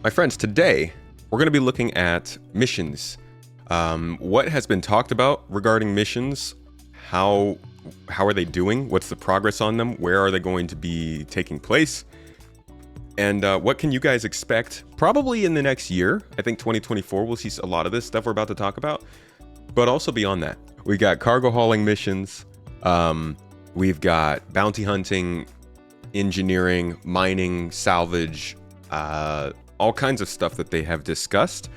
My friends, today we're going to be looking at missions. What has been talked about regarding missions? How are they doing? What's the progress on them? Where are they going to be taking place? And what can you guys expect probably in the next year? I think 2024 we'll see a lot of this stuff we're about to talk about, but also beyond that. We got cargo hauling missions. We've got bounty hunting, engineering, mining, salvage, all kinds of stuff that they have discussed.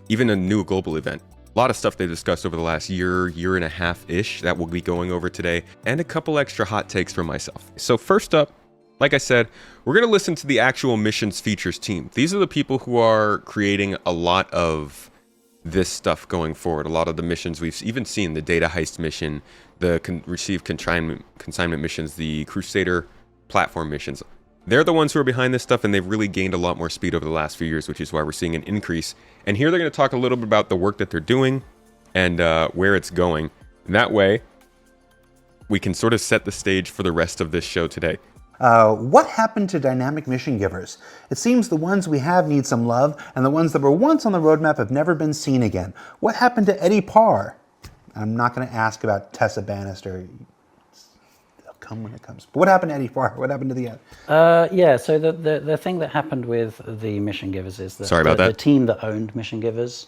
Even a new global event. A lot of stuff they've discussed over the last year and a half-ish that we'll be going over today, and a couple extra hot takes from myself. So first up, like I said, we're going to listen to the actual missions features team. These are the people who are creating a lot of this stuff going forward. A lot of the missions we've even seen, the data heist mission, the receive consignment missions, the Crusader platform missions. They're the ones who are behind this stuff, and they've really gained a lot more speed over the last few years, which is why we're seeing an increase. And here they're going to talk a little bit about the work that they're doing and where it's going. And that way, we can sort of set the stage for the rest of this show today. What happened to dynamic mission givers? It seems the ones we have need some love, and the ones that were once on the roadmap have never been seen again. What happened to Eddie Parr? I'm not going to ask about Tessa Bannister. It'll come when it comes. But what happened to Eddie Parr? What happened to the... So the thing that happened with the mission givers is that, the team that owned mission givers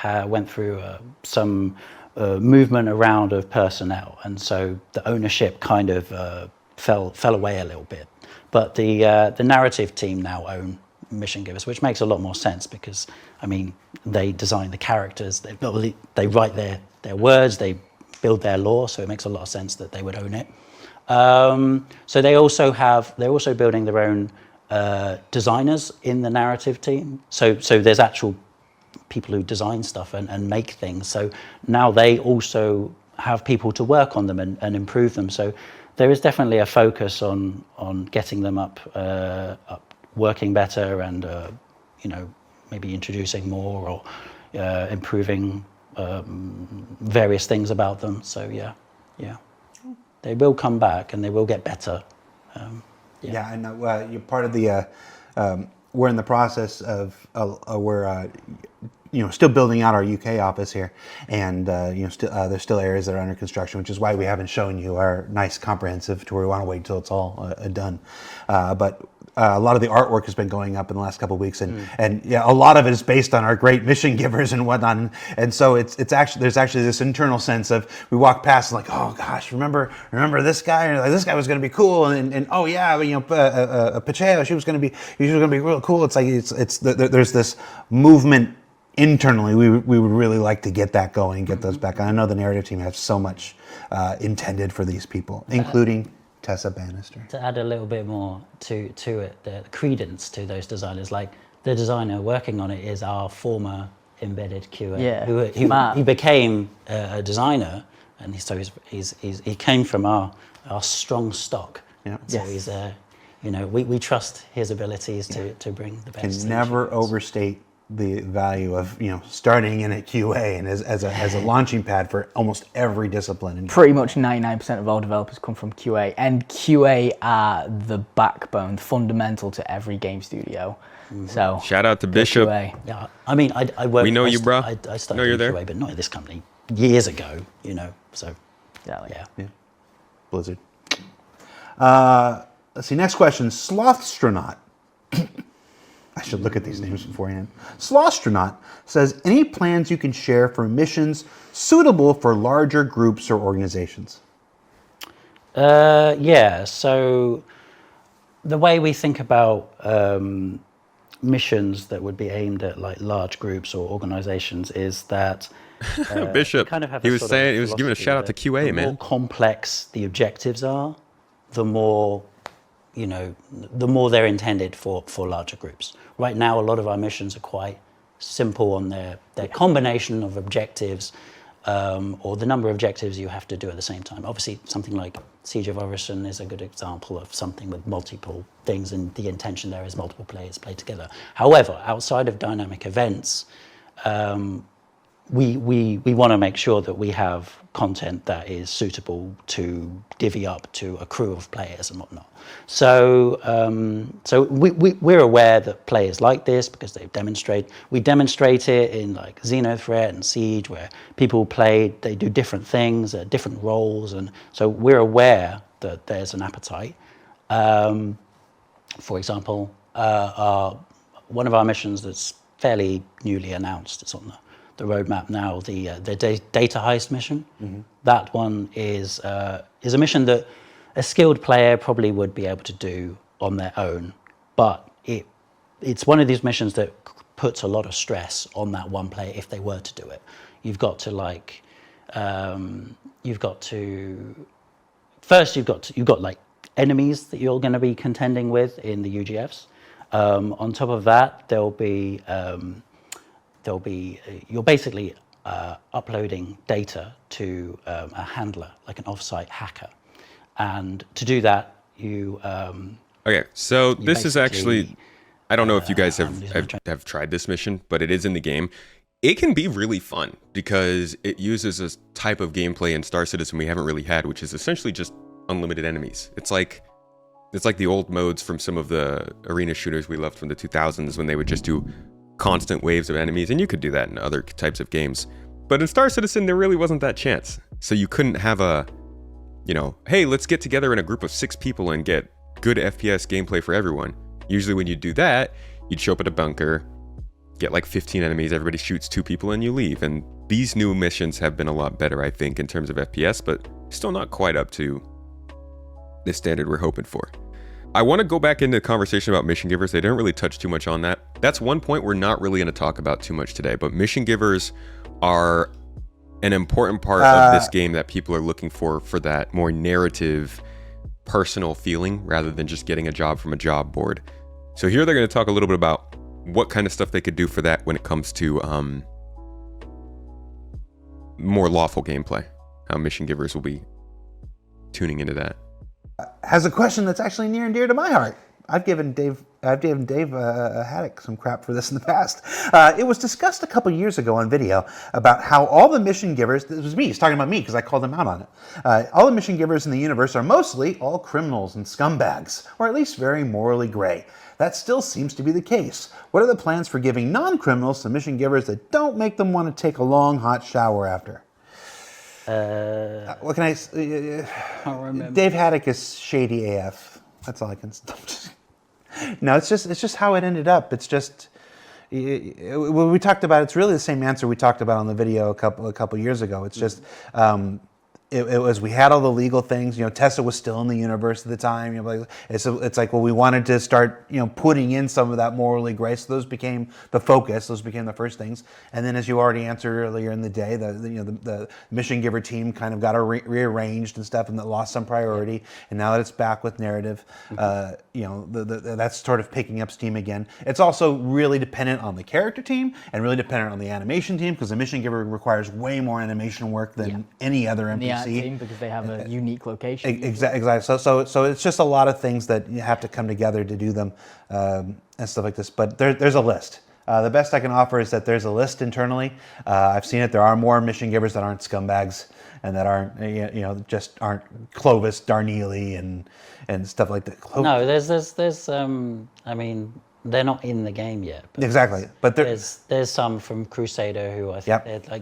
went through some movement around of personnel, and so the ownership kind of fell away a little bit. But the narrative team now own mission givers, which makes a lot more sense because, I mean, they design the characters, they write their words, they build their lore, so it makes a lot of sense that they would own it. So they're also building their own designers in the narrative team. So there's actual people who design stuff and make things. So now they also have people to work on them and improve them. So there is definitely a focus on getting them up working better and maybe introducing more or improving various things about them. So yeah, they will come back and they will get better. Yeah, and you're part of the. We're in the process of we're still building out our UK office here, and there's still areas that are under construction, which is why we haven't shown you our nice comprehensive tour. We want to wait until it's all done. But a lot of the artwork has been going up in the last couple of weeks, and a lot of it is based on our great mission givers and whatnot. And so it's actually there's actually this internal sense of we walk past and like, oh gosh, remember this guy? And like, this guy was going to be cool, and oh yeah, Pacheco, she was going to be real cool. It's like there's this movement. Internally, we would really like to get that going, get those back. I know the narrative team has so much intended for these people, including Tessa Bannister. To add a little bit more to it, the credence to those designers, like the designer working on it is our former embedded QA, who became a designer, and he came from our strong stock. Yeah. So he's we trust his abilities to bring the best. Can never overstate the value of starting in a QA and as a launching pad for almost every discipline. Pretty much 99% of all developers come from QA, and QA are the backbone, fundamental to every game studio. Mm-hmm. So shout out to Bishop. QA. Yeah, I mean, I work. We know you, bro. I started in QA, but not at this company years ago. So yeah. Blizzard. Let's see. Next question. Slothstronaut. I should look at these names beforehand. Slothstronaut says, any plans you can share for missions suitable for larger groups or organizations? So the way we think about missions that would be aimed at like large groups or organizations is that Bishop, kind of have he was giving a shout out to QA, man. The more complex the objectives are, the more they're intended for larger groups. Right now, a lot of our missions are quite simple on their combination of objectives, or the number of objectives you have to do at the same time. Obviously, something like Siege of Orison is a good example of something with multiple things, and the intention there is multiple players play together. However, outside of dynamic events, we want to make sure that we have content that is suitable to divvy up to a crew of players and whatnot. So we're aware that players like this because we demonstrate it in like Xenothreat and Siege, where people play, they do different things, different roles, and so we're aware that there's an appetite. For example, one of our missions that's fairly newly announced, it's on the roadmap now, the data heist mission. Mm-hmm. That one is a mission that a skilled player probably would be able to do on their own, but it's one of these missions that puts a lot of stress on that one player if they were to do it. You've got to enemies that you're going to be contending with in the UGFs. On top of that, you're basically uploading data to a handler, like an offsite hacker. And to do that, you... okay, so this is actually... I don't know if you guys have tried this mission, but it is in the game. It can be really fun because it uses a type of gameplay in Star Citizen we haven't really had, which is essentially just unlimited enemies. It's like the old modes from some of the arena shooters we loved from the 2000s when they would just do constant waves of enemies, and you could do that in other types of games. But in Star Citizen, there really wasn't that chance. So you couldn't have hey, let's get together in a group of 6 people and get good FPS gameplay for everyone. Usually when you do that, you'd show up at a bunker, get like 15 enemies, everybody shoots 2 people, and you leave. And these new missions have been a lot better, I think, in terms of FPS, but still not quite up to the standard we're hoping for. I want to go back into the conversation about mission givers. They didn't really touch too much on that. That's one point we're not really going to talk about too much today, but mission givers are an important part of this game that people are looking for that more narrative, personal feeling rather than just getting a job from a job board. So here they're going to talk a little bit about what kind of stuff they could do for that when it comes to more lawful gameplay, how mission givers will be tuning into that. Has a question that's actually near and dear to my heart. I've given Dave Haddock some crap for this in the past. It was discussed a couple years ago on video about how all the mission givers, this was me, he's talking about me because I called him out on it. All the mission givers in the universe are mostly all criminals and scumbags, or at least very morally gray. That still seems to be the case. What are the plans for giving non-criminals some mission givers that don't make them want to take a long, hot shower after? What can I say? Can't remember. Dave Haddock is shady AF. That's all I can say. No, it's just how it ended up. It's just when we talked about. It's really the same answer we talked about on the video a couple years ago. It's just it was, we had all the legal things. Tessa was still in the universe at the time. It's like, well, we wanted to start putting in some of that morally gray. So those became the focus. Those became the first things. And then, as you already answered earlier in the day, the mission giver team kind of got rearranged and stuff, and that lost some priority. And now that it's back with narrative, that's sort of picking up steam again. It's also really dependent on the character team and really dependent on the animation team, because the mission giver requires way more animation work than any other NPC. Team, because they have a unique location. Exactly. So it's just a lot of things that you have to come together to do them and stuff like this. But there's a list. The best I can offer is that there's a list internally. I've seen it. There are more mission givers that aren't scumbags and that aren't just aren't Clovis, Darneely, and stuff like that. No, there's I mean, they're not in the game yet. But exactly. But there's some from Crusader who I think they're like.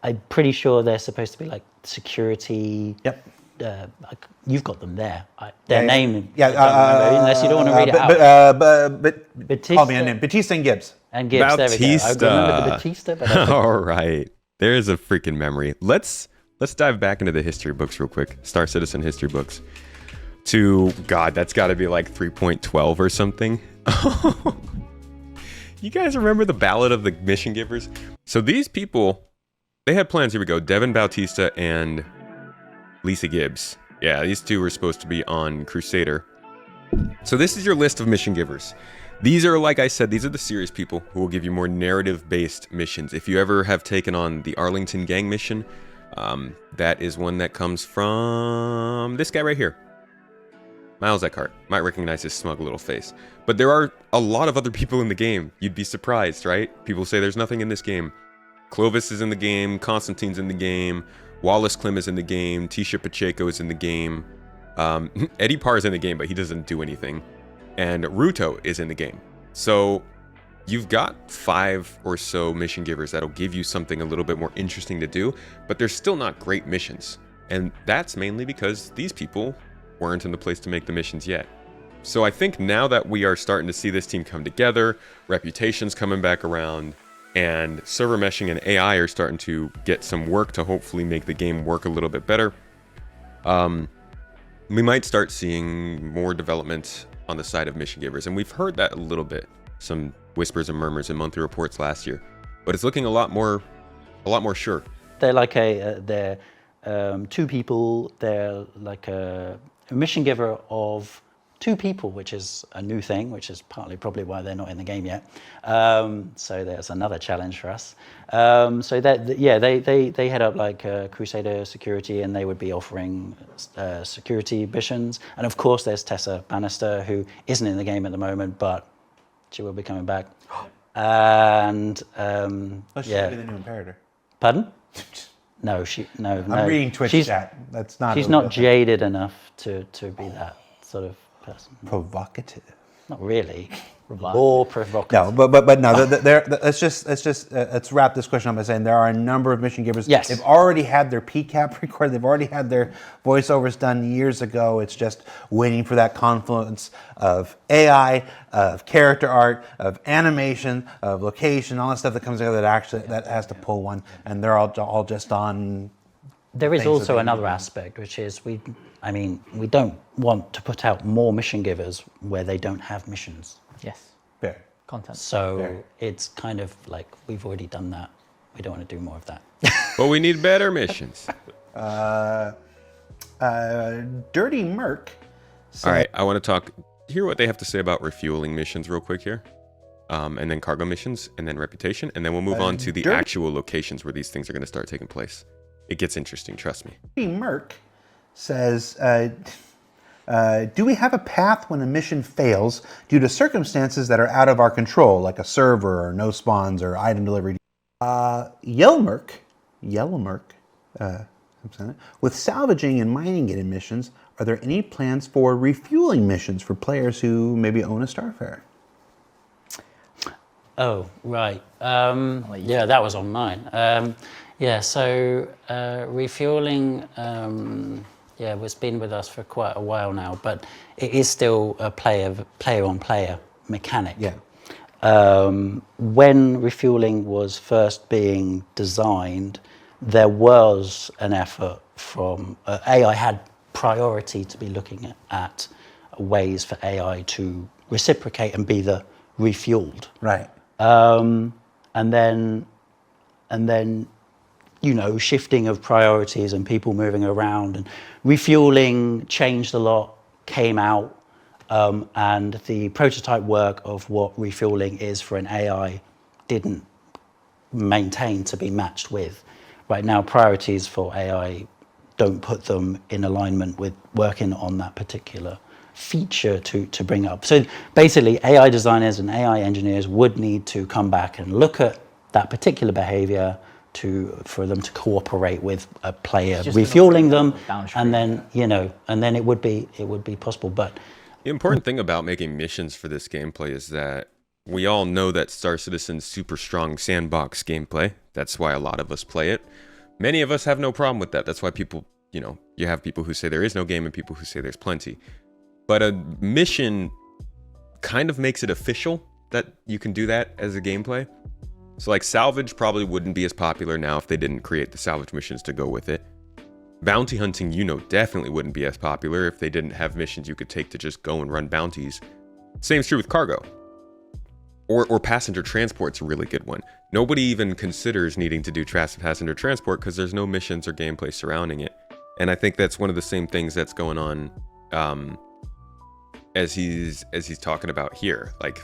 I'm pretty sure they're supposed to be like security. Yep. You've got them there. Their name. Yeah. Unless you don't want to read it out. But Batista, call me a name. Batista and Gibbs. And Gibbs. Batista. There we go. I remember the Batista. But all right. There is a freaking memory. Let's dive back into the history books real quick. Star Citizen history books. God, that's got to be like 3.12 or something. You guys remember the Ballad of the Mission Givers? So these people. They had plans. Here we go. Devin Bautista and Lisa Gibbs. Yeah, these two were supposed to be on Crusader. So this is your list of mission givers. These are, like I said, these are the serious people who will give you more narrative-based missions. If you ever have taken on the Arlington Gang mission, that is one that comes from this guy right here. Miles Eckhart. Might recognize his smug little face. But there are a lot of other people in the game. You'd be surprised, right? People say there's nothing in this game. Clovis is in the game, Constantine's in the game, Wallace Klim is in the game, Tisha Pacheco is in the game, Eddie Parr is in the game, but he doesn't do anything, and Ruto is in the game. So you've got 5 or so mission givers that'll give you something a little bit more interesting to do, but they're still not great missions. And that's mainly because these people weren't in the place to make the missions yet. So I think now that we are starting to see this team come together, reputation's coming back around, and server meshing and AI are starting to get some work to hopefully make the game work a little bit better, we might start seeing more development on the side of mission givers. And we've heard that a little bit, some whispers and murmurs in monthly reports last year, but it's looking a lot more sure. They're like they're 2 people. They're like a mission giver of 2 people, which is a new thing, which is partly probably why they're not in the game yet. So there's another challenge for us. So that, yeah, they head up like Crusader Security, and they would be offering security missions. And of course, there's Tessa Bannister, who isn't in the game at the moment, but she will be coming back. And She's yeah. be the new Imperator. Pardon? No. I'm reading Twitch chat. That's not. She's not jaded enough to be that sort of person. Provocative. Not really. More provocative. No, but no. Let's wrap this question up by saying there are a number of mission givers. Yes. They've already had their PCAP recorded. They've already had their voiceovers done years ago. It's just waiting for that confluence of AI, of character art, of animation, of location, all that stuff that comes together that has to pull one, and they're all just on. There is also another aspect, which is we don't want to put out more mission givers where they don't have missions. Yes. Fair. Content. So Fair. It's kind of like we've already done that. We don't want to do more of that. But we need better missions. Dirty Merc. All right, I want to hear what they have to say about refueling missions real quick here. And then cargo missions, and then reputation, and then we'll move on to the actual locations where these things are going to start taking place. It gets interesting, trust me. Dirty Merc says, do we have a path when a mission fails due to circumstances that are out of our control, like a server or no spawns or item delivery? Yellow Merc, with salvaging and mining it in missions, are there any plans for refueling missions for players who maybe own a Starfarer? Oh, right. Yeah, that was on mine. Yeah, so refueling, it's been with us for quite a while now, but it is still a player-on-player mechanic. Yeah. When refueling was first being designed, there was an effort from AI had priority to be looking at ways for AI to reciprocate and be the refueled. Right. And then, shifting of priorities and people moving around and refueling changed a lot, came out, and the prototype work of what refueling is for an AI didn't maintain to be matched with. Right now, priorities for AI don't put them in alignment with working on that particular feature to bring up. So basically, AI designers and AI engineers would need to come back and look at that particular behavior for them to cooperate with a player refueling them, and then it would be possible. But the important thing about making missions for this gameplay is that we all know that Star Citizen's super strong sandbox gameplay. That's why a lot of us play it. Many of us have no problem with that. That's why people, you have people who say there is no game and people who say there's plenty. But a mission kind of makes it official that you can do that as a gameplay. So like salvage probably wouldn't be as popular now if they didn't create the salvage missions to go with it. Bounty hunting, definitely wouldn't be as popular if they didn't have missions you could take to just go and run bounties. Same's true with cargo. Or passenger transport's a really good one. Nobody even considers needing to do passenger transport because there's no missions or gameplay surrounding it. And I think that's one of the same things that's going on as he's talking about here. Like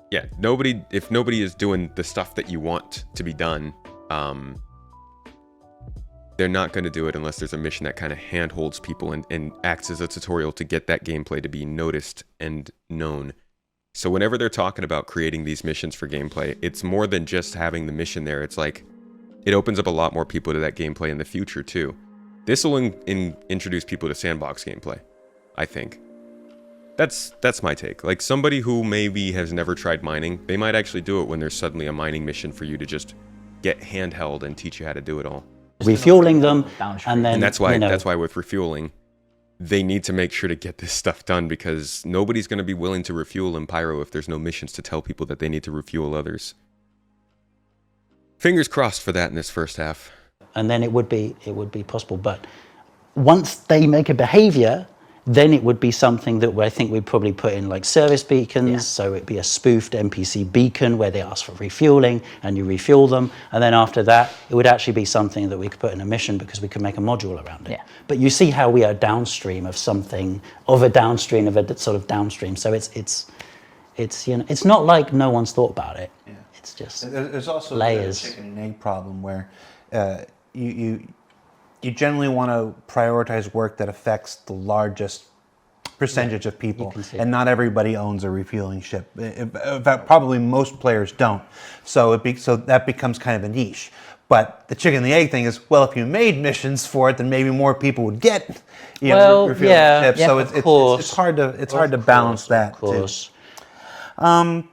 if nobody is doing the stuff that you want to be done, they're not going to do it unless there's a mission that kind of handholds people and acts as a tutorial to get that gameplay to be noticed and known. So whenever they're talking about creating these missions for gameplay, it's more than just having the mission there. It's like, it opens up a lot more people to that gameplay in the future too. This will introduce people to sandbox gameplay, I think. That's my take. Like, somebody who maybe has never tried mining, they might actually do it when there's suddenly a mining mission for you to just get handheld and teach you how to do it all. Refueling them, and then, and that's why with refueling, they need to make sure to get this stuff done, because nobody's going to be willing to refuel in Pyro if there's no missions to tell people that they need to refuel others. Fingers crossed for that in this first half. And then it would be possible. But once they make a behavior, then it would be something that I think we'd probably put in like service beacons. Yeah. So it'd be a spoofed NPC beacon where they ask for refueling and you refuel them. And then after that, it would actually be something that we could put in a mission, because we could make a module around it. Yeah. But you see how we are downstream of something, of a downstream of a sort of downstream. So it's it's not like no one's thought about it. Yeah. It's just there's also layers. The chicken and egg problem where you generally want to prioritize work that affects the largest percentage of people, and not everybody owns a refueling ship. In fact, probably most players don't. So that becomes kind of a niche. But the chicken and the egg thing is, well, if you made missions for it, then maybe more people would get refueling ships. So it's hard to balance that too. I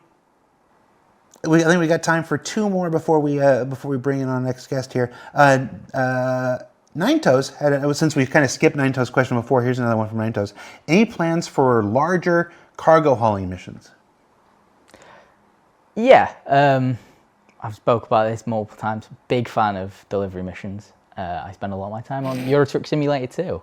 think we got time for two more before we bring in our next guest here. Nine Toes since we kind of skipped Nine Toes' question before. Here's another one from Nine Toes. Any plans for larger cargo hauling missions? Yeah, I've spoke about this multiple times. Big fan of delivery missions. I spend a lot of my time on Euro Truck Simulator too.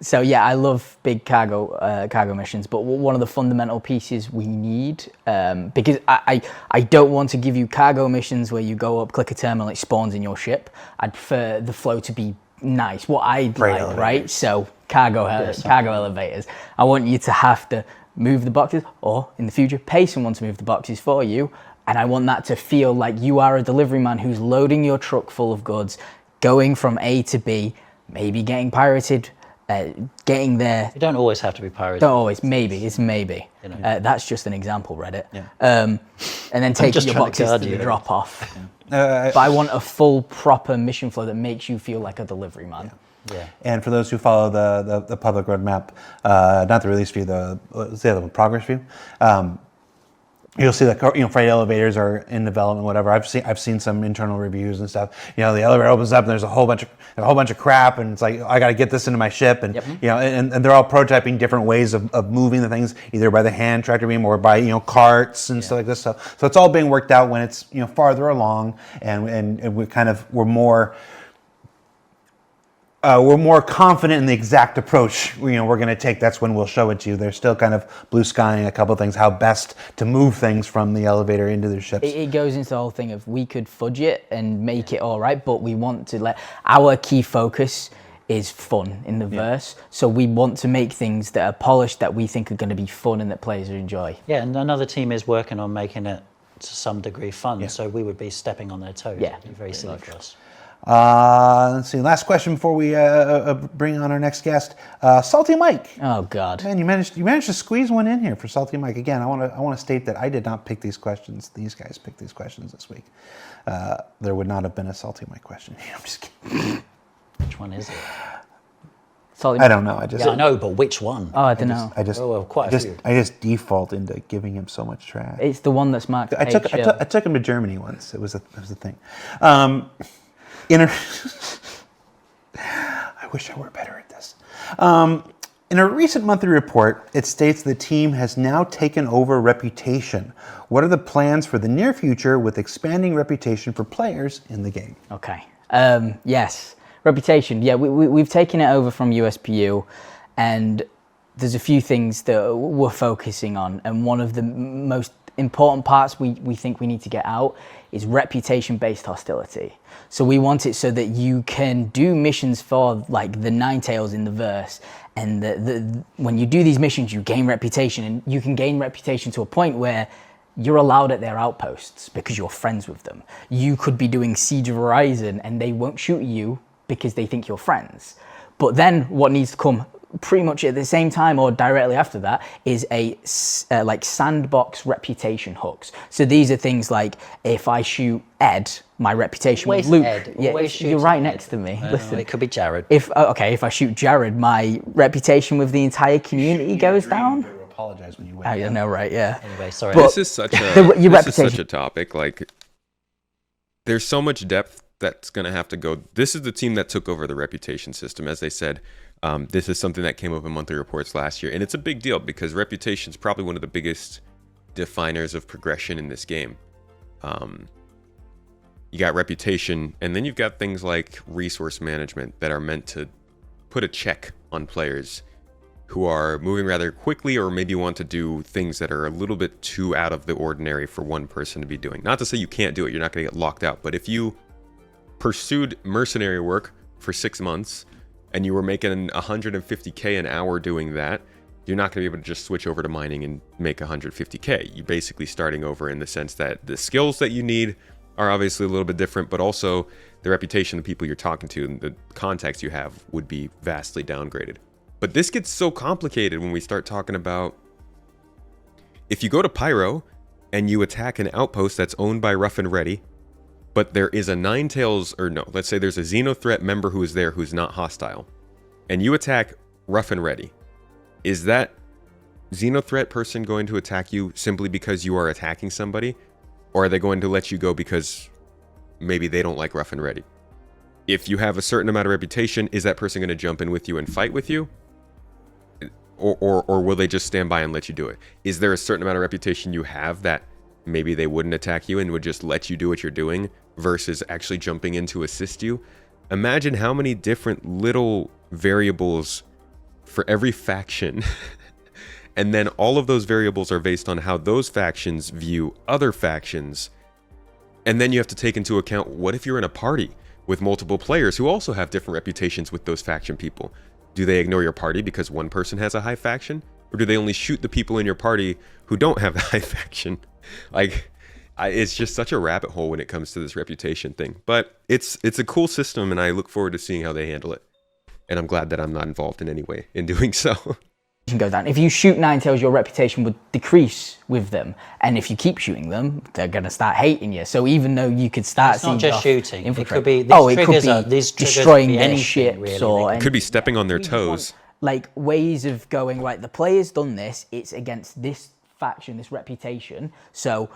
So yeah, I love big cargo missions, but one of the fundamental pieces we need, because I don't want to give you cargo missions where you go up, click a terminal, it spawns in your ship. I'd prefer the flow to be nice, what I'd like, elevators. Right? So cargo elevators. I want you to have to move the boxes, or in the future, pay someone to move the boxes for you. And I want that to feel like you are a delivery man who's loading your truck full of goods, going from A to B, maybe getting pirated, getting there. You don't always have to be pirated. Don't always. Maybe. It's maybe. You know. That's just an example, Reddit. Yeah. And then taking your boxes to the drop off. Yeah. But I want a full, proper mission flow that makes you feel like a delivery man. Yeah. Yeah. And for those who follow the public roadmap, not the release view, the other one, progress view. You'll see that freight elevators are in development, whatever. I've seen some internal reviews and stuff. The elevator opens up and there's a whole bunch of crap, and it's like, I got to get this into my ship, and and they're all prototyping different ways of moving the things, either by the hand tractor beam or by carts and stuff like this. So it's all being worked out when it's farther along, and we're more confident in the exact approach we're going to take. That's when we'll show it to you. They're still kind of blue skying a couple of things, how best to move things from the elevator into their ships. It goes into the whole thing of, we could fudge it and make it all right, but we want to our key focus is fun in the verse. So we want to make things that are polished, that we think are going to be fun and that players enjoy. Yeah, and another team is working on making it to some degree fun. Yeah. So we would be stepping on their toes. Yeah, it'd be very silly for us. Let's see. Last question before we bring on our next guest, Salty Mike. Oh God, man, you managed to squeeze one in here for Salty Mike. Again, I want to state that I did not pick these questions. These guys picked these questions this week. There would not have been a Salty Mike question. I'm just kidding. Which one is it? Salty Mike. I don't know. I know, but which one? Oh, I don't know. I just default into giving him so much trash. It's the one that's marked. I took him to Germany once. It was a thing. I wish I were better at this. In a recent monthly report, it states the team has now taken over Reputation. What are the plans for the near future with expanding Reputation for players in the game? Okay. Yes. Reputation. Yeah, we've taken it over from USPU, and there's a few things that we're focusing on. And one of the most important parts we think we need to get out is reputation-based hostility. So we want it so that you can do missions for like the Nine Tails in the verse, and when you do these missions, you gain reputation, and you can gain reputation to a point where you're allowed at their outposts because you're friends with them. You could be doing Siege of Horizon and they won't shoot you because they think you're friends. But then what needs to come pretty much at the same time or directly after that is a like sandbox reputation hooks. So these are things like if I shoot Ed, my reputation with Luke. Ed. Yeah, you're right next to me. Listen, it could be Jared. If I shoot Jared, my reputation with the entire community goes down. Apologize when you win. I know, right? Yeah. Anyway, sorry. This is such a topic. Like, there's so much depth that's going to have to go. This is the team that took over the reputation system. As they said, this is something that came up in monthly reports last year. And it's a big deal because reputation is probably one of the biggest definers of progression in this game. You got reputation, and then you've got things like resource management that are meant to put a check on players who are moving rather quickly or maybe want to do things that are a little bit too out of the ordinary for one person to be doing. Not to say you can't do it, you're not going to get locked out, but if you pursued mercenary work for 6 months and you were making 150K an hour doing that, you're not going to be able to just switch over to mining and make 150K. You're basically starting over in the sense that the skills that you need are obviously a little bit different, but also the reputation, the people you're talking to, and the contacts you have would be vastly downgraded. But this gets so complicated when we start talking about if you go to Pyro and you attack an outpost that's owned by Rough and Ready, but there is a let's say there's a Xenothreat member who is there who's not hostile, and you attack Rough and Ready, is that Xenothreat person going to attack you simply because you are attacking somebody? Or are they going to let you go because maybe they don't like Rough and Ready? If you have a certain amount of reputation, is that person going to jump in with you and fight with you? Or will they just stand by and let you do it? Is there a certain amount of reputation you have that maybe they wouldn't attack you and would just let you do what you're doing versus actually jumping in to assist you? Imagine how many different little variables for every faction. And then all of those variables are based on how those factions view other factions. And then you have to take into account, what if you're in a party with multiple players who also have different reputations with those faction people? Do they ignore your party because one person has a high faction? Or do they only shoot the people in your party who don't have the high faction? Like, it's just such a rabbit hole when it comes to this reputation thing. But it's a cool system, and I look forward to seeing how they handle it. And I'm glad that I'm not involved in any way in doing so. Go down. If you shoot Ninetales, your reputation would decrease with them, and if you keep shooting them, they're going to start hating you. So even though you could start, it's not just shooting. It could be these destroying their ships, really, or it could be stepping on their toes. Like ways of going, right, the player's done this. It's against this faction, this reputation. So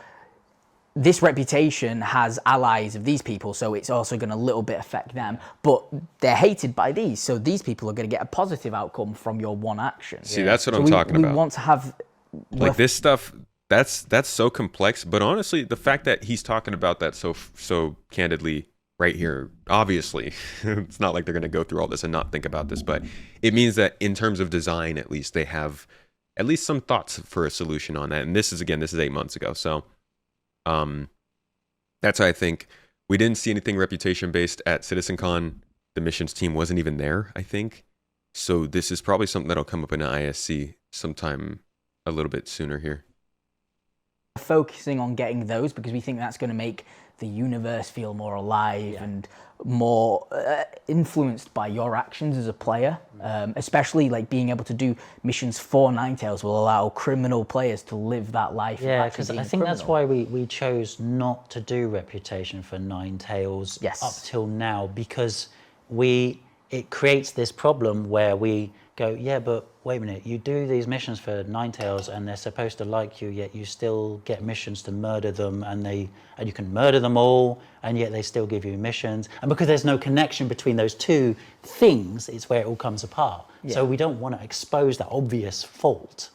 this reputation has allies of these people, so it's also going to a little bit affect them, but they're hated by these, so these people are going to get a positive outcome from your one action. See, that's what I'm talking about. We want to have like this stuff. That's so complex, but honestly, the fact that he's talking about that so candidly right here, obviously, it's not like they're going to go through all this and not think about this, but it means that in terms of design, at least they have at least some thoughts for a solution on that. And this is 8 months ago, so. That's why I think we didn't see anything reputation based at CitizenCon. The missions team wasn't even there, I think. So this is probably something that'll come up in ISC sometime a little bit sooner here. Focusing on getting those because we think that's going to make the universe feel more alive and more influenced by your actions as a player, especially like being able to do missions for Ninetales will allow criminal players to live that life. Yeah, because I think that's why we chose not to do reputation for Ninetales up till now, because it creates this problem where we go, yeah, but wait a minute, you do these missions for Ninetales and they're supposed to like you, yet you still get missions to murder them, and you can murder them all, and yet they still give you missions. And because there's no connection between those two things, it's where it all comes apart. Yeah. So we don't want to expose that obvious fault,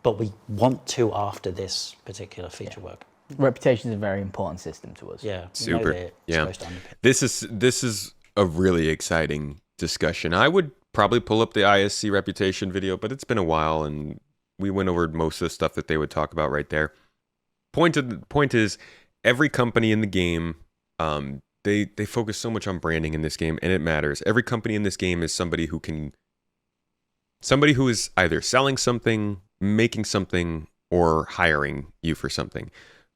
but we want to after this particular feature work. Reputation is a very important system to us. Yeah, super. Yeah, this is a really exciting discussion. I would probably pull up the ISC reputation video, but it's been a while and we went over most of the stuff that they would talk about right there. Point is, every company in the game, they focus so much on branding in this game, and it matters. Every company in this game is somebody who is either selling something, making something, or hiring you for something.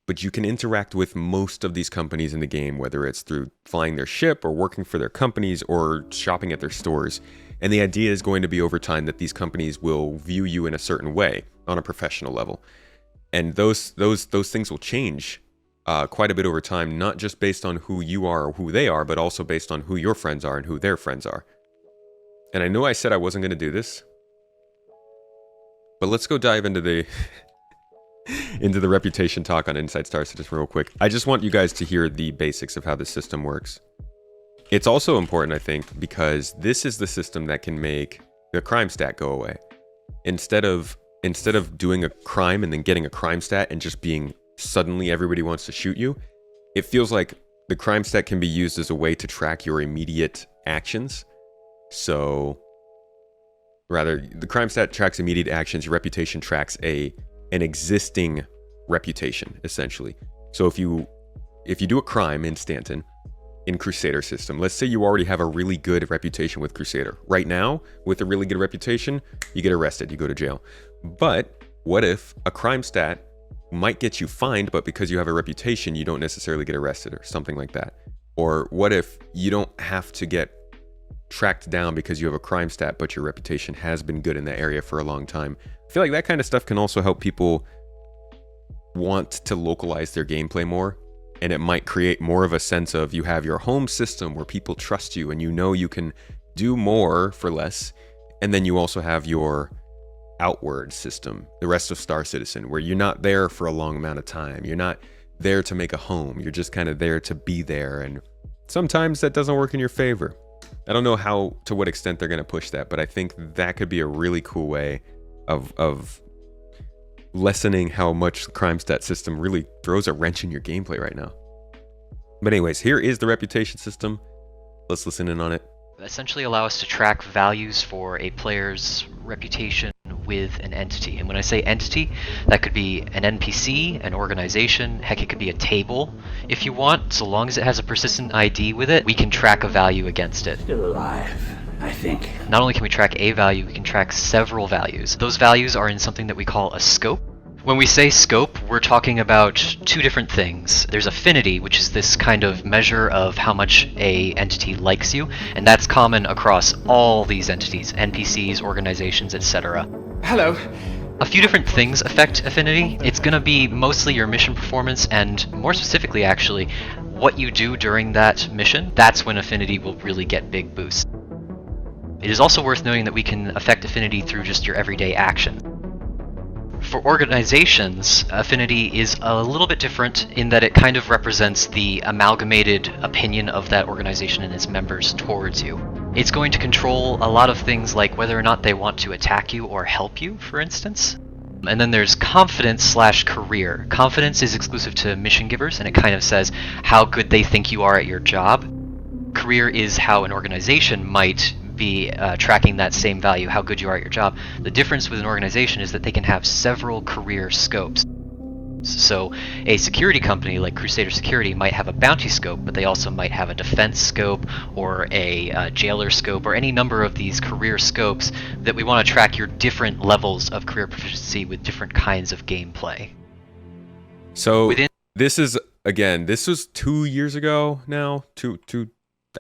But you can interact with most of these companies in the game, whether it's through flying their ship or working for their companies or shopping at their stores. And the idea is going to be over time that these companies will view you in a certain way on a professional level. And those things will change quite a bit over time, not just based on who you are or who they are, but also based on who your friends are and who their friends are. And I know I said I wasn't going to do this, but let's go dive into the into the reputation talk on Inside Star Citizen real quick. I just want you guys to hear the basics of how the system works. It's also important, I think, because this is the system that can make the crime stat go away. Instead of doing a crime and then getting a crime stat and just being suddenly everybody wants to shoot you, it feels like the crime stat can be used as a way to track your immediate actions. So rather, the crime stat tracks immediate actions, your reputation tracks an existing reputation, essentially. So if you do a crime in Stanton, in Crusader system, let's say you already have a really good reputation with Crusader. Right now, with a really good reputation, you get arrested, you go to jail. But what if a crime stat might get you fined, but because you have a reputation, you don't necessarily get arrested or something like that? Or what if you don't have to get tracked down because you have a crime stat, but your reputation has been good in that area for a long time? I feel like that kind of stuff can also help people want to localize their gameplay more. And it might create more of a sense of you have your home system where people trust you and you know you can do more for less. And then you also have your outward system, the rest of Star Citizen, where you're not there for a long amount of time. You're not there to make a home. You're just kind of there to be there. And sometimes that doesn't work in your favor. I don't know to what extent they're going to push that, but I think that could be a really cool way of lessening how much the crime stat system really throws a wrench in your gameplay right now. But anyways, here is the reputation system. Let's listen in on it. Essentially allow us to track values for a player's reputation with an entity. And when I say entity, that could be an NPC, an organization, heck, it could be a table if you want. So long as it has a persistent ID with it, we can track a value against it. Still alive, I think. Not only can we track a value, we can track several values. Those values are in something that we call a scope. When we say scope, we're talking about two different things. There's affinity, which is this kind of measure of how much a entity likes you, and that's common across all these entities, NPCs, organizations, etc. Hello. A few different things affect affinity. It's going to be mostly your mission performance, and more specifically actually, what you do during that mission. That's when affinity will really get big boosts. It is also worth noting that we can affect affinity through just your everyday action. For organizations, affinity is a little bit different in that it kind of represents the amalgamated opinion of that organization and its members towards you. It's going to control a lot of things like whether or not they want to attack you or help you, for instance. And then there's confidence/career. Confidence is exclusive to mission givers, and it kind of says how good they think you are at your job. Career is how an organization might be tracking that same value, how good you are at your job. The difference with an organization is that they can have several career scopes. So a security company like Crusader Security might have a bounty scope, but they also might have a defense scope or a jailer scope or any number of these career scopes that we want to track your different levels of career proficiency with different kinds of gameplay. So this was 2 years ago now,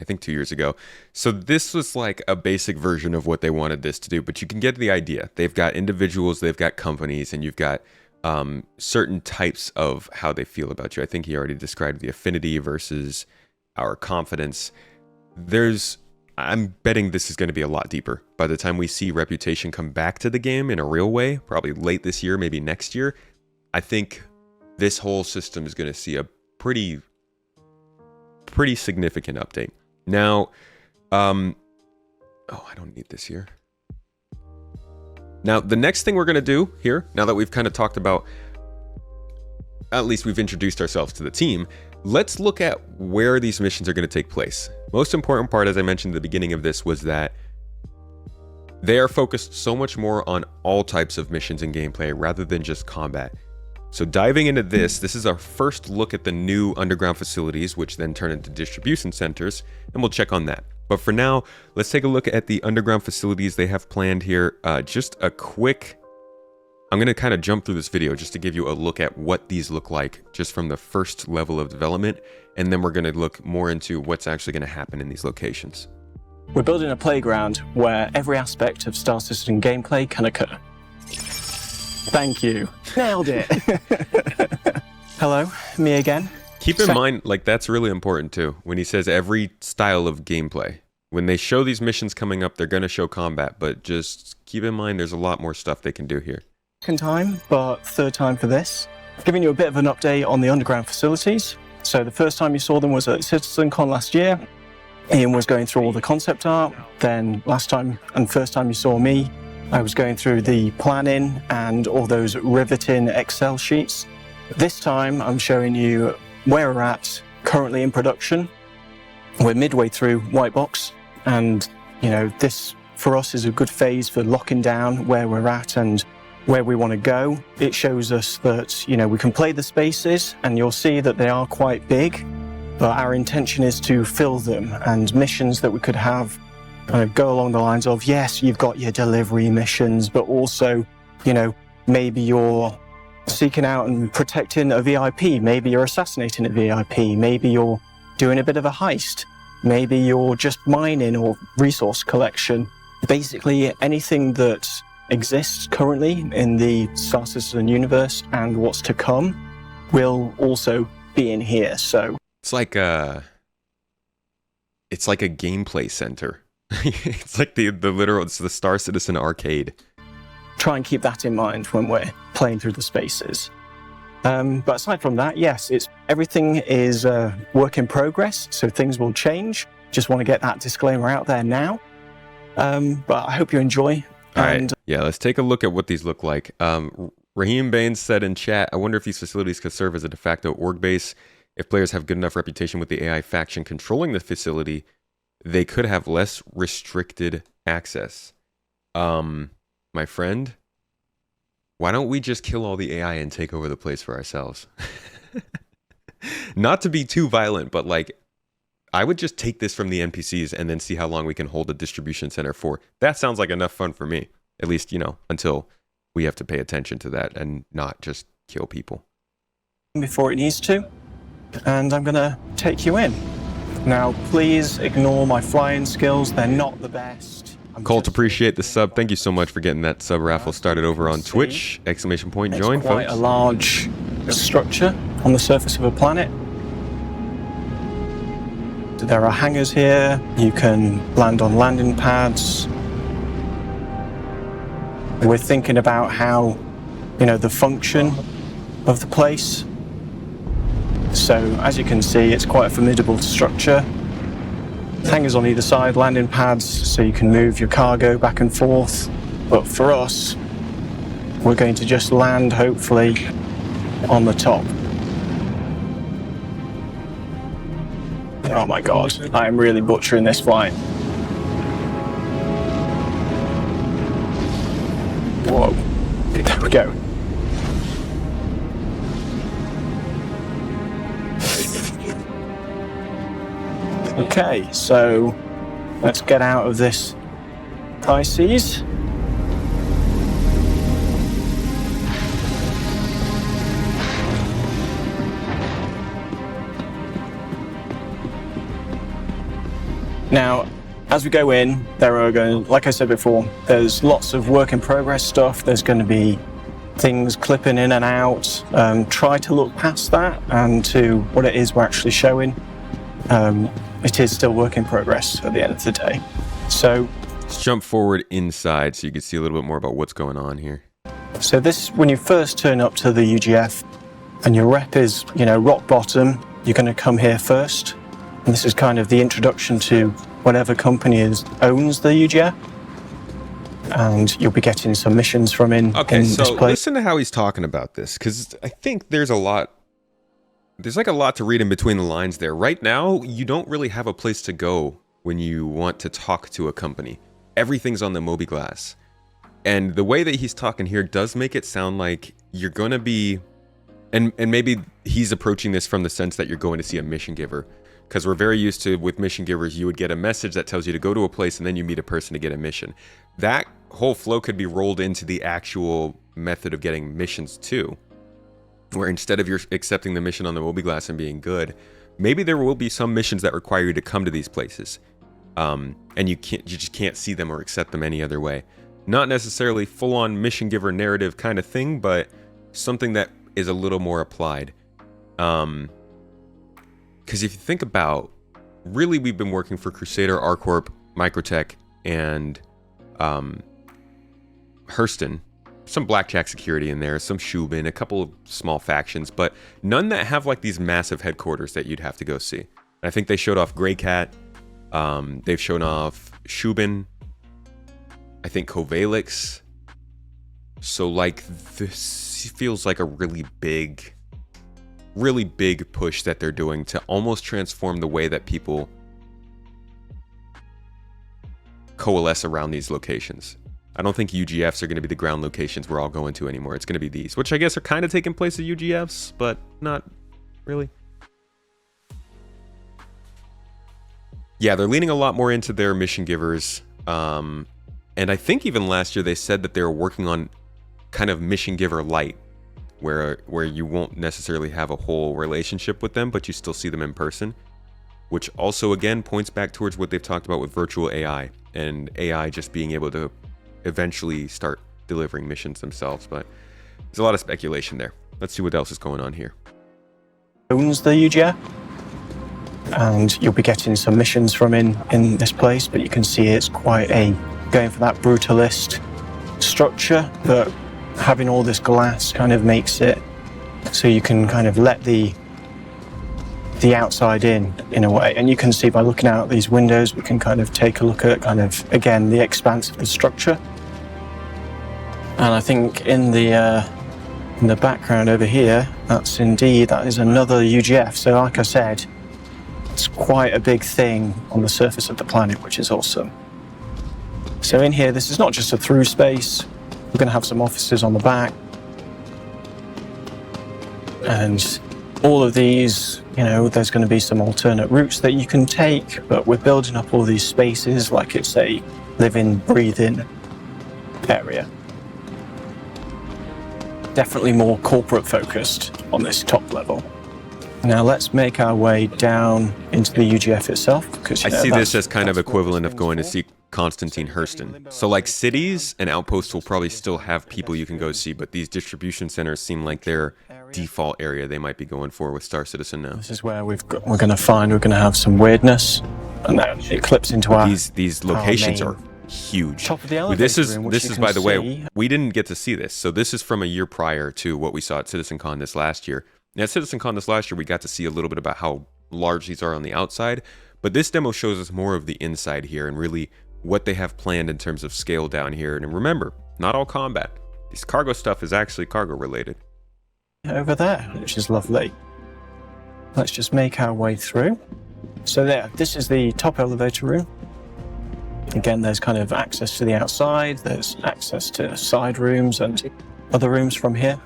I think 2 years ago. So this was like a basic version of what they wanted this to do, but you can get the idea. They've got individuals, they've got companies, and you've got certain types of how they feel about you. I think he already described the affinity versus our confidence. I'm betting this is going to be a lot deeper. By the time we see reputation come back to the game in a real way, probably late this year, maybe next year, I think this whole system is going to see a pretty significant update. Now, I don't need this here. Now, the next thing we're going to do here, now that we've kind of talked about, at least we've introduced ourselves to the team, let's look at where these missions are going to take place. Most important part, as I mentioned at the beginning of this, was that they are focused so much more on all types of missions and gameplay rather than just combat. So diving into this is our first look at the new underground facilities, which then turn into distribution centers, and we'll check on that. But for now, let's take a look at the underground facilities they have planned here. Just a quick, I'm going to kind of jump through this video just to give you a look at what these look like just from the first level of development, and then we're going to look more into what's actually going to happen in these locations. We're building a playground where every aspect of Star Citizen gameplay can occur. Thank you. Nailed it. Hello, me again. Keep in mind, like, that's really important too. When he says every style of gameplay, when they show these missions coming up, they're going to show combat, but just keep in mind there's a lot more stuff they can do here. Second time, but third time for this. Giving you a bit of an update on the underground facilities. So the first time you saw them was at CitizenCon last year. Ian was going through all the concept art. Then last time and first time you saw me, I was going through the planning and all those riveting Excel sheets. This time I'm showing you where we're at, currently in production. We're midway through White Box, and this for us is a good phase for locking down where we're at and where we want to go. It shows us that we can play the spaces, and you'll see that they are quite big, but our intention is to fill them, and missions that we could have kind of go along the lines of, yes, you've got your delivery missions, but also maybe you're seeking out and protecting a VIP, maybe you're assassinating a VIP, maybe you're doing a bit of a heist, maybe you're just mining or resource collection. Basically anything that exists currently in the Star Citizen universe and what's to come will also be in here. So it's like a gameplay center. It's like it's the Star Citizen arcade. Try and keep that in mind when we're playing through the spaces. But aside from that, yes, everything is work in progress, so things will change. Just want to get that disclaimer out there now. But I hope you enjoy. All right. Yeah, let's take a look at what these look like. Raheem Baines said in chat, I wonder if these facilities could serve as a de facto org base. If players have good enough reputation with the AI faction controlling the facility, they could have less restricted access. My friend, why don't we just kill all the AI and take over the place for ourselves? Not to be too violent, but I would just take this from the NPCs and then see how long we can hold a distribution center for. That sounds like enough fun for me. At least, until we have to pay attention to that and not just kill people. Before it needs to, and I'm going to take you in. Now, please ignore my flying skills. They're not the best. Colt, appreciate the sub. Thank you so much for getting that sub raffle started over on Twitch. ! Join, it's folks. Quite a large structure on the surface of a planet. There are hangars here. You can land on landing pads. We're thinking about how, the function of the place. So, as you can see, it's quite a formidable structure. Hangars on either side, landing pads, so you can move your cargo back and forth. But for us, we're going to just land, hopefully, on the top. Oh my god, I am really butchering this flight. Whoa, there we go. Okay, so let's get out of this high seas. Now, as we go in, like I said before, there's lots of work in progress stuff. There's going to be things clipping in and out. Try to look past that and to what it is we're actually showing. It is still work in progress at the end of the day. So let's jump forward inside so you can see a little bit more about what's going on here. So this, when you first turn up to the UGF and your rep is, rock bottom, you're going to come here first. And this is kind of the introduction to whatever company owns the UGF. And you'll be getting some missions from in this place. Listen to how he's talking about this, because I think there's a lot to read in between the lines there. Right now, you don't really have a place to go when you want to talk to a company. Everything's on the mobiGlas. And the way that he's talking here does make it sound like you're going to be... And maybe he's approaching this from the sense that you're going to see a mission giver. Because we're very used to, with mission givers, you would get a message that tells you to go to a place and then you meet a person to get a mission. That whole flow could be rolled into the actual method of getting missions too. Where instead of you're accepting the mission on the mobiGlas and being good, maybe there will be some missions that require you to come to these places. and you just can't see them or accept them any other way. Not necessarily full-on mission giver narrative kind of thing, but something that is a little more applied. Because if you think about, really, we've been working for Crusader, ArcCorp, Microtech, and Hurston. Some Blackjack Security in there, some Shubin, a couple of small factions, but none that have like these massive headquarters that you'd have to go see. And I think they showed off Grey Cat. They've shown off Shubin. I think Kovalix. So like this feels like a really big push that they're doing to almost transform the way that people coalesce around these locations. I don't think UGFs are going to be the ground locations we're all going to anymore. It's going to be these, which I guess are kind of taking place at UGFs, but not really. Yeah, they're leaning a lot more into their mission givers. And I think even last year they said that they were working on kind of mission giver light, where you won't necessarily have a whole relationship with them, but you still see them in person, which also again points back towards what they've talked about with virtual AI and AI just being able to eventually start delivering missions themselves. But there's a lot of speculation there. Let's see what else is going on here. Owns the UGF, and you'll be getting some missions from in this place, but you can see it's quite going for that brutalist structure, but having all this glass kind of makes it so you can kind of let the outside in a way. And you can see by looking out these windows, we can kind of take a look at kind of, again, the expanse of the structure. And I think in the background over here, that is another UGF. So like I said, it's quite a big thing on the surface of the planet, which is awesome. So in here, this is not just a through space. We're going to have some offices on the back. And all of these, there's going to be some alternate routes that you can take, but we're building up all these spaces like it's a living, breathing area. Definitely more corporate focused on this top level. Now let's make our way down into the UGF itself, because I see this as kind of equivalent of going to see Constantine Hurston. So like cities and outposts will probably still have people you can go see, but these distribution centers seem like their default area they might be going for with Star Citizen now. This is where we're going to have some weirdness, and then it clips into these locations are huge. Top of the this is by the way, we didn't get to see this, so this is from a year prior to what we saw at CitizenCon this last year. Now, at CitizenCon this last year, we got to see a little bit about how large these are on the outside, but this demo shows us more of the inside here and really what they have planned in terms of scale down here. And remember, not all combat. This cargo stuff is actually cargo related. Over there, which is lovely. Let's just make our way through. So this is the top elevator room. Again, there's kind of access to the outside, there's access to side rooms and other rooms from here.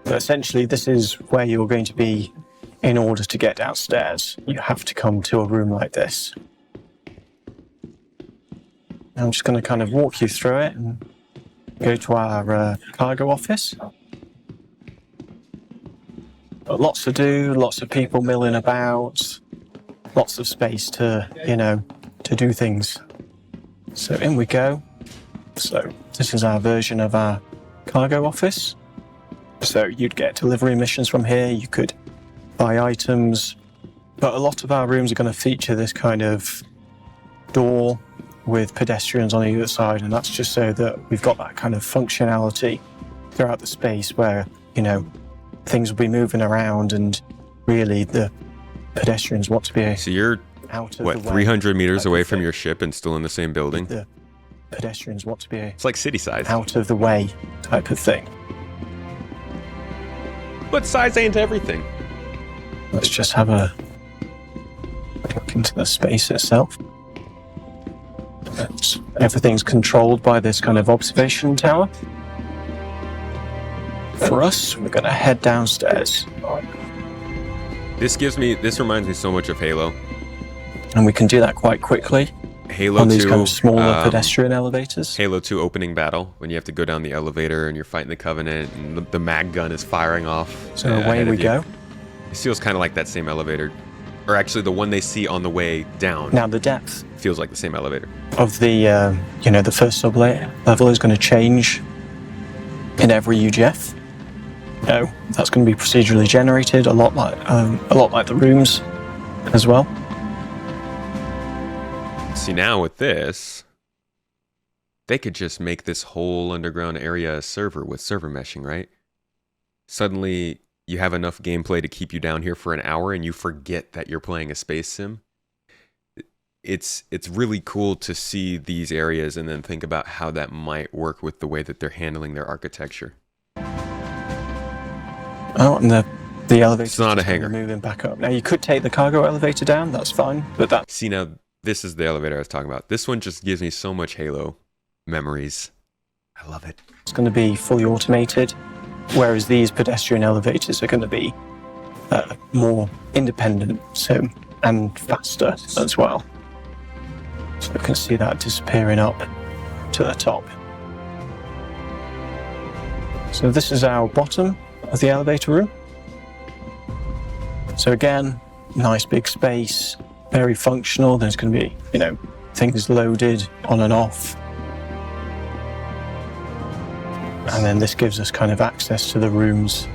But essentially, this is where you're going to be in order to get downstairs. You have to come to a room like this. I'm just going to kind of walk you through it and go to our cargo office. But lots to do, lots of people milling about, lots of space to, to do things. So in we go. So this is our version of our cargo office. So you'd get delivery missions from here, you could buy items, but a lot of our rooms are going to feature this kind of door with pedestrians on either side, and that's just so that we've got that kind of functionality throughout the space where, things will be moving around and really the pedestrians want to be So you're, out of 300 meters away from your ship and still in the same building? The pedestrians want to be it's like city size. Out of the way type of thing. But size ain't everything. Let's just have a look into the space itself. Everything's controlled by this kind of observation tower. For us, we're going to head downstairs. This reminds me so much of Halo. And we can do that quite quickly. Halo on these 2, kind of smaller pedestrian elevators. Halo 2 opening battle, when you have to go down the elevator and you're fighting the Covenant and the mag gun is firing off. So away we go. It feels kind of like that same elevator Or actually, the one they see on the way down. Now the depth feels like the same elevator. Of the, the first sub-level is going to change in every UGF. No, that's going to be procedurally generated, a lot like the rooms as well. See, now with this, they could just make this whole underground area a server with server meshing, right? Suddenly, you have enough gameplay to keep you down here for an hour and you forget that you're playing a space sim. It's really cool to see these areas and then think about how that might work with the way that they're handling their architecture. Oh, and the elevator. It's not a hangar. Moving back up. Now you could take the cargo elevator down. That's fine, but that. See, now this is the elevator I was talking about. This one just gives me so much Halo memories. I love it. It's going to be fully automated, whereas these pedestrian elevators are going to be more independent, and faster as well. So you can see that disappearing up to the top. So this is our bottom of the elevator room. So again, nice big space, very functional. There's going to be, things loaded on and off. And then this gives us kind of access to the rooms,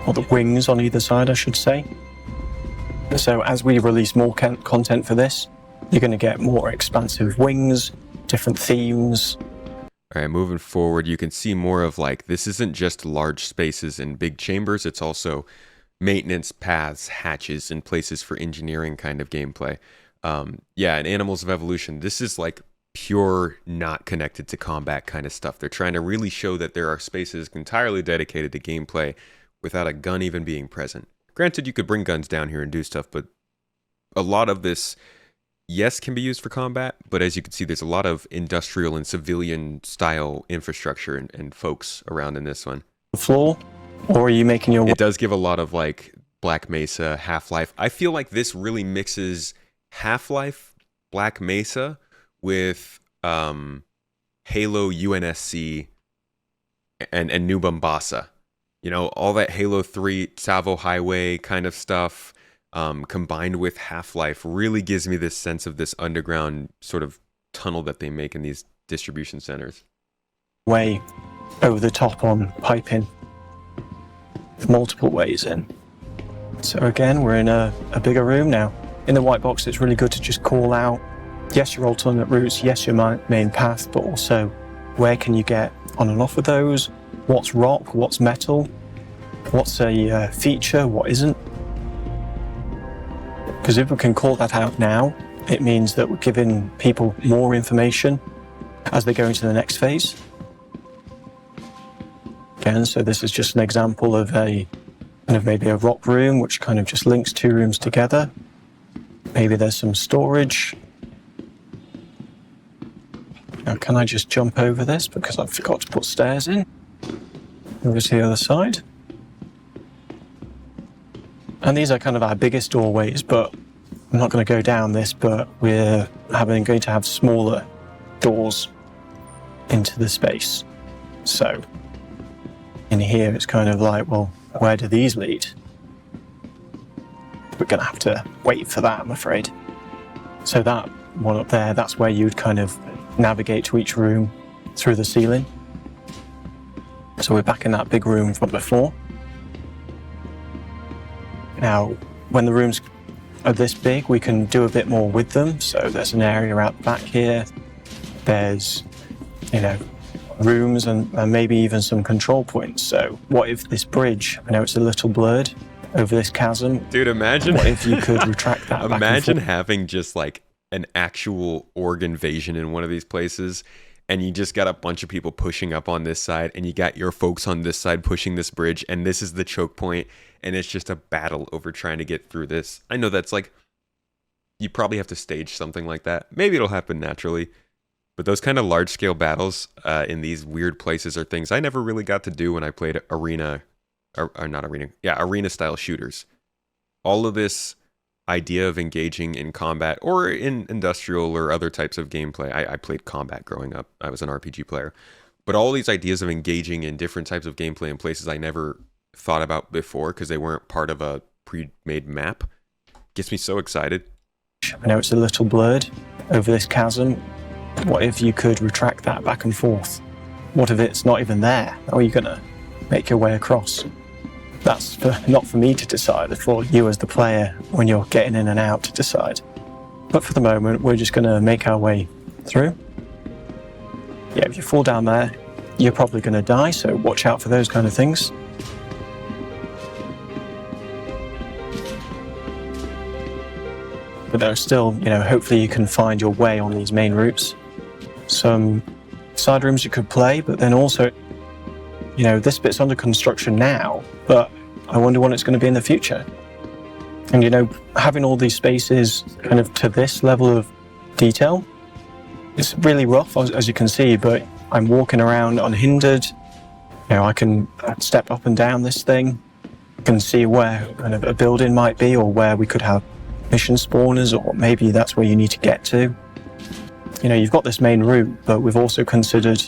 or the wings on either side, I should say. So as we release more content for this, you're going to get more expansive wings, different themes. All right, moving forward, you can see more of this isn't just large spaces and big chambers, it's also maintenance paths, hatches, and places for engineering kind of gameplay. And Animals of Evolution, this is pure, not connected to combat kind of stuff. They're trying to really show that there are spaces entirely dedicated to gameplay without a gun even being present. Granted, you could bring guns down here and do stuff, but a lot of this, yes, can be used for combat, but as you can see, there's a lot of industrial and civilian style infrastructure and folks around in this one. Floor, or are you making your... It does give a lot of Black Mesa, Half-Life. I feel like this really mixes Half-Life, Black Mesa with Halo UNSC and New Mombasa. All that Halo 3 Savo Highway kind of stuff combined with Half-Life really gives me this sense of this underground sort of tunnel that they make in these distribution centers. Way over the top on piping, multiple ways in. So again, we're in a bigger room now. In the white box, it's really good to just call out, yes, your alternate routes, yes, your main path, but also where can you get on and off of those? What's rock? What's metal? What's a feature? What isn't? Because if we can call that out now, it means that we're giving people more information as they go into the next phase. Again, so this is just an example of maybe a rock room, which kind of just links two rooms together. Maybe there's some storage. Now, can I just jump over this because I forgot to put stairs in? Over to the other side. And these are kind of our biggest doorways, but I'm not going to go down this, but we're going to have smaller doors into the space. So in here, it's kind of well, where do these lead? We're going to have to wait for that, I'm afraid. So that one up there, that's where you'd kind of navigate to each room through the ceiling. So we're back in that big room from before. Now, when the rooms are this big, we can do a bit more with them. So there's an area out back here. There's, rooms and maybe even some control points. So what if this bridge, I know it's a little blurred over this chasm. Dude, imagine. What if you could retract that Imagine having just an actual org invasion in one of these places, and you just got a bunch of people pushing up on this side, and you got your folks on this side pushing this bridge, and this is the choke point, and it's just a battle over trying to get through this. I know that's you probably have to stage something like that. Maybe it'll happen naturally, but those kind of large-scale battles in these weird places are things I never really got to do when I played arena-style shooters. All of this idea of engaging in combat or in industrial or other types of gameplay. I played combat growing up. I was an RPG player. But all these ideas of engaging in different types of gameplay in places I never thought about before because they weren't part of a pre-made map gets me so excited. I know it's a little blurred over this chasm. What if you could retract that back and forth? What if it's not even there? How are you going to make your way across? That's not for me to decide, for you as the player when you're getting in and out to decide. But for the moment, we're just going to make our way through. Yeah, if you fall down there, you're probably going to die, so watch out for those kind of things. But there are still, hopefully you can find your way on these main routes. Some side rooms you could play, but then also, this bit's under construction now, but I wonder what it's going to be in the future. And, having all these spaces kind of to this level of detail, it's really rough, as you can see, but I'm walking around unhindered. I can step up and down this thing. I can see where kind of a building might be, or where we could have mission spawners, or maybe that's where you need to get to. You've got this main route, but we've also considered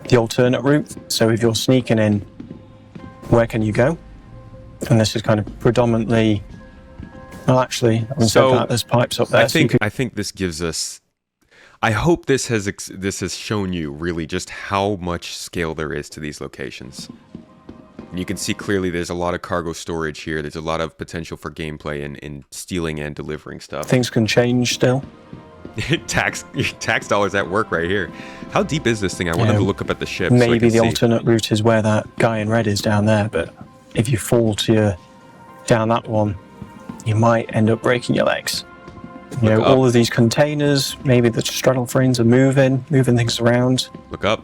the alternate route. So if you're sneaking in, where can you go? And this is kind of predominantly, well, actually, having said that, there's pipes up there. I think this gives us, I hope this has shown you really just how much scale there is to these locations. And you can see clearly there's a lot of cargo storage here. There's a lot of potential for gameplay in stealing and delivering stuff. Things can change still. tax dollars at work right here. How deep is this thing? I wanted to look up at the ship. Maybe the alternate route is where that guy in red is down there, but if you fall down that one, you might end up breaking your legs. All of these containers, maybe the straddle frames are moving things around. Look up.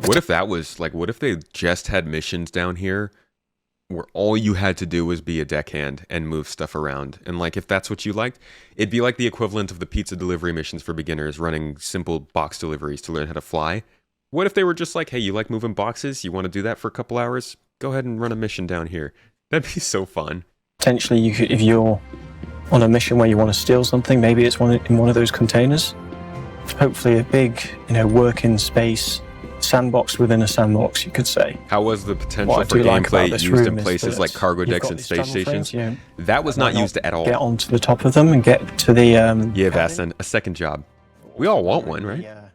What if that was, what if they just had missions down here where all you had to do was be a deckhand and move stuff around? And, if that's what you liked, it'd be like the equivalent of the pizza delivery missions for beginners, running simple box deliveries to learn how to fly. What if they were just like, hey, you like moving boxes? You want to do that for a couple hours? Go ahead and run a mission down here. That'd be so fun. Potentially, you could, if you're on a mission where you want to steal something, maybe it's in one of those containers. Hopefully a big, working space, sandbox within a sandbox, you could say. How was the potential for gameplay used in places like cargo decks and space stations? That was not used at all. Get onto the top of them and get to the... yeah, Vassan, a second job. We all want one, right? Yeah.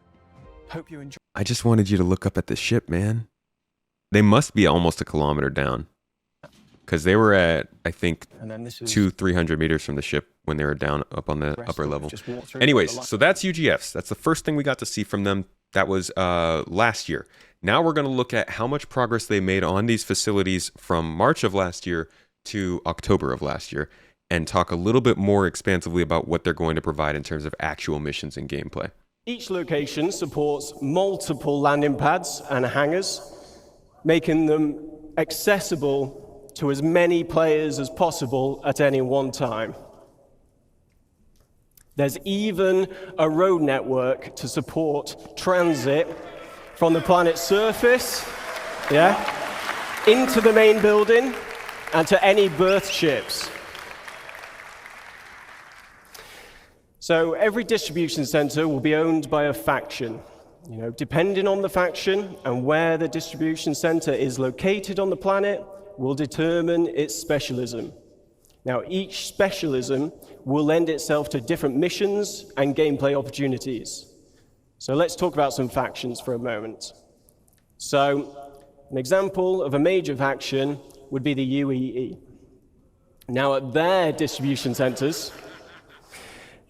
Hope you enjoy. I just wanted you to look up at the ship, man. They must be almost a kilometer down. Because they were at, I think, 200-300 meters from the ship when they were down up on the upper level. Anyways, so that's UGFs. That's the first thing we got to see from them. That was last year. Now we're going to look at how much progress they made on these facilities from March of last year to October of last year, and talk a little bit more expansively about what they're going to provide in terms of actual missions and gameplay. Each location supports multiple landing pads and hangars, making them accessible to as many players as possible at any one time. There's even a road network to support transit from the planet's surface, into the main building and to any berth ships. So every distribution center will be owned by a faction. Depending on the faction and where the distribution center is located on the planet will determine its specialism. Now, each specialism will lend itself to different missions and gameplay opportunities. So let's talk about some factions for a moment. So an example of a major faction would be the UEE. Now, at their distribution centers,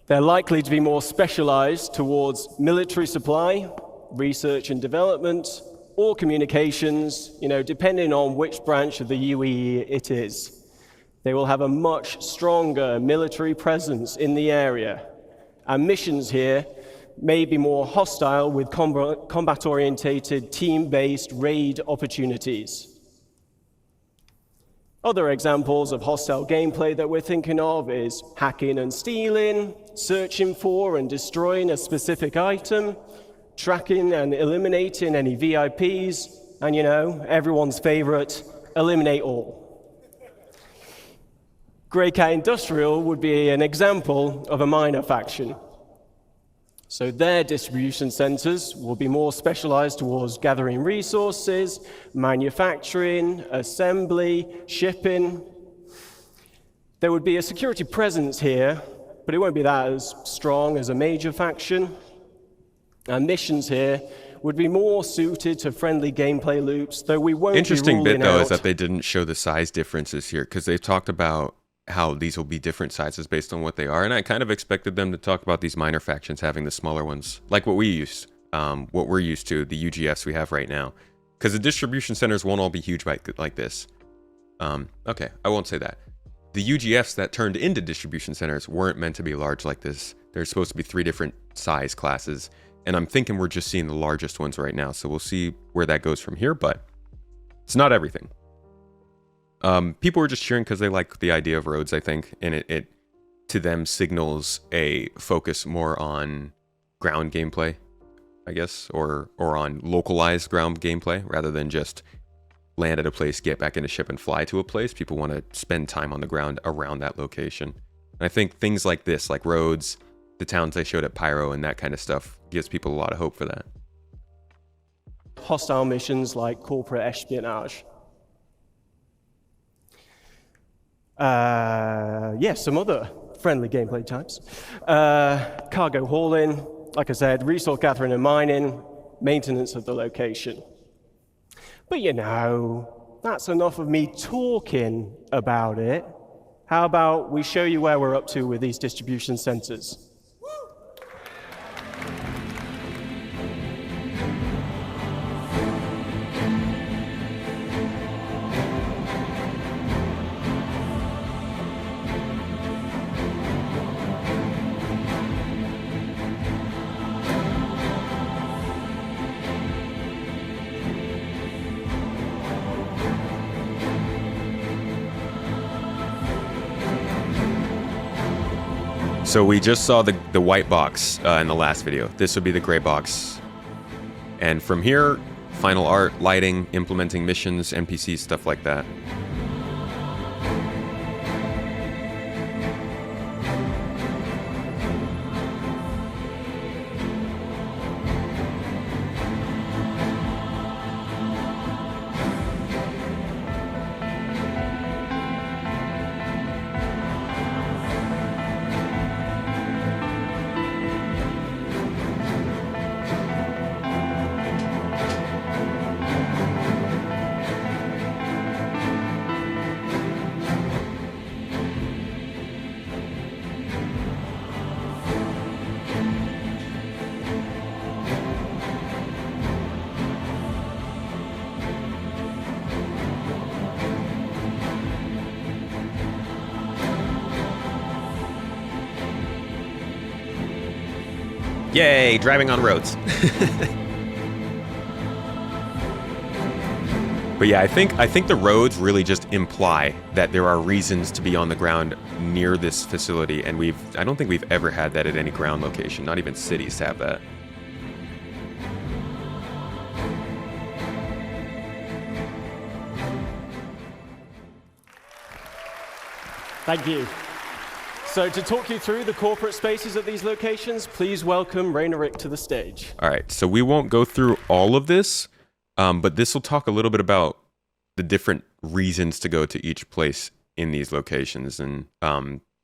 they're likely to be more specialized towards military supply, research and development, or communications, depending on which branch of the UEE it is. They will have a much stronger military presence in the area, and missions here may be more hostile with combat-orientated, team-based raid opportunities. Other examples of hostile gameplay that we're thinking of is hacking and stealing, searching for and destroying a specific item, tracking and eliminating any VIPs, and everyone's favorite, eliminate all. Grey Cat Industrial would be an example of a minor faction. So their distribution centers will be more specialized towards gathering resources, manufacturing, assembly, shipping. There would be a security presence here, but it won't be that as strong as a major faction. Our missions here would be more suited to friendly gameplay loops, though we won't Interesting be bit, though, out... is that they didn't show the size differences here, because they've talked about how these will be different sizes based on what they are, and I kind of expected them to talk about these minor factions having the smaller ones, like what we're used to, the UGFs we have right now. Because the distribution centers won't all be huge like this. Okay, I won't say that. The UGFs that turned into distribution centers weren't meant to be large like this. There's supposed to be 3 different size classes, and I'm thinking we're just seeing the largest ones right now, so we'll see where that goes from here, but it's not everything. People were just cheering because they like the idea of roads, I think, and it to them signals a focus more on ground gameplay, I guess, or on localized ground gameplay rather than just land at a place, get back in a ship, and fly to a place. People want to spend time on the ground around that location. And I think things like this, like roads, the towns they showed at Pyro, and that kind of stuff gives people a lot of hope for that. Hostile missions like corporate espionage. Yes, some other friendly gameplay types. Cargo hauling, like I said, resource gathering and mining, maintenance of the location. But you know, that's enough of me talking about it. How about we show you where we're up to with these distribution centers? So we just saw the white box in the last video. This would be the gray box. And from here, final art, lighting, implementing missions, NPCs, stuff like that. Yay, driving on roads. But yeah, I think the roads really just imply that there are reasons to be on the ground near this facility, and I don't think we've ever had that at any ground location, not even cities have that. Thank you. So to talk you through the corporate spaces at these locations, please welcome Rainer Rick to the stage. All right, so we won't go through all of this, but this will talk a little bit about the different reasons to go to each place in these locations. And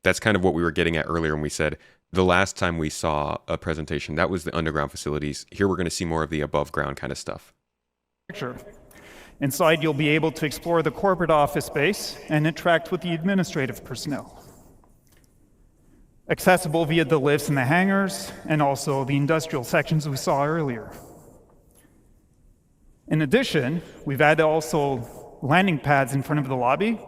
that's kind of what we were getting at earlier when we said the last time we saw a presentation, that was the underground facilities. Here we're going to see more of the above ground kind of stuff. Sure. Inside, you'll be able to explore the corporate office space and interact with the administrative personnel. Accessible via the lifts in the hangars and also the industrial sections we saw earlier. In addition, we've added also landing pads in front of the lobby,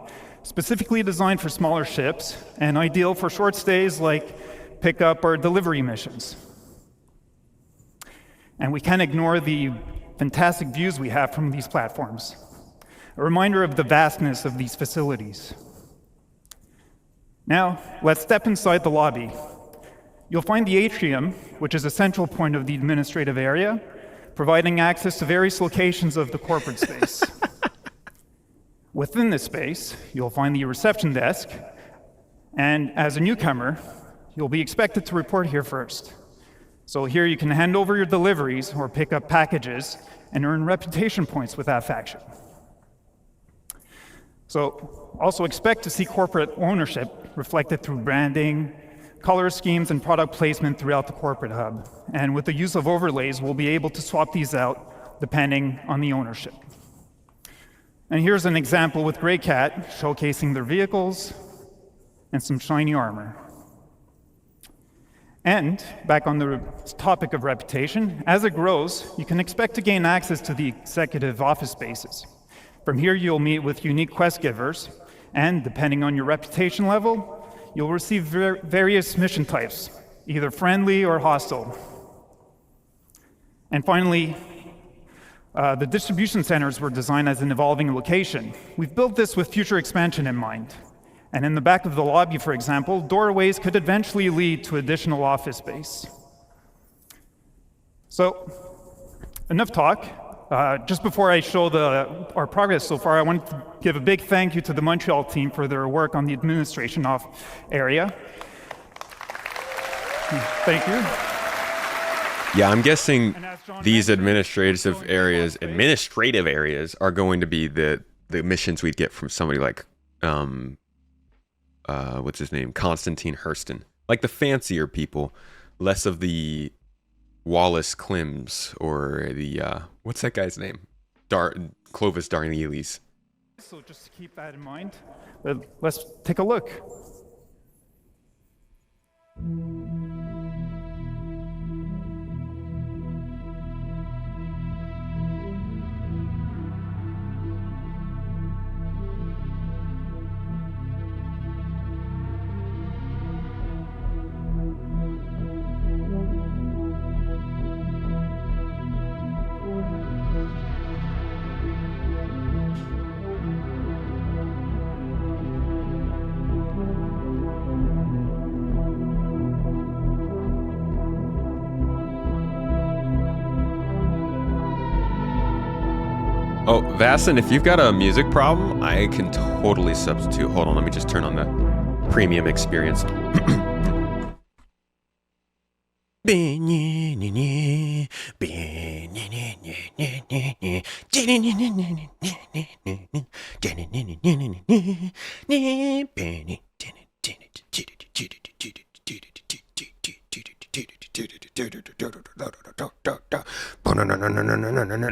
specifically designed for smaller ships and ideal for short stays like pickup or delivery missions. And we can't ignore the fantastic views we have from these platforms, a reminder of the vastness of these facilities. Now, let's step inside the lobby. You'll find the atrium, which is a central point of the administrative area, providing access to various locations of the corporate space. Within this space, you'll find the reception desk, and as a newcomer, you'll be expected to report here first. So here you can hand over your deliveries or pick up packages and earn reputation points with that faction. So also expect to see corporate ownership reflected through branding, color schemes, and product placement throughout the corporate hub. And with the use of overlays, we'll be able to swap these out depending on the ownership. And here's an example with Grey Cat showcasing their vehicles and some shiny armor. And back on the topic of reputation, as it grows, you can expect to gain access to the executive office spaces. From here, you'll meet with unique quest givers, and depending on your reputation level, you'll receive various mission types, either friendly or hostile. And finally, the distribution centers were designed as an evolving location. We've built this with future expansion in mind. And in the back of the lobby, for example, doorways could eventually lead to additional office space. So, enough talk. Just before I show our progress so far, I want to give a big thank you to the Montreal team for their work on the administration area. Thank you. Yeah, I'm guessing these administrative areas are going to be the missions we'd get from somebody like, what's his name? Constantine Hurston. Like the fancier people, less of the Wallace Klims or the what's that guy's name? Clovis Darneles. So just to keep that in mind, let's take a look. Oh, Vassen, if you've got a music problem, I can totally substitute. Hold on, let me just turn on the premium experience.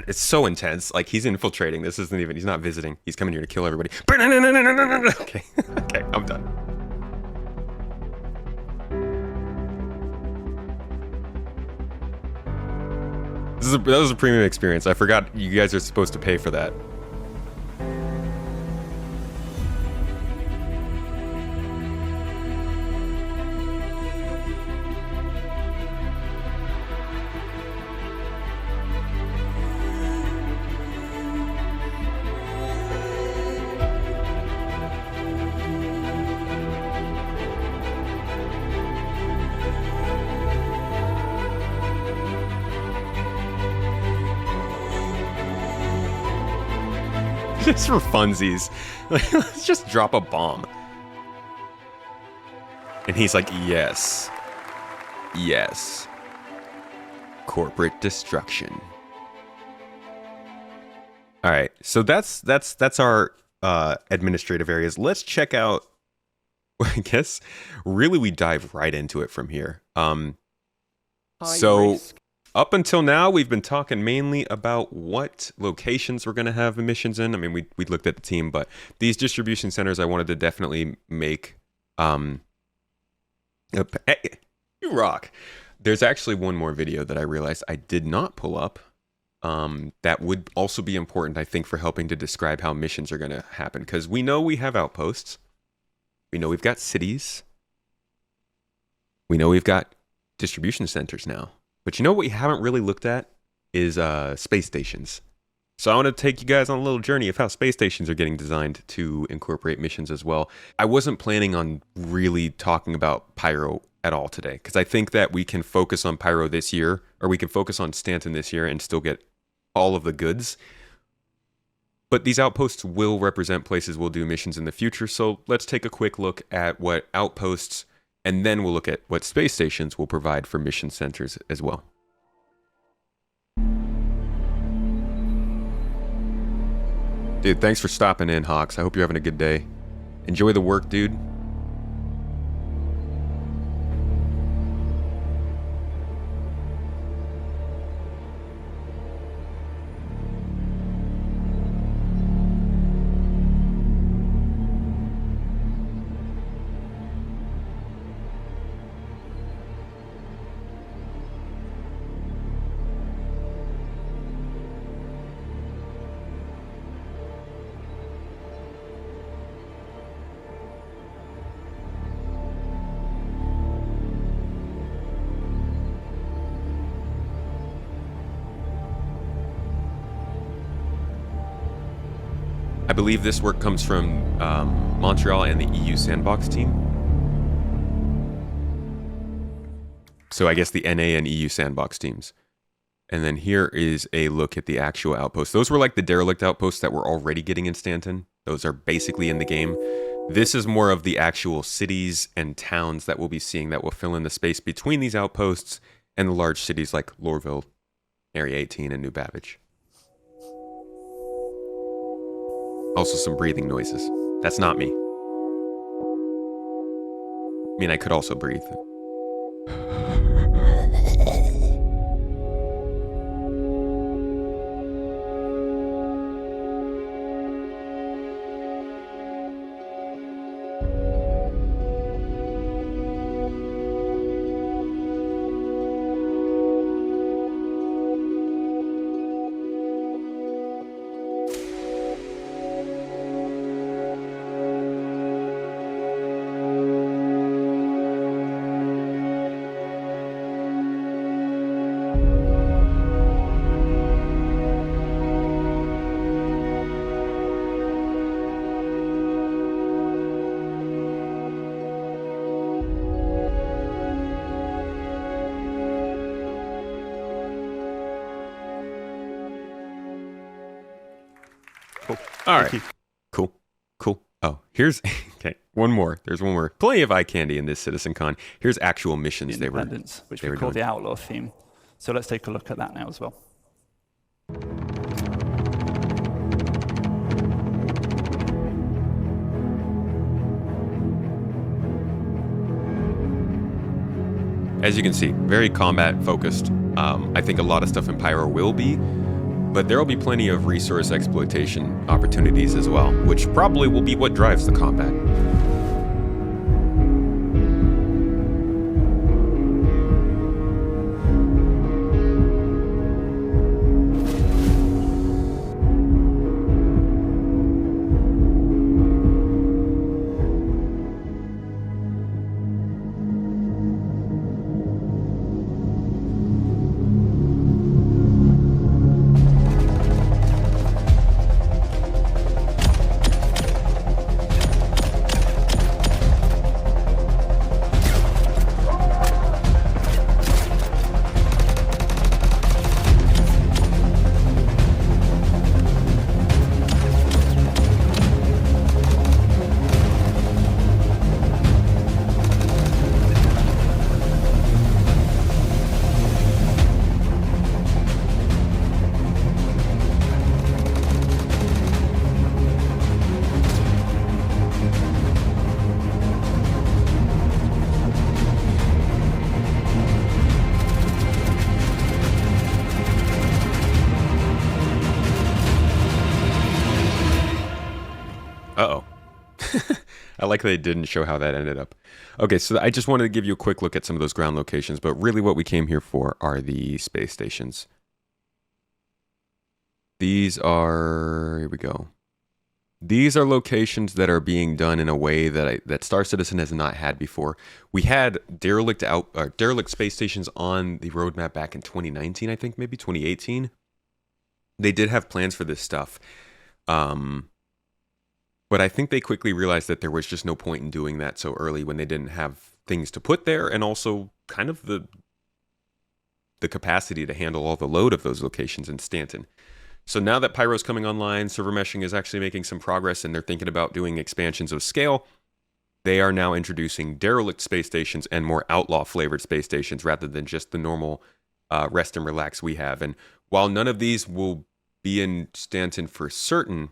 It's so intense. Like, he's infiltrating. This isn't even, he's not visiting. He's coming here to kill everybody. Okay, okay, I'm done. That was a premium experience. I forgot you guys are supposed to pay for that. Just for funsies. Let's just drop a bomb. And he's like, yes. Yes. Corporate destruction. All right, so that's our administrative areas. Let's check out, I guess, really we dive right into it from here. So up until now, we've been talking mainly about what locations we're going to have missions in. I mean, we looked at the team, but these distribution centers, I wanted to definitely make. Hey, you rock. There's actually one more video that I realized I did not pull up. That would also be important, I think, for helping to describe how missions are going to happen. Because we know we have outposts. We know we've got cities. We know we've got distribution centers now. But you know what we haven't really looked at is space stations. So I want to take you guys on a little journey of how space stations are getting designed to incorporate missions as well. I wasn't planning on really talking about Pyro at all today, because I think that we can focus on Pyro this year, or we can focus on Stanton this year and still get all of the goods. But these outposts will represent places we'll do missions in the future, so let's take a quick look at what outposts, and then we'll look at what space stations will provide for mission centers as well. Dude, thanks for stopping in, Hawks. I hope you're having a good day. Enjoy the work, dude. I believe this work comes from Montreal and the EU Sandbox team. So I guess the NA and EU Sandbox teams. And then here is a look at the actual outposts. Those were like the derelict outposts that we're already getting in Stanton. Those are basically in the game. This is more of the actual cities and towns that we'll be seeing that will fill in the space between these outposts and the large cities like Lorville, Area 18, and New Babbage. Also some breathing noises. That's not me. I mean, I could also breathe. Cool. All right. Cool. Cool. Oh, here's okay. One more. There's one more. Plenty of eye candy in this CitizenCon. Here's actual missions they were, which we call the Outlaw theme. So let's take a look at that now as well. As you can see, very combat focused. I think a lot of stuff in Pyro will be, but there will be plenty of resource exploitation opportunities as well, which probably will be what drives the combat. Uh-oh. I like that they didn't show how that ended up. Okay, so I just wanted to give you a quick look at some of those ground locations, but really what we came here for are the space stations. These are... here we go. These are locations that are being done in a way that Star Citizen has not had before. We had derelict space stations on the roadmap back in 2019, I think, maybe 2018. They did have plans for this stuff. But I think they quickly realized that there was just no point in doing that so early when they didn't have things to put there, and also kind of the capacity to handle all the load of those locations in Stanton. So now that Pyro's coming online, server meshing is actually making some progress, and they're thinking about doing expansions of scale. They are now introducing derelict space stations and more outlaw-flavored space stations rather than just the normal rest and relax we have. And while none of these will be in Stanton for certain,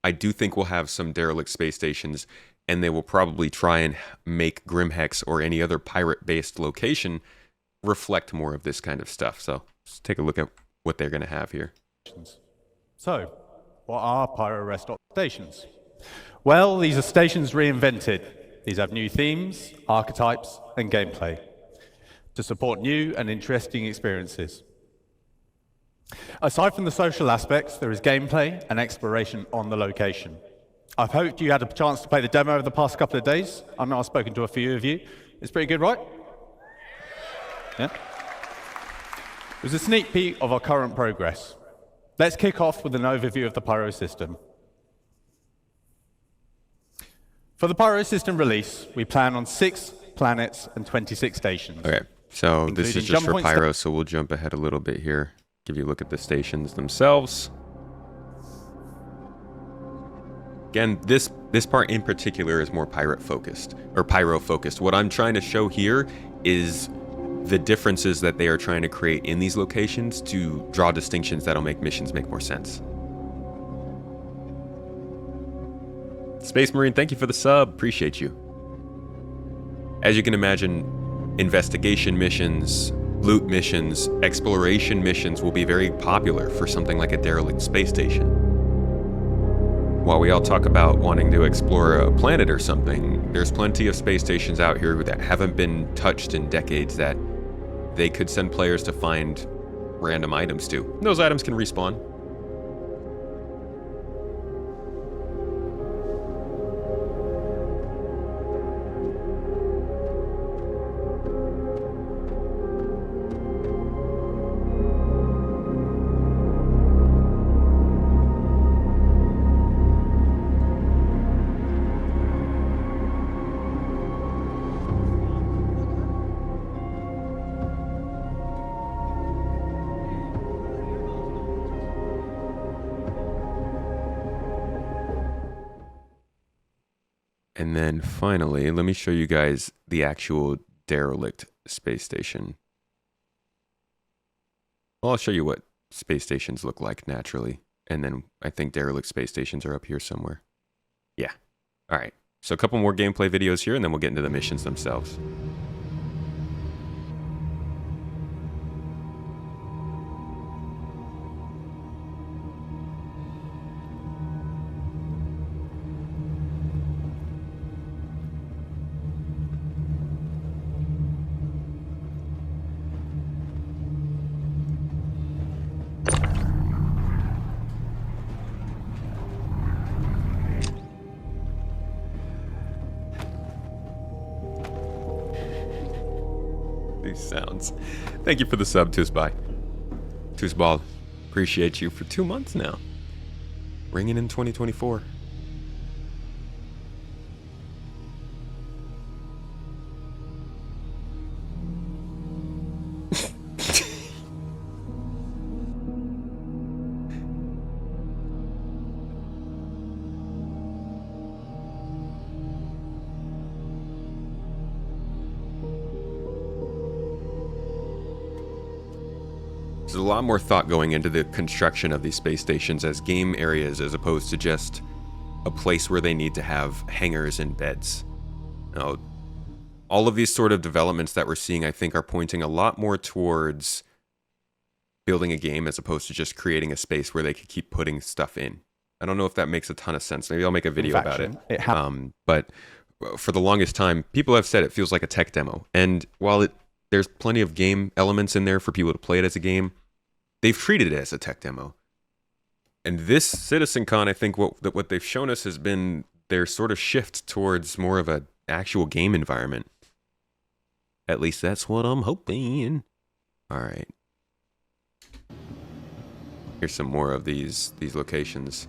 I do think we'll have some derelict space stations, and they will probably try and make Grimhex or any other pirate-based location reflect more of this kind of stuff. So let's take a look at what they're going to have here. So, what are Pyro Rest stations? Well, these are stations reinvented. These have new themes, archetypes, and gameplay to support new and interesting experiences. Aside from the social aspects, there is gameplay and exploration on the location. I've hoped you had a chance to play the demo over the past couple of days. I know I've spoken to a few of you. It's pretty good, right? Yeah? It was a sneak peek of our current progress. Let's kick off with an overview of the Pyro system. For the Pyro system release, we plan on 6 planets and 26 stations. Okay, so this is just for Pyro, so we'll jump ahead a little bit here. Give you a look at the stations themselves. Again, this part in particular is more pirate focused, or Pyro focused. What I'm trying to show here is the differences that they are trying to create in these locations to draw distinctions that'll make missions make more sense. Space Marine, thank you for the sub. Appreciate you. As you can imagine, investigation missions, loot missions, exploration missions will be very popular for something like a derelict space station. While we all talk about wanting to explore a planet or something, there's plenty of space stations out here that haven't been touched in decades that they could send players to find random items to. And those items can respawn. And then finally, let me show you guys the actual derelict space station. Well, I'll show you what space stations look like naturally. And then I think derelict space stations are up here somewhere. Yeah. All right. So a couple more gameplay videos here, and then we'll get into the missions themselves. Sounds. Thank you for the sub, Tuzball. Tuzball, appreciate you for 2 months now. Ringing in 2024. There's a lot more thought going into the construction of these space stations as game areas as opposed to just a place where they need to have hangars and beds. Now, all of these sort of developments that we're seeing, I think, are pointing a lot more towards building a game as opposed to just creating a space where they could keep putting stuff in. I don't know if that makes a ton of sense. Maybe I'll make a video about it. But for the longest time, people have said it feels like a tech demo. And while there's plenty of game elements in there for people to play it as a game, they've treated it as a tech demo. And this CitizenCon, I think what they've shown us has been their sort of shift towards more of an actual game environment. At least that's what I'm hoping. All right. Here's some more of these locations.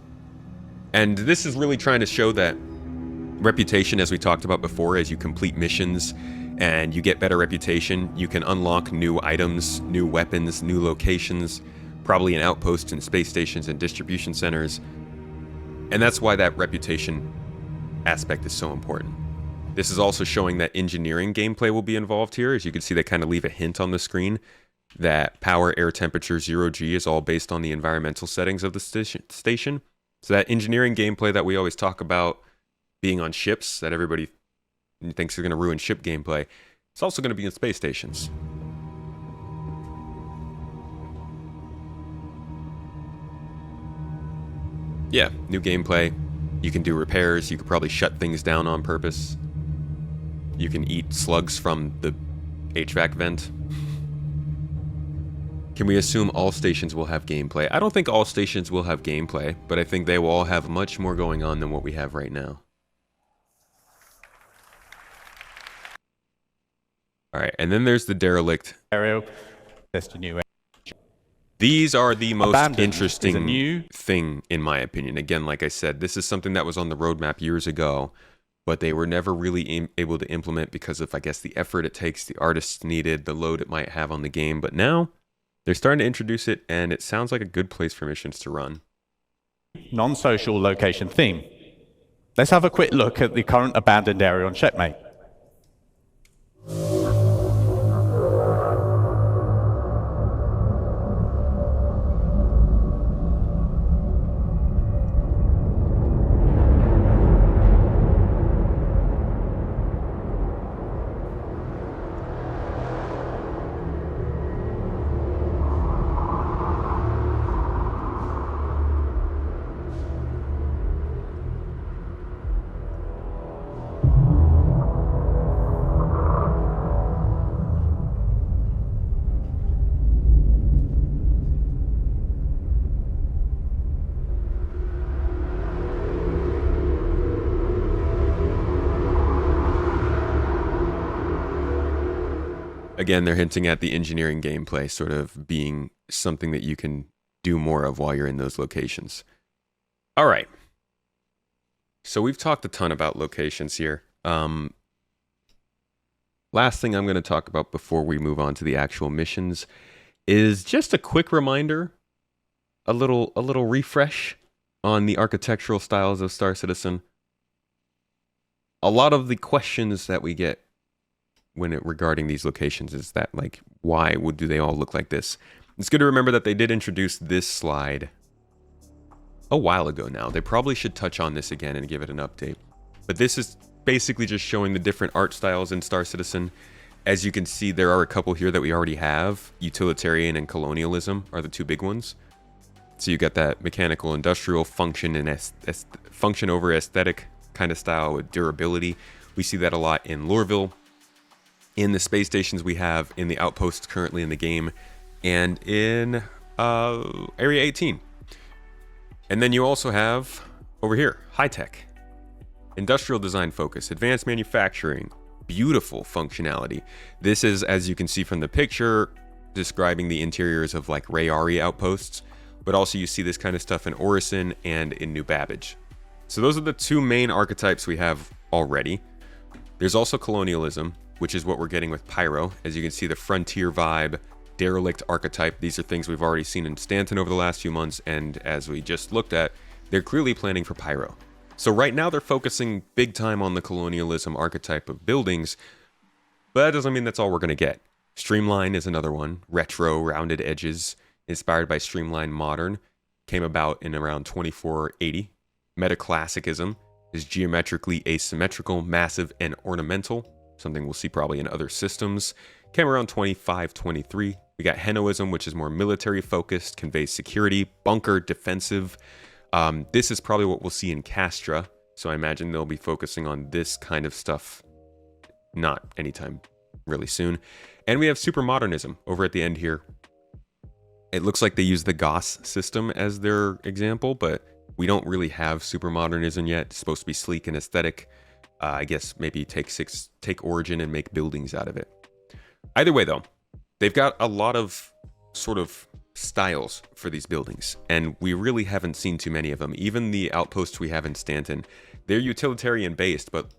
And this is really trying to show that reputation, as we talked about before, as you complete missions and you get better reputation, you can unlock new items, new weapons, new locations, probably an outpost and space stations and distribution centers. And that's why that reputation aspect is so important. This is also showing that engineering gameplay will be involved here. As you can see, they kind of leave a hint on the screen that power, air temperature, 0G is all based on the environmental settings of the station. So that engineering gameplay that we always talk about being on ships, that everybody thinks are going to ruin ship gameplay, it's also going to be in space stations. Yeah, new gameplay. You can do repairs. You could probably shut things down on purpose. You can eat slugs from the HVAC vent. Can we assume all stations will have gameplay? I don't think all stations will have gameplay, but I think they will all have much more going on than what we have right now. All right, and then there's the derelict. These are the most interesting thing, in my opinion. Again, like I said, this is something that was on the roadmap years ago, but they were never really able to implement because of, I guess, the effort it takes, the artists needed, the load it might have on the game. But now they're starting to introduce it, and it sounds like a good place for missions to run. Non-social location theme. Let's have a quick look at the current abandoned area on Checkmate. Again, they're hinting at the engineering gameplay sort of being something that you can do more of while you're in those locations. All right. So we've talked a ton about locations here. Last thing I'm going to talk about before we move on to the actual missions is just a quick reminder, a little refresh on the architectural styles of Star Citizen. A lot of the questions that we get regarding these locations is that, like, why do they all look like this? It's good to remember that they did introduce this slide a while ago now. They probably should touch on this again and give it an update. But this is basically just showing the different art styles in Star Citizen. As you can see, there are a couple here that we already have. Utilitarian and colonialism are the two big ones. So you got that mechanical industrial function and function over aesthetic kind of style with durability. We see that a lot in Lorville, in the space stations we have, in the outposts currently in the game, and in Area 18. And then you also have, over here, high-tech. Industrial design focus, advanced manufacturing, beautiful functionality. This is, as you can see from the picture, describing the interiors of like Rayari outposts, but also you see this kind of stuff in Orison and in New Babbage. So those are the two main archetypes we have already. There's also colonialism, which is what we're getting with Pyro. As you can see, the frontier vibe, derelict archetype. These are things we've already seen in Stanton over the last few months, and as we just looked at, they're clearly planning for Pyro. So right now they're focusing big time on the colonialism archetype of buildings, but that doesn't mean that's all we're going to get. Streamline is another one. Retro, rounded edges, inspired by Streamline Modern, came about in around 2480. Metaclassicism is geometrically asymmetrical, massive, and ornamental. Something we'll see probably in other systems. Came around 2523. We got Henoism, which is more military focused, conveys security, bunker, defensive. This is probably what we'll see in Castra, so I imagine they'll be focusing on this kind of stuff not anytime really soon. And we have Supermodernism over at the end here. It looks like they use the Goss system as their example, but we don't really have Supermodernism yet. It's supposed to be sleek and aesthetic. I guess maybe take Origin and make buildings out of it. Either way, though, they've got a lot of sort of styles for these buildings, and we really haven't seen too many of them. Even the outposts we have in Stanton, they're utilitarian based, but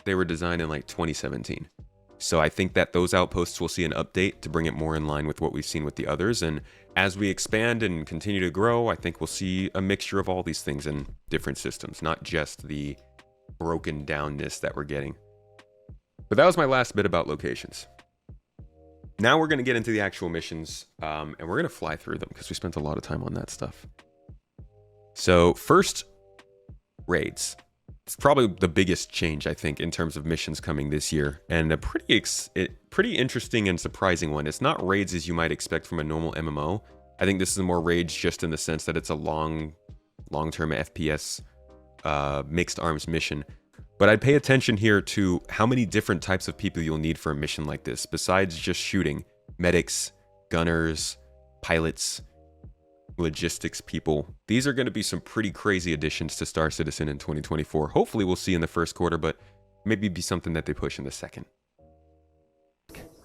they were designed in like 2017. So I think that those outposts will see an update to bring it more in line with what we've seen with the others. And as we expand and continue to grow, I think we'll see a mixture of all these things in different systems, not just the broken downness that we're getting. But that was my last bit about locations. Now we're going to get into the actual missions, and we're going to fly through them because we spent a lot of time on that stuff. So first, raids. It's probably the biggest change, I think, in terms of missions coming this year, and a pretty interesting and surprising one. It's not raids as you might expect from a normal MMO. I think this is more raids just in the sense that it's a long-term FPS mixed arms mission. But I'd pay attention here to how many different types of people you'll need for a mission like this, besides just shooting. Medics, gunners, pilots, logistics people. These are going to be some pretty crazy additions to Star Citizen in 2024. Hopefully we'll see in the first quarter, but maybe be something that they push in the second.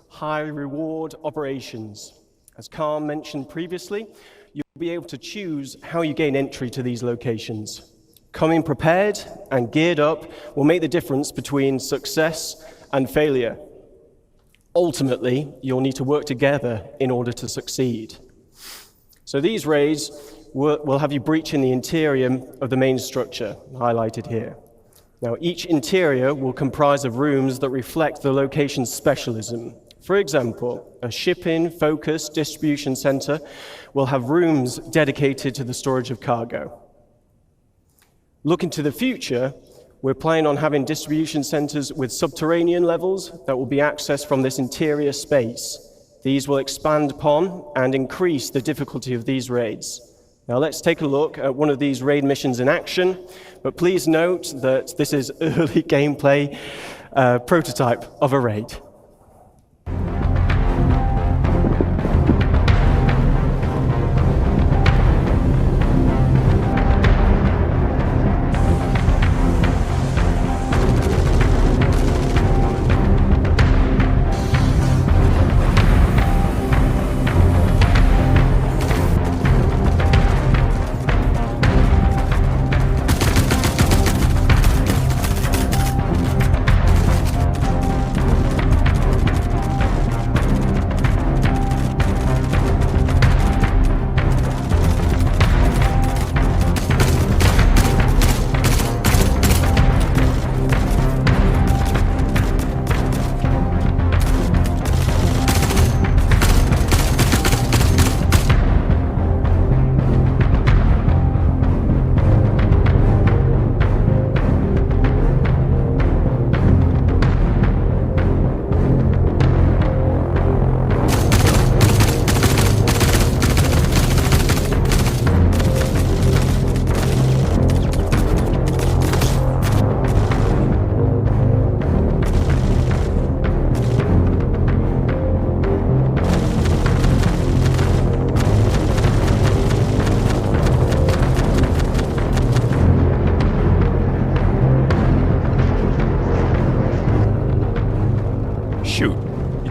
High reward operations. As Khan mentioned previously, you'll be able to choose how you gain entry to these locations. Coming prepared and geared up will make the difference between success and failure. Ultimately, you'll need to work together in order to succeed. So these raids will have you breaching the interior of the main structure, highlighted here. Now, each interior will comprise of rooms that reflect the location's specialism. For example, a shipping-focused distribution center will have rooms dedicated to the storage of cargo. Looking to the future, we're planning on having distribution centers with subterranean levels that will be accessed from this interior space. These will expand upon and increase the difficulty of these raids. Now let's take a look at one of these raid missions in action, but please note that this is early gameplay prototype of a raid.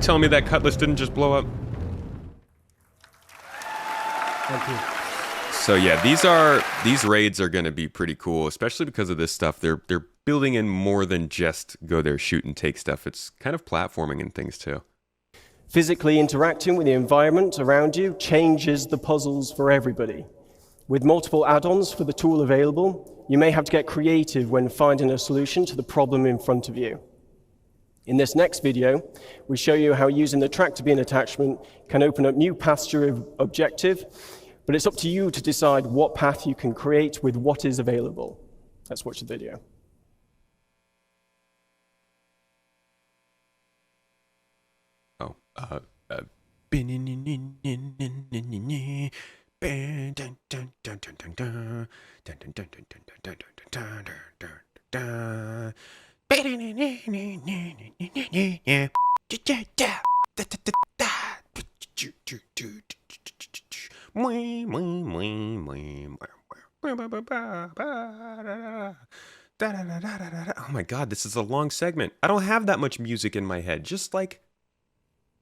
Telling me that Cutlass didn't just blow up? Thank you. So yeah, these raids are going to be pretty cool, especially because of this stuff. They're building in more than just go there, shoot, and take stuff. It's kind of platforming and things too. Physically interacting with the environment around you changes the puzzles for everybody. With multiple add-ons for the tool available, you may have to get creative when finding a solution to the problem in front of you. In this next video, we show you how using the tractor beam attachment can open up new paths to your objective, but it's up to you to decide what path you can create with what is available. Let's watch the video. Oh, oh my god, this is a long segment. I don't have that much music in my head. Just like,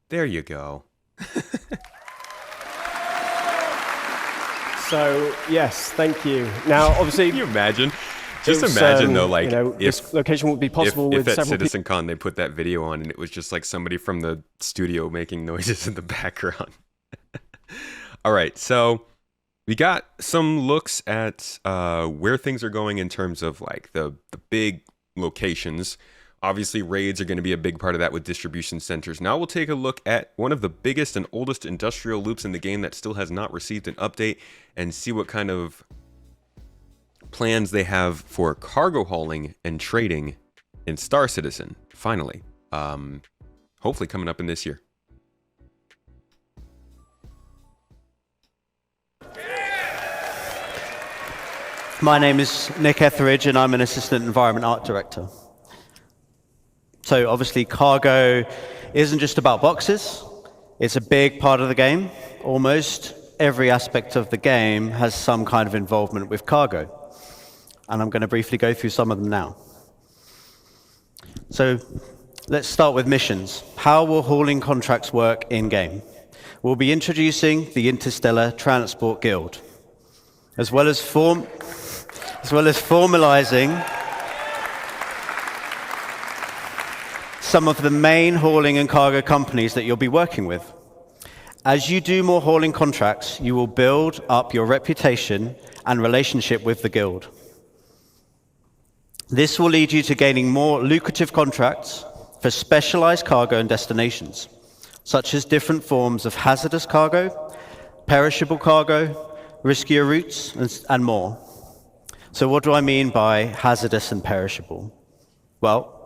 there you go. So, yes, thank you. Now, obviously... Can you imagine? Just imagine, though, like, if this location would be possible with at several CitizenCon they put that video on and it was just like somebody from the studio making noises in the background. All right, so we got some looks at where things are going in terms of like the big locations. Obviously, raids are going to be a big part of that with distribution centers. Now we'll take a look at one of the biggest and oldest industrial loops in the game that still has not received an update and see what kind of plans they have for cargo hauling and trading in Star Citizen, finally. Hopefully coming up in this year. My name is Nick Etheridge, and I'm an Assistant Environment Art Director. So obviously cargo isn't just about boxes. It's a big part of the game. Almost every aspect of the game has some kind of involvement with cargo. And I'm going to briefly go through some of them now. So let's start with missions. How will hauling contracts work in-game? We'll be introducing the Interstellar Transport Guild, as well as formalizing some of the main hauling and cargo companies that you'll be working with. As you do more hauling contracts, you will build up your reputation and relationship with the guild. This will lead you to gaining more lucrative contracts for specialized cargo and destinations, such as different forms of hazardous cargo, perishable cargo, riskier routes, and more. So what do I mean by hazardous and perishable? Well,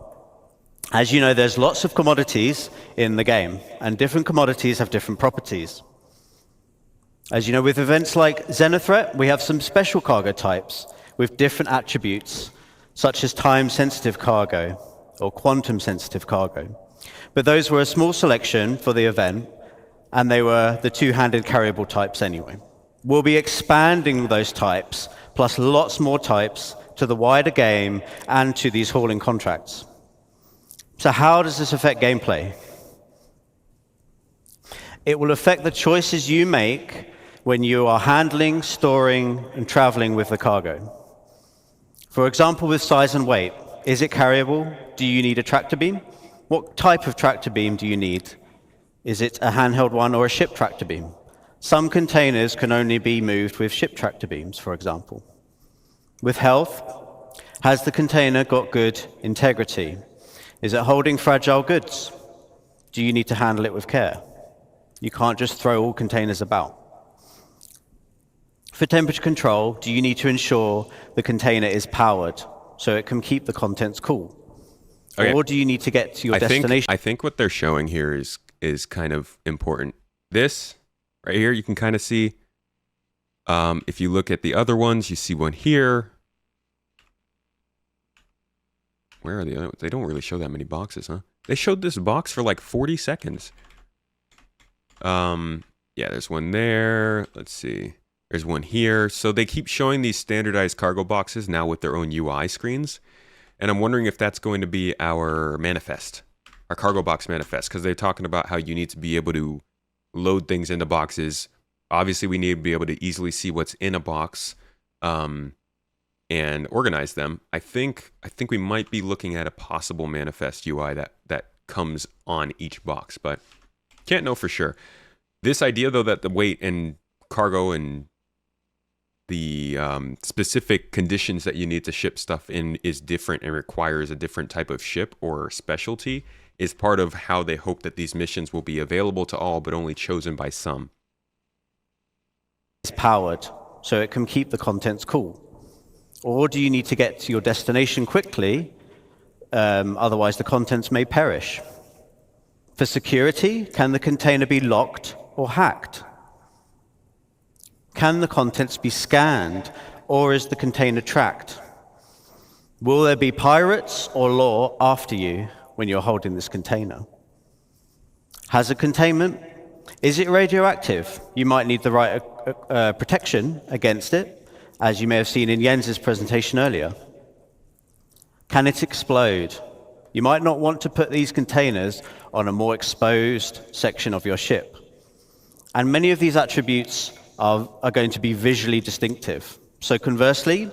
as you know, there's lots of commodities in the game, and different commodities have different properties. As you know, with events like Xenothreat, we have some special cargo types with different attributes, such as time-sensitive cargo or quantum-sensitive cargo. But those were a small selection for the event, and they were the two-handed carryable types anyway. We'll be expanding those types, plus lots more types, to the wider game and to these hauling contracts. So how does this affect gameplay? It will affect the choices you make when you are handling, storing, and traveling with the cargo. For example, with size and weight. Is it carryable? Do you need a tractor beam? What type of tractor beam do you need? Is it a handheld one or a ship tractor beam? Some containers can only be moved with ship tractor beams, for example. With health, has the container got good integrity? Is it holding fragile goods? Do you need to handle it with care? You can't just throw all containers about. For temperature control, do you need to ensure the container is powered so it can keep the contents cool? Okay. Or do you need to get to your destination? I think what they're showing here is kind of important. This right here, you can kind of see, if you look at the other ones, you see one here. Where are the other ones? They don't really show that many boxes, huh? They showed this box for like 40 seconds. Yeah, there's one there. Let's see. There's one here. So they keep showing these standardized cargo boxes now with their own UI screens. And I'm wondering if that's going to be our manifest, our cargo box manifest, because they're talking about how you need to be able to load things into boxes. Obviously, we need to be able to easily see what's in a box and organize them. I think we might be looking at a possible manifest UI that comes on each box, but can't know for sure. This idea, though, that the weight and cargo and the specific conditions that you need to ship stuff in is different and requires a different type of ship or specialty is part of how they hope that these missions will be available to all, but only chosen by some. It's powered, so it can keep the contents cool. Or do you need to get to your destination quickly? Otherwise, the contents may perish. For security, can the container be locked or hacked? Can the contents be scanned, or is the container tracked? Will there be pirates or law after you when you're holding this container? Hazard containment. Is it radioactive? You might need the right protection against it, as you may have seen in Jens's presentation earlier. Can it explode? You might not want to put these containers on a more exposed section of your ship. And many of these attributes are going to be visually distinctive. So conversely,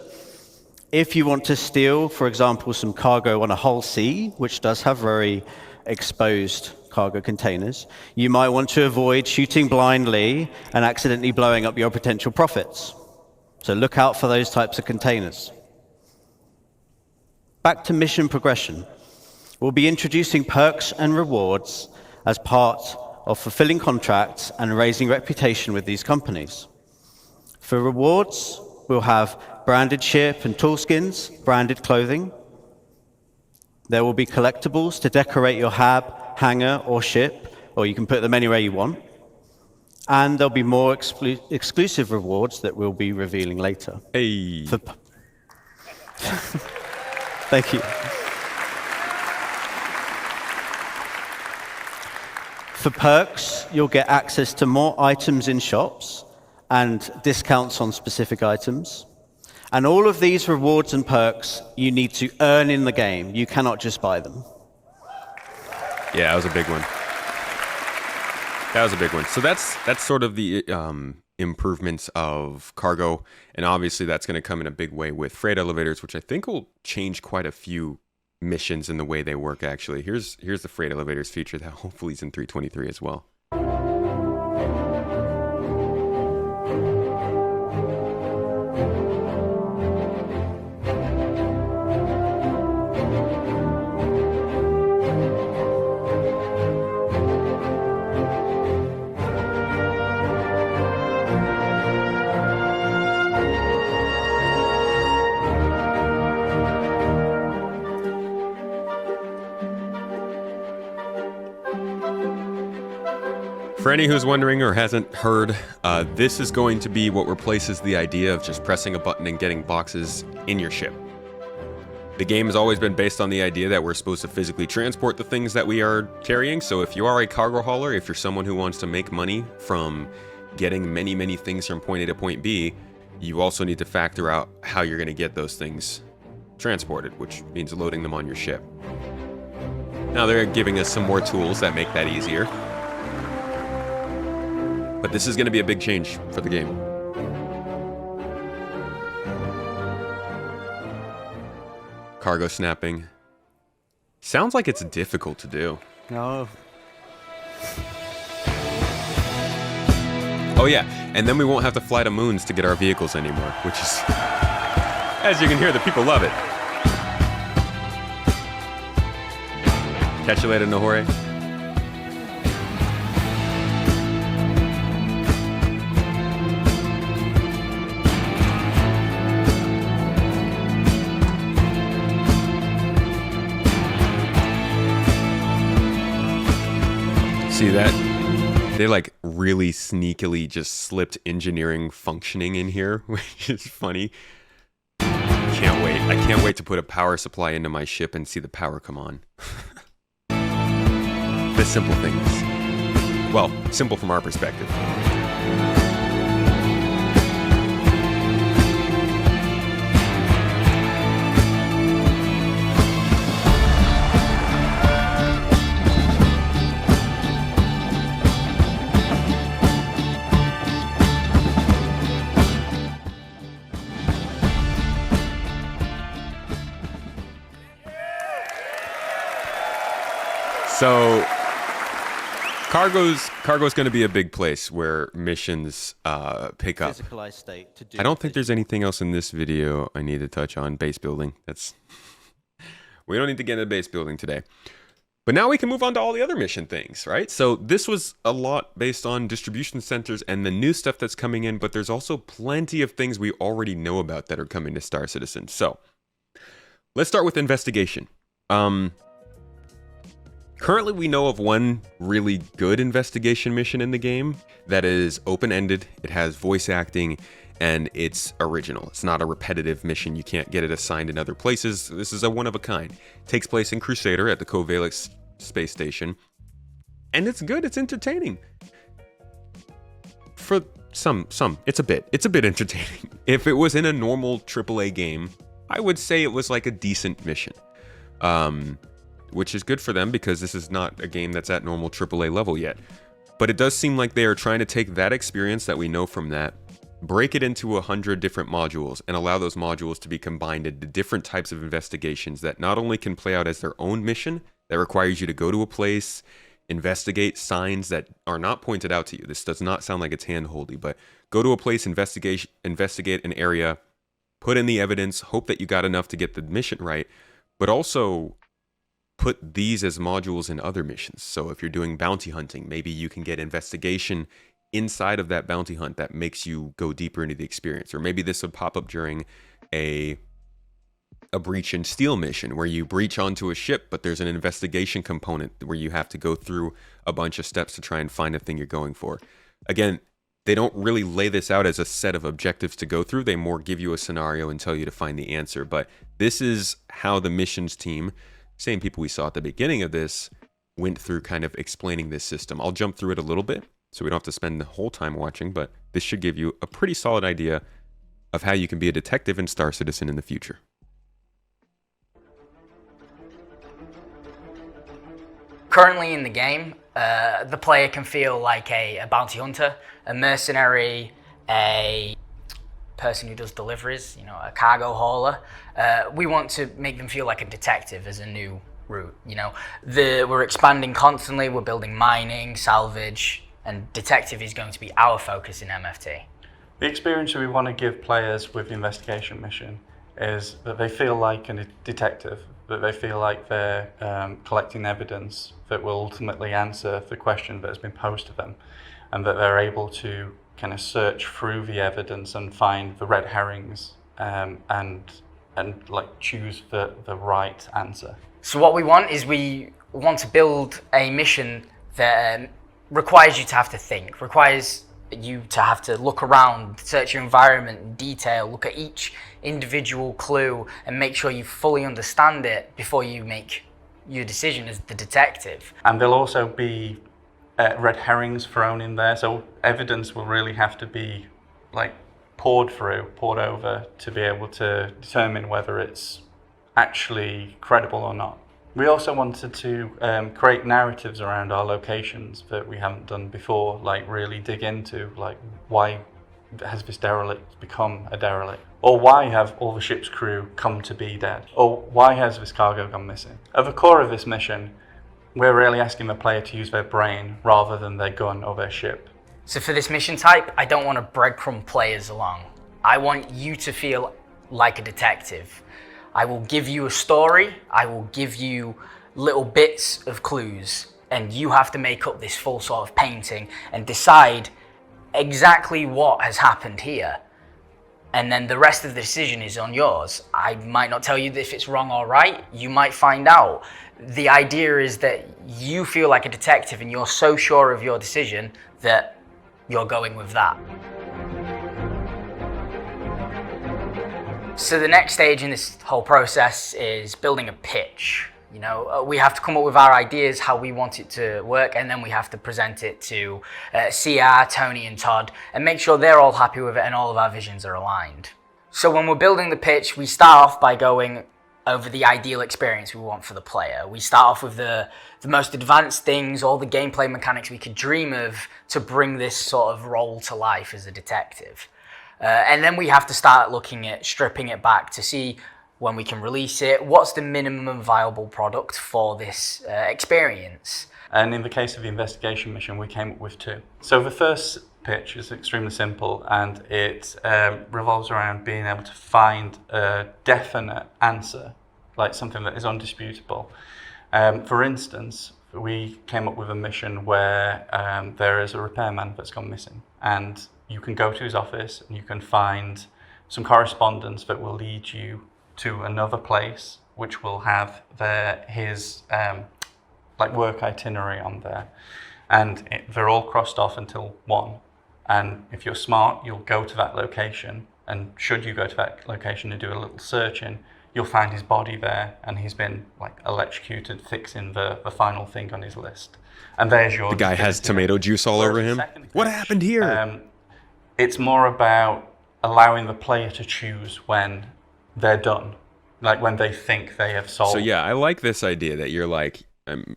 if you want to steal, for example, some cargo on a hull C, which does have very exposed cargo containers, you might want to avoid shooting blindly and accidentally blowing up your potential profits. So look out for those types of containers. Back to mission progression. We'll be introducing perks and rewards as part of fulfilling contracts and raising reputation with these companies. For rewards, will have branded ship and tool skins, branded clothing. There will be collectibles to decorate your hab, hangar, or ship, or you can put them anywhere you want. And there'll be more exclusive rewards that we'll be revealing later. Hey. Thank you. For perks, you'll get access to more items in shops and discounts on specific items. And all of these rewards and perks you need to earn in the game. You cannot just buy them. Yeah, that was a big one. That was a big one. So that's sort of the improvements of cargo, and obviously that's going to come in a big way with freight elevators, which I think will change quite a few missions in the way they work. Actually, here's the freight elevators feature that hopefully is in 3.23 as well. For any who's wondering or hasn't heard, this is going to be what replaces the idea of just pressing a button and getting boxes in your ship. The game has always been based on the idea that we're supposed to physically transport the things that we are carrying, so if you are a cargo hauler, if you're someone who wants to make money from getting many, many things from point A to point B, you also need to factor out how you're going to get those things transported, which means loading them on your ship. Now they're giving us some more tools that make that easier. But this is going to be a big change for the game. Cargo snapping. Sounds like it's difficult to do. No. Oh yeah, and then we won't have to fly to moons to get our vehicles anymore, which is, as you can hear, the people love it. Catch you later, Nahore. See that? They like really sneakily just slipped engineering functioning in here, which is funny. Can't wait. I can't wait to put a power supply into my ship and see the power come on. The simple things. Well, simple from our perspective. So cargo's going to be a big place where missions pick up. Physicalized state to do I don't think there's anything else in this video I need to touch on. Base building. We don't need to get into base building today. But now we can move on to all the other mission things, right? So this was a lot based on distribution centers and the new stuff that's coming in, but there's also plenty of things we already know about that are coming to Star Citizen. So let's start with investigation. Currently, we know of one really good investigation mission in the game that is open-ended, it has voice acting, and it's original. It's not a repetitive mission. You can't get it assigned in other places. This is a one-of-a-kind. It takes place in Crusader at the Covalix space station. And it's good. It's entertaining. For some, it's a bit entertaining. If it was in a normal AAA game, I would say it was like a decent mission. Which is good for them because this is not a game that's at normal AAA level yet. But it does seem like they are trying to take that experience that we know from that, break it into 100 different modules, and allow those modules to be combined into different types of investigations that not only can play out as their own mission, that requires you to go to a place, investigate signs that are not pointed out to you. This does not sound like it's hand-holdy, but go to a place, investigate an area, put in the evidence, hope that you got enough to get the mission right, but also put these as modules in other missions. So if you're doing bounty hunting, maybe you can get investigation inside of that bounty hunt that makes you go deeper into the experience. Or maybe this would pop up during a breach and steal mission where you breach onto a ship, but there's an investigation component where you have to go through a bunch of steps to try and find the thing you're going for. Again, they don't really lay this out as a set of objectives to go through. They more give you a scenario and tell you to find the answer. But this is how the missions team, same people we saw at the beginning of this, went through kind of explaining this system. I'll jump through it a little bit so we don't have to spend the whole time watching, but this should give you a pretty solid idea of how you can be a detective in Star Citizen in the future. Currently in the game, the player can feel like a bounty hunter, a mercenary, a person who does deliveries, you know, a cargo hauler. We want to make them feel like a detective as a new route. You know, we're expanding constantly. We're building mining, salvage, and detective is going to be our focus in MFT. The experience we want to give players with the investigation mission is that they feel like a detective, that they feel like they're collecting evidence that will ultimately answer the question that has been posed to them, and that they're able to kind of search through the evidence and find the red herrings and like choose the right answer. So what we want is we want to build a mission that requires you to have to think, requires you to have to look around, search your environment in detail, look at each individual clue and make sure you fully understand it before you make your decision as the detective. And there'll also be red herrings thrown in there, so evidence will really have to be like poured over to be able to determine whether it's actually credible or not. We also wanted to create narratives around our locations that we haven't done before, like really dig into like why has this derelict become a derelict? Or why have all the ship's crew come to be dead? Or why has this cargo gone missing? At the core of this mission, we're really asking the player to use their brain rather than their gun or their ship. So for this mission type, I don't want to breadcrumb players along. I want you to feel like a detective. I will give you a story, I will give you little bits of clues, and you have to make up this full sort of painting and decide exactly what has happened here. And then the rest of the decision is on yours. I might not tell you if it's wrong or right, you might find out. The idea is that you feel like a detective and you're so sure of your decision that you're going with that. So the next stage in this whole process is building a pitch. You know, we have to come up with our ideas, how we want it to work, and then we have to present it to CR, Tony and Todd, and make sure they're all happy with it and all of our visions are aligned. So when we're building the pitch, we start off by going over the ideal experience we want for the player. We start off with the most advanced things, all the gameplay mechanics we could dream of to bring this sort of role to life as a detective. And then we have to start looking at stripping it back to see when we can release it, what's the minimum viable product for this experience. And in the case of the investigation mission, we came up with two. So the first pitch is extremely simple, and it revolves around being able to find a definite answer, like something that is undisputable. For instance, we came up with a mission where there is a repairman that's gone missing, and you can go to his office and you can find some correspondence that will lead you to another place, which will have his like work itinerary on there, and they're all crossed off until one. And if you're smart, you'll go to that location, and should you go to that location and do a little searching, you'll find his body there, and he's been like electrocuted, fixing the final thing on his list. And there's your. The guy has tomato juice all over him. What happened here? It's more about allowing the player to choose when they're done, like when they think they have solved. So yeah, I like this idea that you're like,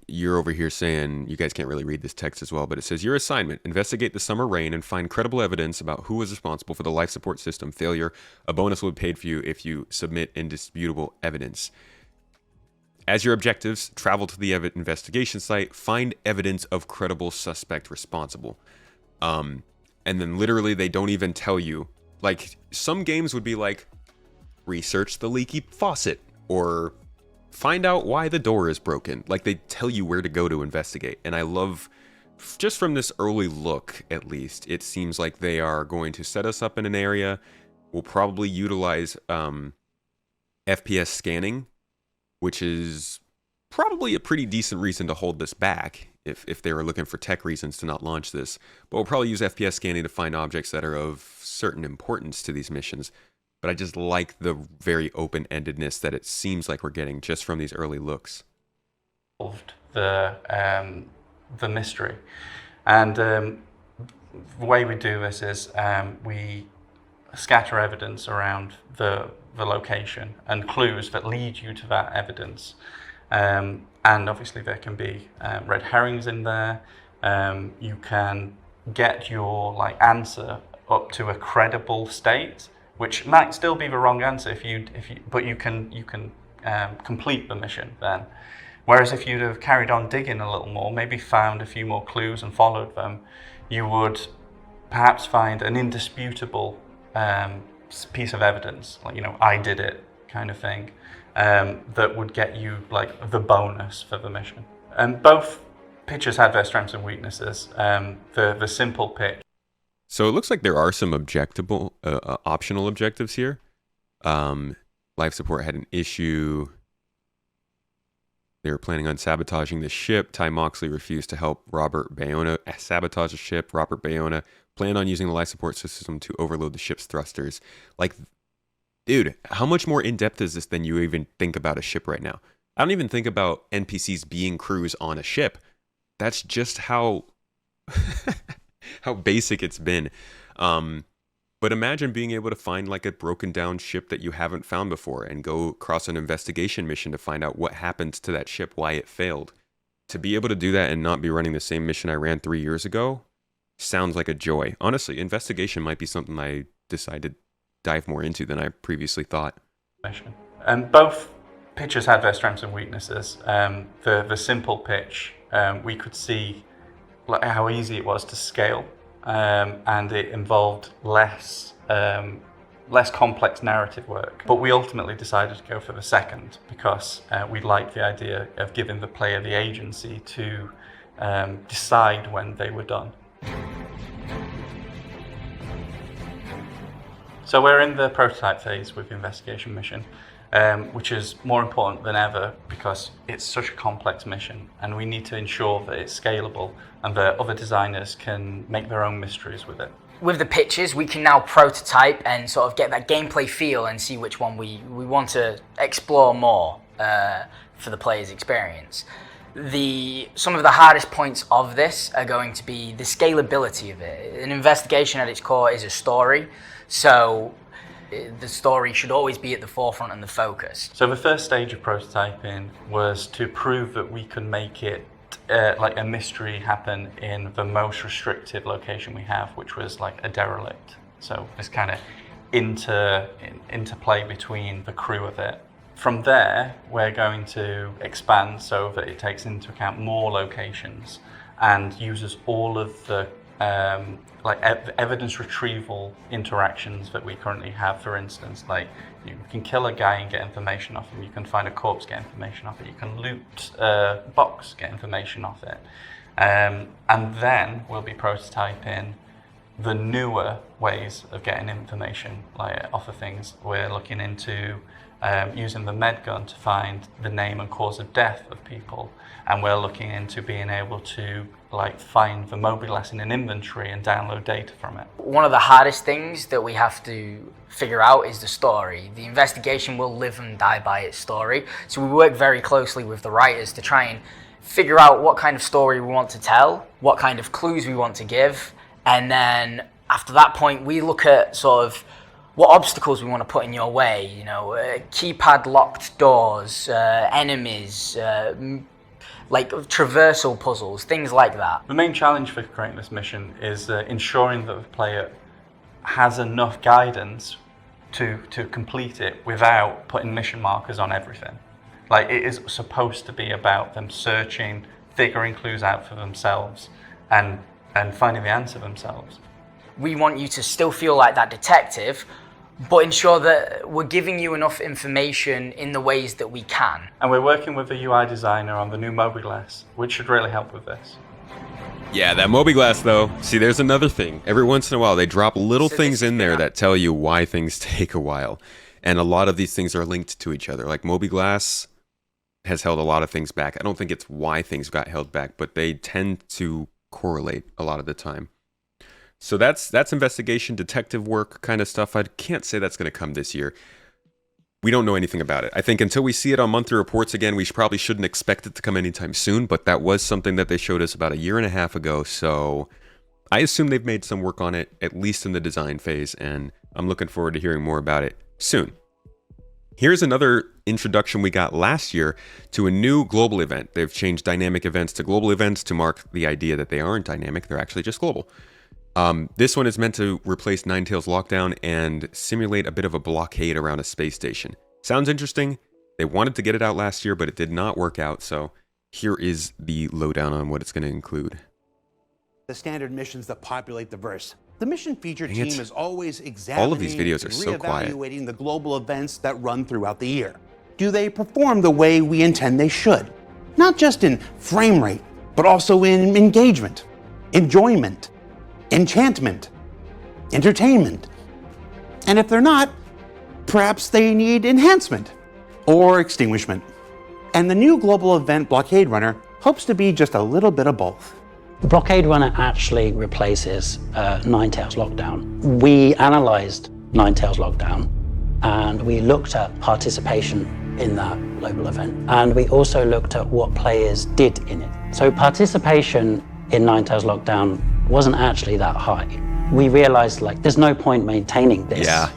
you're over here saying, you guys can't really read this text as well, but it says your assignment: investigate the summer rain and find credible evidence about who was responsible for the life support system failure. A bonus will be paid for you if you submit indisputable evidence. As your objectives, travel to the investigation site, find evidence of credible suspect responsible. And then literally they don't even tell you. Like, some games would be like, research the leaky faucet, or find out why the door is broken. Like, they tell you where to go to investigate. And I love just from this early look, at least, it seems like they are going to set us up in an area. We'll probably utilize FPS scanning, which is probably a pretty decent reason to hold this back if they were looking for tech reasons to not launch this. But we'll probably use FPS scanning to find objects that are of certain importance to these missions. But I just like the very open-endedness that it seems like we're getting just from these early looks. The mystery. And the way we do this is we scatter evidence around the location and clues that lead you to that evidence. And obviously there can be red herrings in there. You can get your answer up to a credible state, which might still be the wrong answer but you can complete the mission then. Whereas if you'd have carried on digging a little more, maybe found a few more clues and followed them, you would perhaps find an indisputable piece of evidence, I did it kind of thing, that would get you the bonus for the mission. And both pitches had their strengths and weaknesses. The simple pitch. So it looks like there are some optional objectives here. Life support had an issue. They were planning on sabotaging the ship. Ty Moxley refused to help Robert Bayona sabotage the ship. Robert Bayona planned on using the life support system to overload the ship's thrusters. Dude, how much more in-depth is this than you even think about a ship right now? I don't even think about NPCs being crews on a ship. That's just how how basic it's been. But imagine being able to find a broken down ship that you haven't found before and go across an investigation mission to find out what happened to that ship, why it failed. To be able to do that and not be running the same mission I ran 3 years ago sounds like a joy. Honestly, investigation might be something I decide to dive more into than I previously thought. And both pitches had their strengths and weaknesses. The simple pitch, we could see how easy it was to scale. And it involved less complex narrative work. But we ultimately decided to go for the second because we liked the idea of giving the player the agency to decide when they were done. So we're in the prototype phase with the investigation mission, which is more important than ever because it's such a complex mission and we need to ensure that it's scalable and that other designers can make their own mysteries with it. With the pitches, we can now prototype and sort of get that gameplay feel and see which one we want to explore more for the player's experience. Some of the hardest points of this are going to be the scalability of it. An investigation at its core is a story, so the story should always be at the forefront and the focus. So the first stage of prototyping was to prove that we can make it a mystery happen in the most restrictive location we have, which was a derelict. So this kind of interplay between the crew of it. From there, we're going to expand so that it takes into account more locations and uses all of the evidence retrieval interactions that we currently have. For instance, you can kill a guy and get information off him, you can find a corpse, get information off it, you can loot a box, get information off it. And then we'll be prototyping the newer ways of getting information off of things. We're looking into using the med gun to find the name and cause of death of people, and we're looking into being able to find the mobilis in an inventory and download data from it. One of the hardest things that we have to figure out is the story. The investigation will live and die by its story, so we work very closely with the writers to try and figure out what kind of story we want to tell, what kind of clues we want to give, and then after that point we look at sort of what obstacles we want to put in your way, keypad locked doors, enemies, traversal puzzles, things like that. The main challenge for creating this mission is ensuring that the player has enough guidance to complete it without putting mission markers on everything. It is supposed to be about them searching, figuring clues out for themselves, and finding the answer themselves. We want you to still feel like that detective, but ensure that we're giving you enough information in the ways that we can. And we're working with the UI designer on the new mobilis, which should really help with this. Yeah, that mobiGlas though. See, there's another thing. Every once in a while, they drop little things in there that tell you why things take a while. And a lot of these things are linked to each other. Like mobiGlas has held a lot of things back. I don't think it's why things got held back, but they tend to correlate a lot of the time. So that's investigation, detective work kind of stuff. I can't say that's going to come this year. We don't know anything about it. I think until we see it on monthly reports again, we probably shouldn't expect it to come anytime soon, but that was something that they showed us about 1.5 years ago, so I assume they've made some work on it, at least in the design phase, and I'm looking forward to hearing more about it soon. Here's another introduction we got last year to a new global event. They've changed dynamic events to global events to mark the idea that they aren't dynamic, they're actually just global. This one is meant to replace Ninetales Lockdown and simulate a bit of a blockade around a space station. Sounds interesting. They wanted to get it out last year, but it did not work out. So here is the lowdown on what it's going to include. The standard missions that populate the verse. The mission feature team is always examining all of these videos are so quiet. Reevaluating the global events that run throughout the year. Do they perform the way we intend they should? Not just in frame rate, but also in engagement, enjoyment, enchantment, entertainment. And if they're not, perhaps they need enhancement or extinguishment. And the new global event Blockade Runner hopes to be just a little bit of both. The Blockade Runner actually replaces Ninetales Lockdown. We analyzed Ninetales Lockdown and we looked at participation in that global event. And we also looked at what players did in it. So participation in Ninetales Lockdown wasn't actually that high. We realized like there's no point maintaining this. Yeah,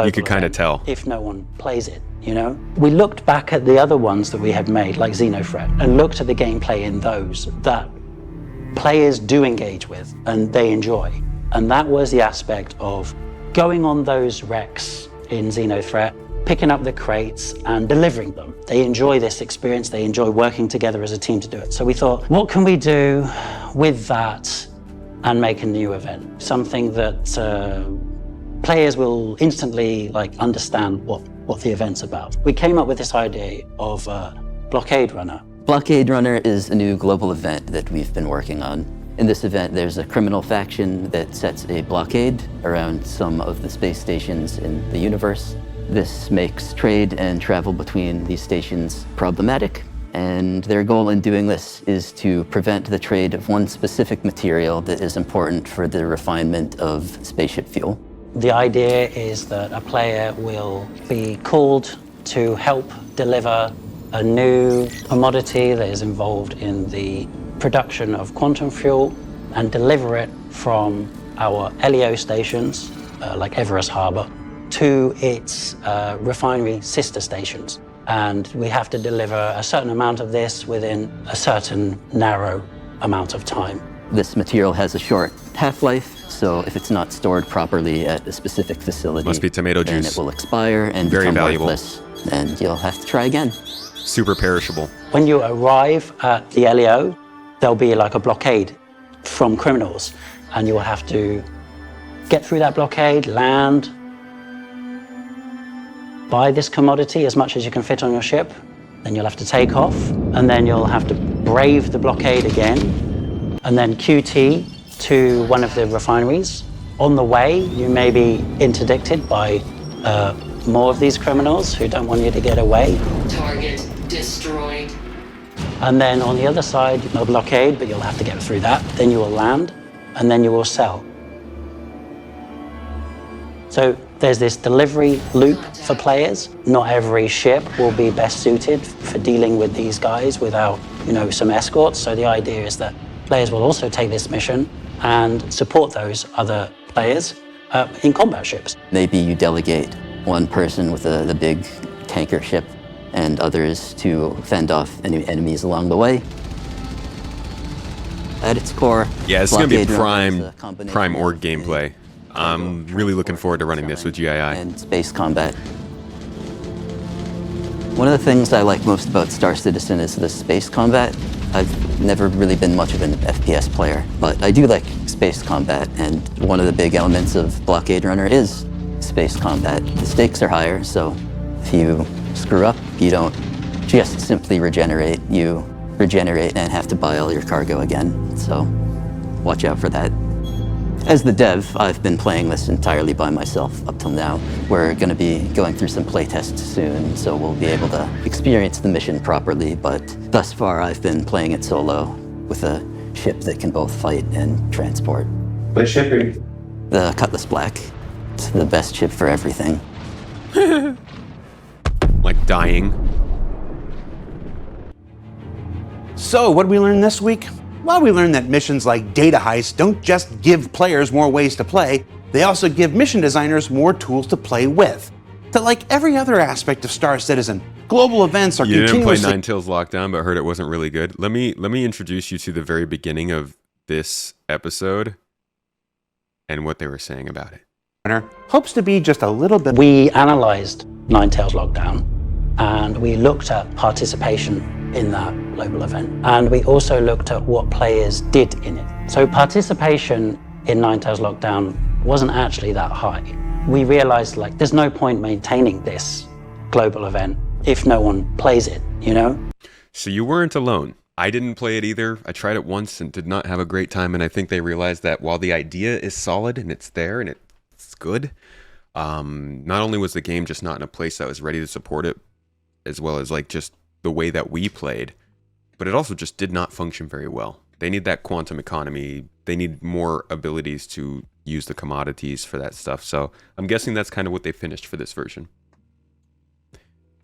you could kind of tell. If no one plays it, you know? We looked back at the other ones that we had made, like Xenothreat, and looked at the gameplay in those that players do engage with and they enjoy. And that was the aspect of going on those wrecks in Xenothreat, picking up the crates and delivering them. They enjoy this experience, they enjoy working together as a team to do it. So we thought, what can we do with that and make a new event? Something that players will instantly like understand what the event's about. We came up with this idea of Blockade Runner. Blockade Runner is a new global event that we've been working on. In this event, there's a criminal faction that sets a blockade around some of the space stations in the universe. This makes trade and travel between these stations problematic, and their goal in doing this is to prevent the trade of one specific material that is important for the refinement of spaceship fuel. The idea is that a player will be called to help deliver a new commodity that is involved in the production of quantum fuel and deliver it from our LEO stations, like Everest Harbour, to its refinery sister stations. And we have to deliver a certain amount of this within a certain narrow amount of time. This material has a short half-life, so if it's not stored properly at a specific facility, must be tomato then juice. It will expire and very become valuable. worthless, and you'll have to try again. Super perishable. When you arrive at the LEO, there'll be like a blockade from criminals, and you will have to get through that blockade, land, buy this commodity as much as you can fit on your ship, then you'll have to take off, and then you'll have to brave the blockade again, and then QT to one of the refineries. On the way, you may be interdicted by more of these criminals who don't want you to get away. Target destroyed. And then on the other side, no blockade, but you'll have to get through that. Then you will land, and then you will sell. So there's this delivery loop for players. Not every ship will be best suited for dealing with these guys without, some escorts. So the idea is that players will also take this mission and support those other players in combat ships. Maybe you delegate one person with the big tanker ship and others to fend off any enemies along the way. At its core, yeah, it's going to be Blockade prime org gameplay. I'm really looking forward to running this with GII. And space combat. One of the things I like most about Star Citizen is the space combat. I've never really been much of an FPS player, but I do like space combat, and one of the big elements of Blockade Runner is space combat. The stakes are higher, so if you screw up, you don't just simply regenerate. You regenerate and have to buy all your cargo again. So watch out for that. As the dev, I've been playing this entirely by myself up till now. We're going to be going through some playtests soon, so we'll be able to experience the mission properly, but thus far I've been playing it solo with a ship that can both fight and transport. What ship are you? The Cutlass Black. It's the best ship for everything. Like dying. So, what did we learn this week? Well, we learned that missions like Data Heist don't just give players more ways to play, they also give mission designers more tools to play with. That, like every other aspect of Star Citizen, global events are continuously... You didn't play Nine Tails Lockdown, but heard it wasn't really good. Let me introduce you to the very beginning of this episode and what they were saying about it. Hopes to be just a little bit... We analyzed Nine Tails Lockdown, and we looked at participation in that global event. And we also looked at what players did in it. So participation in Nine Tails Lockdown wasn't actually that high. We realized like there's no point maintaining this global event if no one plays it, you know? So you weren't alone. I didn't play it either. I tried it once and did not have a great time, and I think they realized that while the idea is solid and it's there and it's good, not only was the game just not in a place that was ready to support it, as well as like just the way that we played, but it also just did not function very well. They need that quantum economy. They need more abilities to use the commodities for that stuff. So I'm guessing that's kind of what they finished for this version.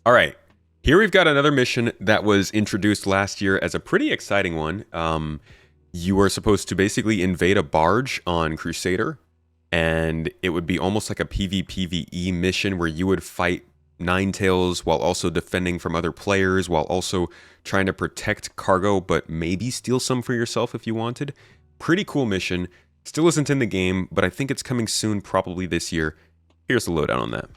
All right, here we've got another mission that was introduced last year as a pretty exciting one. You were supposed to basically invade a barge on Crusader, and it would be almost like a PvPvE mission where you would fight Nine Tails while also defending from other players, while also trying to protect cargo, but maybe steal some for yourself if you wanted. Pretty cool mission. Still isn't in the game, but I think it's coming soon, probably this year. Here's the lowdown on that.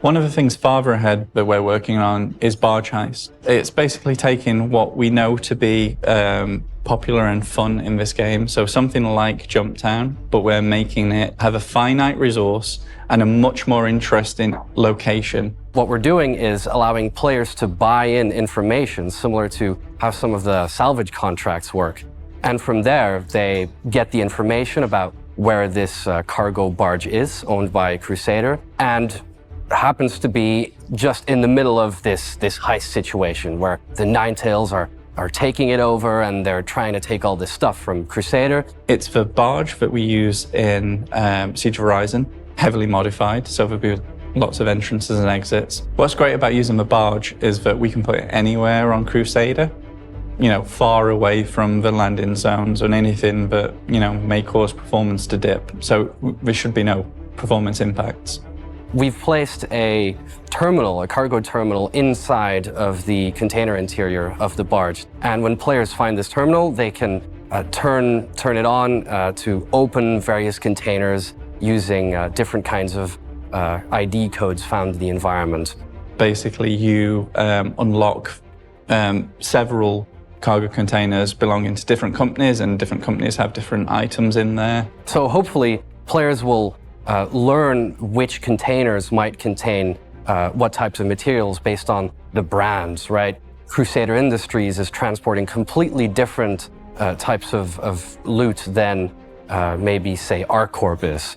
One of the things farther ahead that we're working on is Barge Heist. It's basically taking what we know to be popular and fun in this game, so something like Jump Town, but we're making it have a finite resource and a much more interesting location. What we're doing is allowing players to buy in information similar to how some of the salvage contracts work. And from there, they get the information about where this cargo barge is, owned by Crusader, and happens to be just in the middle of this heist situation where the Nine Tails are taking it over and they're trying to take all this stuff from Crusader. It's the barge that we use in Siege of Horizon, heavily modified, so there'll be lots of entrances and exits. What's great about using the barge is that we can put it anywhere on Crusader, you know, far away from the landing zones or anything that, you know, may cause performance to dip. So there should be no performance impacts. We've placed a terminal, a cargo terminal, inside of the container interior of the barge. And when players find this terminal, they can turn it on to open various containers using different kinds of ID codes found in the environment. Basically, you unlock several cargo containers belonging to different companies, and different companies have different items in there. So hopefully, players will learn which containers might contain what types of materials based on the brands, right? Crusader Industries is transporting completely different types of loot than maybe, say, ArcCorp is.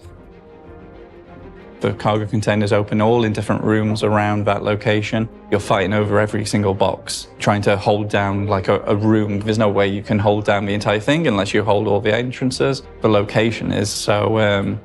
The cargo containers open all in different rooms around that location. You're fighting over every single box, trying to hold down like a room. There's no way you can hold down the entire thing unless you hold all the entrances. The location is so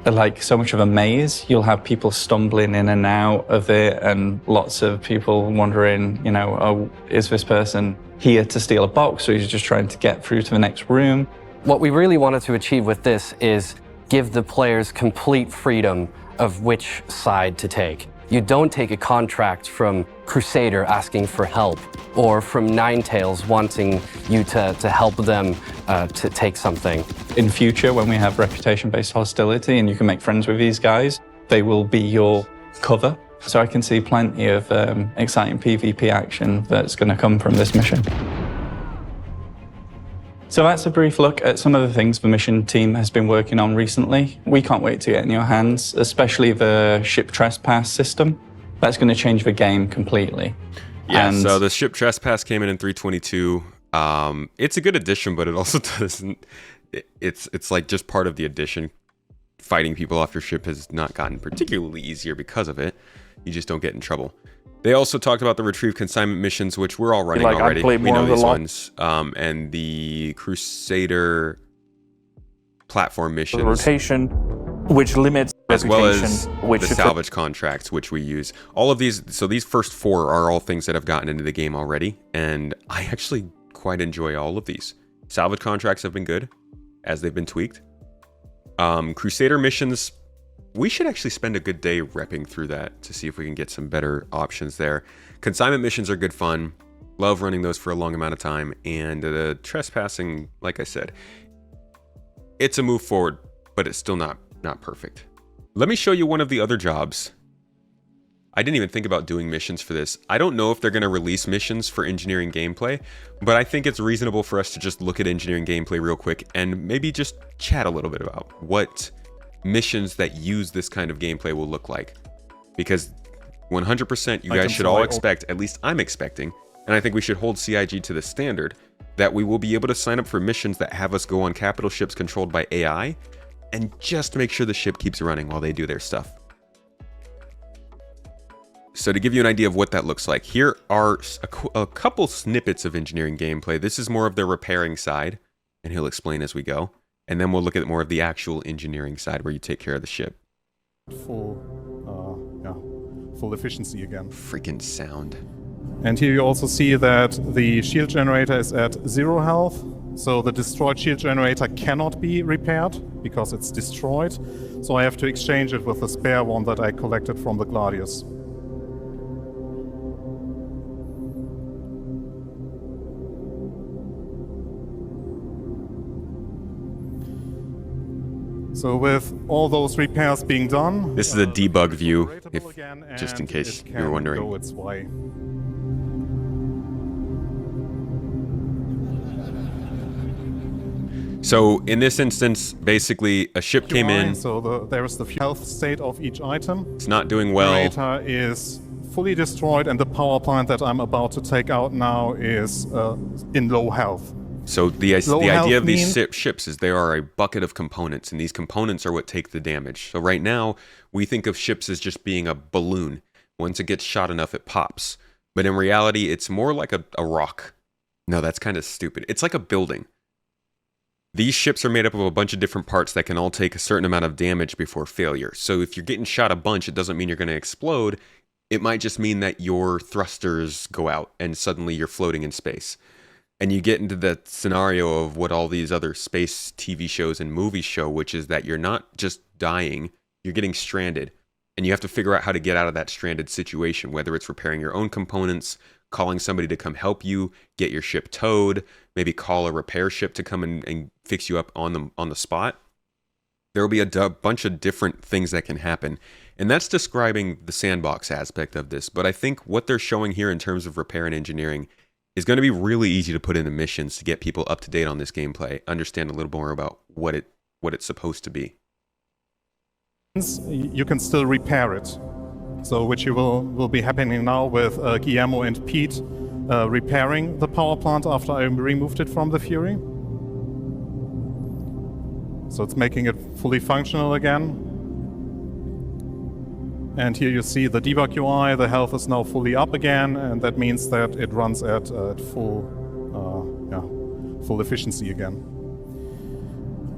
like so much of a maze. You'll have people stumbling in and out of it, and lots of people wondering, you know, oh, is this person here to steal a box, or is he just trying to get through to the next room? What we really wanted to achieve with this is give the players complete freedom of which side to take. You don't take a contract from Crusader asking for help, or from Nine Tails wanting you to help them to take something. In future, when we have reputation-based hostility and you can make friends with these guys, they will be your cover. So I can see plenty of exciting PvP action that's going to come from this mission. So that's a brief look at some of the things the mission team has been working on recently. We can't wait to get in your hands, especially the ship trespass system. That's going to change the game completely. Yeah, so the ship Trespass came in 322. It's a good addition, but it also doesn't... It's like just part of the addition. Fighting people off your ship has not gotten particularly easier because of it. You just don't get in trouble. They also talked about the retrieve consignment missions, which we're all running already. We know these ones. And the Crusader platform missions. The rotation, which limits as well as the salvage contracts, which we use. All of these, so these first 4 are all things that have gotten into the game already, and I actually quite enjoy all of these. Salvage contracts have been good, as they've been tweaked. Crusader missions, we should actually spend a good day repping through that to see if we can get some better options there. Consignment missions are good fun. Love running those for a long amount of time. And the trespassing, like I said, it's a move forward, but it's still not perfect. Let me show you one of the other jobs. I didn't even think about doing missions for this. I don't know if they're going to release missions for engineering gameplay, but I think it's reasonable for us to just look at engineering gameplay real quick and maybe just chat a little bit about what missions that use this kind of gameplay will look like. Because 100% you guys should all expect, at least I'm expecting, and I think we should hold CIG to the standard, that we will be able to sign up for missions that have us go on capital ships controlled by AI and just make sure the ship keeps running while they do their stuff. So to give you an idea of what that looks like, here are a couple snippets of engineering gameplay. This is more of the repairing side, and he'll explain as we go. And then we'll look at more of the actual engineering side where you take care of the ship. Full efficiency again. Freaking sound. And here you also see that the shield generator is at 0 health. So the destroyed shield generator cannot be repaired because it's destroyed. So I have to exchange it with the spare one that I collected from the Gladius. So with all those repairs being done... This is a debug view, just in case you were wondering. Go its way. So in this instance, basically a ship came in. So there's the health state of each item. It's not doing well. The generator is fully destroyed, and the power plant that I'm about to take out now is in low health. So the idea of these ships is they are a bucket of components, and these components are what take the damage. So right now, we think of ships as just being a balloon. Once it gets shot enough, it pops. But in reality, it's more like a rock. No, that's kind of stupid. It's like a building. These ships are made up of a bunch of different parts that can all take a certain amount of damage before failure. So if you're getting shot a bunch, it doesn't mean you're going to explode. It might just mean that your thrusters go out and suddenly you're floating in space. And you get into that scenario of what all these other space TV shows and movies show, which is that you're not just dying, you're getting stranded. And you have to figure out how to get out of that stranded situation, whether it's repairing your own components, calling somebody to come help you, get your ship towed, maybe call a repair ship to come and fix you up on the spot. There will be a bunch of different things that can happen. And that's describing the sandbox aspect of this. But I think what they're showing here in terms of repair and engineering is going to be really easy to put into missions to get people up to date on this gameplay, understand a little more about what it's supposed to be. You can still repair it. So which you will be happening now with Guillermo and Pete repairing the power plant after I removed it from the Fury. So it's making it fully functional again. And here you see the debug UI, the health is now fully up again, and that means that it runs at full efficiency again.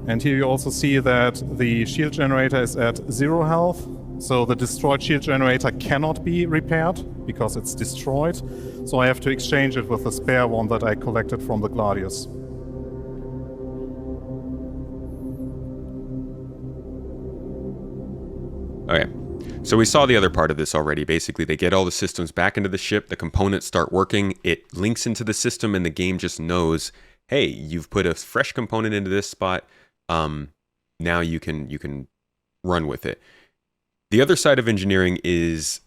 And here you also see that the shield generator is at 0 health. So the destroyed shield generator cannot be repaired because it's destroyed. So I have to exchange it with the spare one that I collected from the Gladius. Okay, so we saw the other part of this already. Basically, they get all the systems back into the ship, the components start working, it links into the system, and the game just knows, hey, you've put a fresh component into this spot, now you can run with it. The other side of engineering is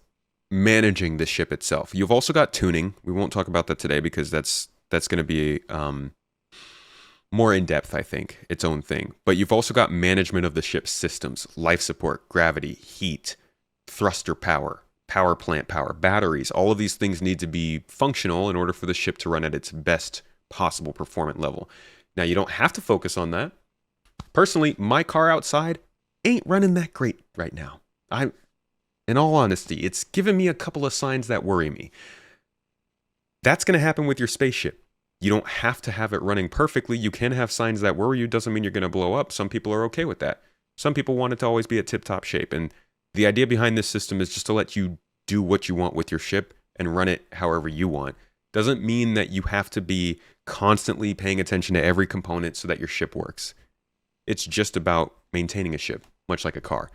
managing the ship itself. You've also got tuning. We won't talk about that today because that's going to be more in depth, I think, its own thing. But you've also got management of the ship's systems, life support, gravity, heat, thruster power, power plant power, batteries, all of these things need to be functional in order for the ship to run at its best possible performance level. Now, you don't have to focus on that. Personally, my car outside ain't running that great right now. In all honesty, it's given me a couple of signs that worry me. That's going to happen with your spaceship. You don't have to have it running perfectly. You can have signs that worry you. Doesn't mean you're going to blow up. Some people are okay with that. Some people want it to always be at tip-top shape. And the idea behind this system is just to let you do what you want with your ship and run it however you want. Doesn't mean that you have to be constantly paying attention to every component so that your ship works. It's just about maintaining a ship, much like a car.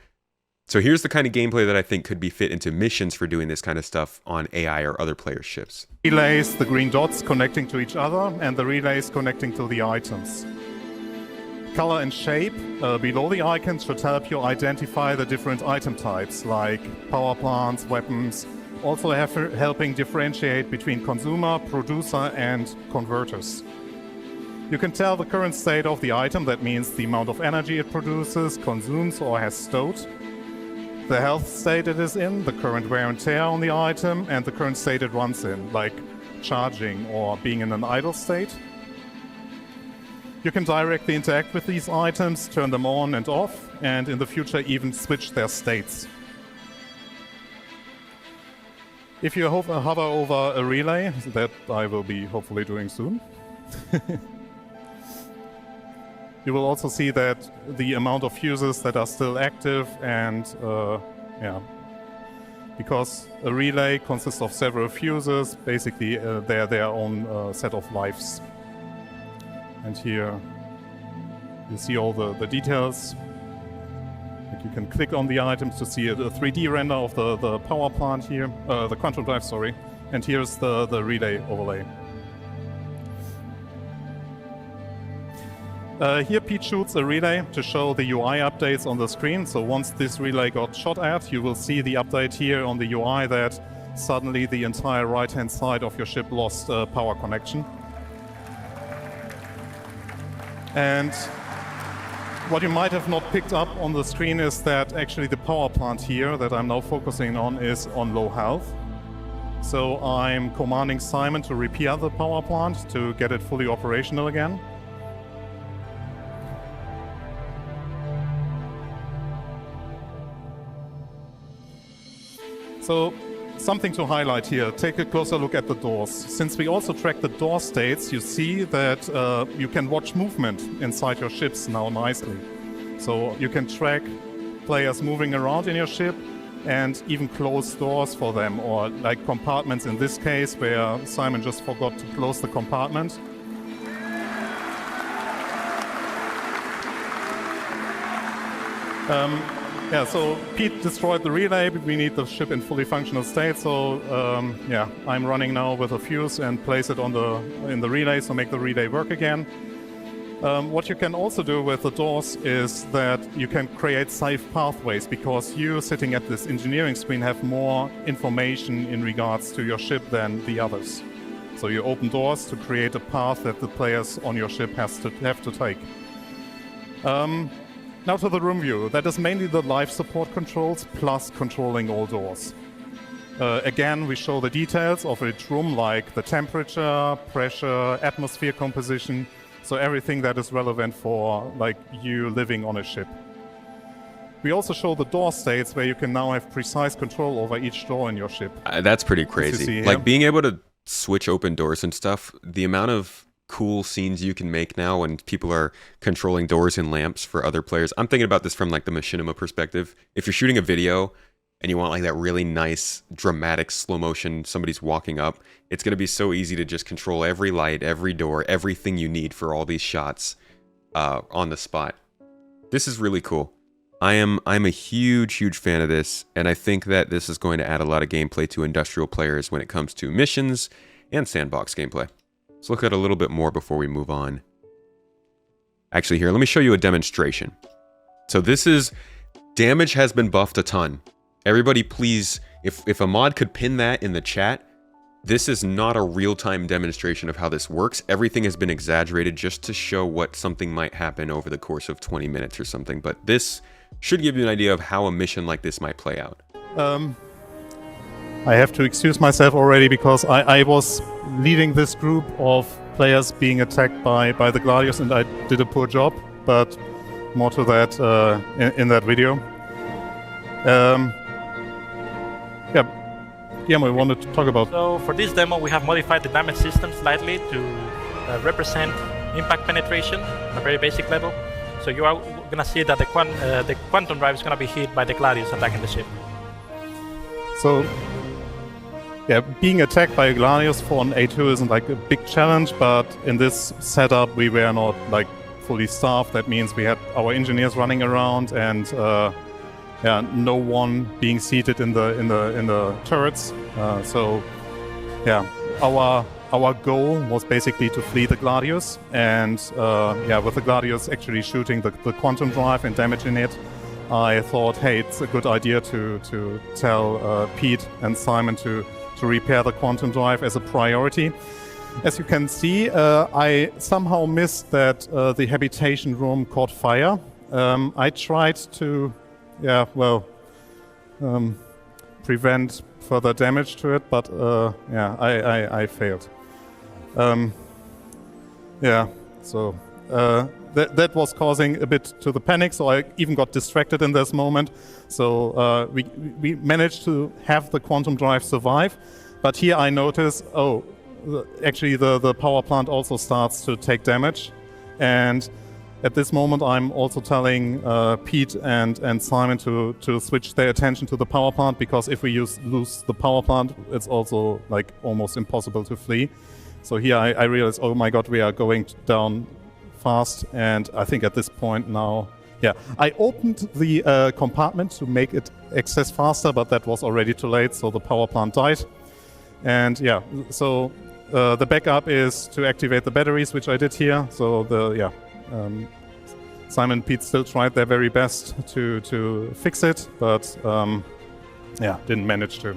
So here's the kind of gameplay that I think could be fit into missions for doing this kind of stuff on AI or other players' ships. Relays, the green dots connecting to each other, and the relays connecting to the items. Color and shape below the icons should help you identify the different item types, like power plants, weapons, also helping differentiate between consumer, producer, and converters. You can tell the current state of the item, that means the amount of energy it produces, consumes, or has stored. The health state it is in, the current wear and tear on the item, and the current state it runs in, like charging or being in an idle state. You can directly interact with these items, turn them on and off, and in the future even switch their states. If you hover over a relay, that I will be hopefully doing soon, you will also see that the amount of fuses that are still active and because a relay consists of several fuses, basically they're their own set of lives. And here you see all the details. You can click on the items to see a 3D render of the power plant here, the quantum drive, sorry. And here's the relay overlay. Here Pete shoots a relay to show the UI updates on the screen. So once this relay got shot at, you will see the update here on the UI that suddenly the entire right-hand side of your ship lost power connection. And what you might have not picked up on the screen is that actually the power plant here that I'm now focusing on is on low health. So I'm commanding Simon to repair the power plant to get it fully operational again. So, something to highlight here, take a closer look at the doors. Since we also track the door states, you see that you can watch movement inside your ships now nicely. So you can track players moving around in your ship and even close doors for them, or like compartments in this case where Simon just forgot to close the compartment. So Pete destroyed the relay, but we need the ship in fully functional state. So I'm running now with a fuse and place it in the relay, so make the relay work again. What you can also do with the doors is that you can create safe pathways, because you sitting at this engineering screen have more information in regards to your ship than the others. So you open doors to create a path that the players on your ship have to take. Now to the room view. That is mainly the life support controls plus controlling all doors. Again, we show the details of each room, like the temperature, pressure, atmosphere composition, so everything that is relevant for like you living on a ship. We also show the door states where you can now have precise control over each door in your ship. That's pretty crazy. Like being able to switch open doors and stuff, the amount of cool scenes you can make now when people are controlling doors and lamps for other players. I'm thinking about this from like the machinima perspective. If you're shooting a video and you want like that really nice dramatic slow motion, somebody's walking up, it's going to be so easy to just control every light, every door, everything you need for all these shots on the spot. This is really cool. I'm a huge fan of this, and I think that this is going to add a lot of gameplay to industrial players when it comes to missions and sandbox gameplay. Let's look at a little bit more before we move on. Actually, here, let me show you a demonstration. So this is, damage has been buffed a ton. Everybody please, if a mod could pin that in the chat, this is not a real-time demonstration of how this works. Everything has been exaggerated just to show what something might happen over the course of 20 minutes or something, but this should give you an idea of how a mission like this might play out. I have to excuse myself already because I was leading this group of players being attacked by the Gladius, and I did a poor job, but more to that in that video. Yeah, Guillermo, we wanted to talk about... So for this demo, we have modified the damage system slightly to represent impact penetration on a very basic level. So you are going to see that the quantum drive is going to be hit by the Gladius attacking the ship. So, yeah, being attacked by a Gladius for an A2 isn't like a big challenge, but in this setup we were not like fully staffed. That means we had our engineers running around and yeah, no one being seated in the turrets. So, yeah, our goal was basically to flee the Gladius, and yeah, with the Gladius actually shooting the quantum drive and damaging it, I thought, hey, it's a good idea to tell Pete and Simon to repair the quantum drive as a priority. As you can see, I somehow missed that the habitation room caught fire. I tried to, yeah, well, prevent further damage to it, but yeah, I failed. Yeah, so that was causing a bit to the panic, so I even got distracted in this moment. So we managed to have the quantum drive survive, but here I notice, oh, actually the power plant also starts to take damage, and at this moment I'm also telling Pete and Simon to switch their attention to the power plant, because if we lose the power plant, it's also like almost impossible to flee. So here I realized, oh my god, we are going down fast, and I think at this point now, yeah, I opened the compartment to make it access faster, but that was already too late, so the power plant died. And yeah, so the backup is to activate the batteries, which I did here. So Simon and Pete still tried their very best to fix it, but yeah, didn't manage to.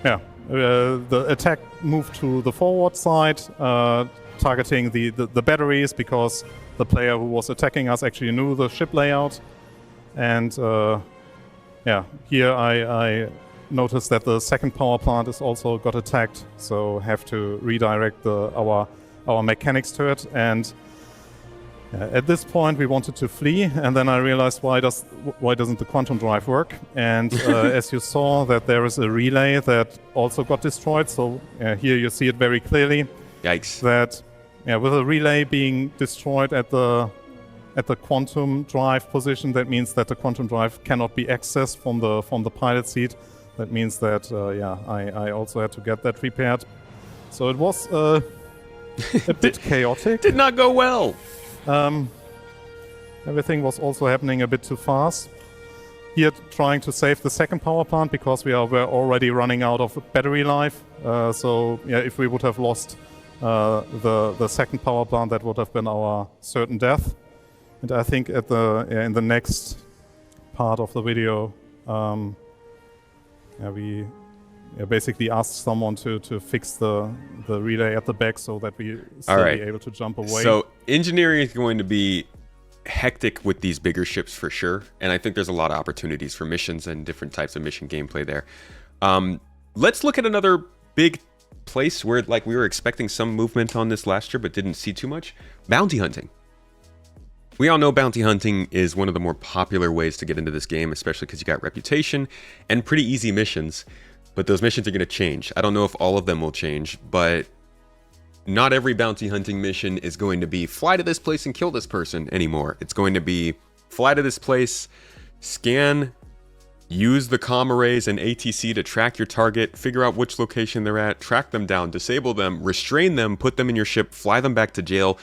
Yeah. The attack moved to the forward side, targeting the batteries, because the player who was attacking us actually knew the ship layout. And yeah, here I noticed that the second power plant is also got attacked, so have to redirect our mechanics to it. And at this point we wanted to flee, and then I realized why doesn't the quantum drive work? And as you saw, that there is a relay that also got destroyed. So here you see it very clearly. Yikes! That with a relay being destroyed at the quantum drive position, that means that the quantum drive cannot be accessed from the pilot seat. That means that yeah, I also had to get that repaired. So it was a bit chaotic. Did not go well. Everything was also happening a bit too fast. Here trying to save the second power plant, because were already running out of battery life. So yeah, if we would have lost the second power plant, that would have been our certain death. And I think at in the next part of the video, we basically asked someone to fix the relay at the back, so that we still be able to jump away. So engineering is going to be hectic with these bigger ships for sure, and I think there's a lot of opportunities for missions and different types of mission gameplay there. Let's look at another big place where like we were expecting some movement on this last year but didn't see too much. Bounty hunting. We all know bounty hunting is one of the more popular ways to get into this game, especially because you got reputation and pretty easy missions. But those missions are going to change. I don't know if all of them will change, but not every bounty hunting mission is going to be fly to this place and kill this person anymore. It's going to be fly to this place, scan, use the comm arrays and ATC to track your target, figure out which location they're at, track them down, disable them, restrain them, put them in your ship, fly them back to jail,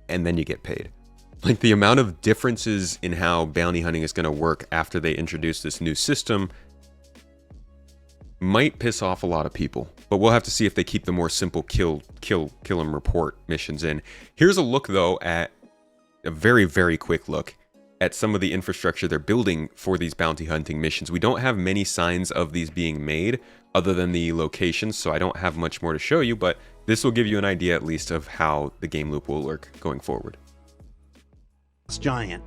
and then you get paid. Like, the amount of differences in how bounty hunting is going to work after they introduce this new system might piss off a lot of people, but we'll have to see if they keep the more simple kill and report missions in. Here's a look though at a very, very quick look at some of the infrastructure they're building for these bounty hunting missions. We don't have many signs of these being made other than the locations, so I don't have much more to show you, but this will give you an idea at least of how the game loop will work going forward. Giant.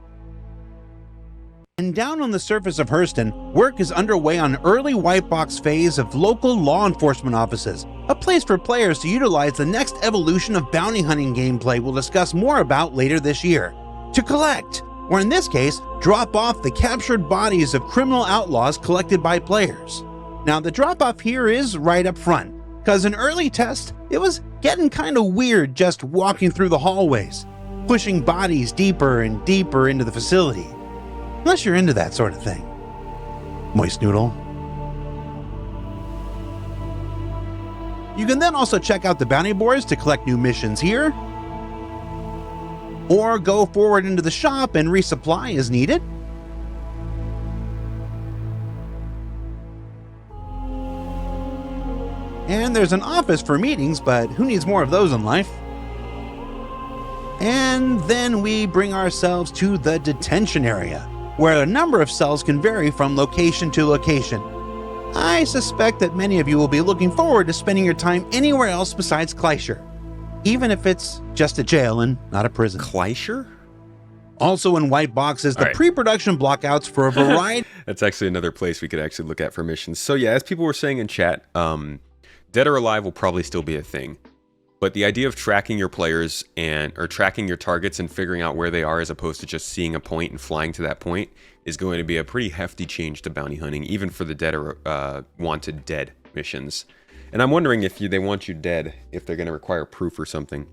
And down on the surface of Hurston, work is underway on early white box phase of local law enforcement offices, a place for players to utilize the next evolution of bounty hunting gameplay we'll discuss more about later this year, to collect, or in this case, drop off the captured bodies of criminal outlaws collected by players. Now the drop off here is right up front, because in early tests, it was getting kinda weird just walking through the hallways, pushing bodies deeper and deeper into the facility. Unless you're into that sort of thing. Moist noodle. You can then also check out the bounty boards to collect new missions here, or go forward into the shop and resupply as needed. And there's an office for meetings, but who needs more of those in life? And then we bring ourselves to the detention area, where a number of cells can vary from location to location. I suspect that many of you will be looking forward to spending your time anywhere else besides Kleischer, even if it's just a jail and not a prison. Kleischer? Also in white boxes, the pre-production blockouts for a variety... That's actually another place we could actually look at for missions. So yeah, as people were saying in chat, Dead or Alive will probably still be a thing. But the idea of tracking your players or tracking your targets and figuring out where they are as opposed to just seeing a point and flying to that point is going to be a pretty hefty change to bounty hunting, even for the dead or wanted dead missions. And I'm wondering if they want you dead, if they're going to require proof or something.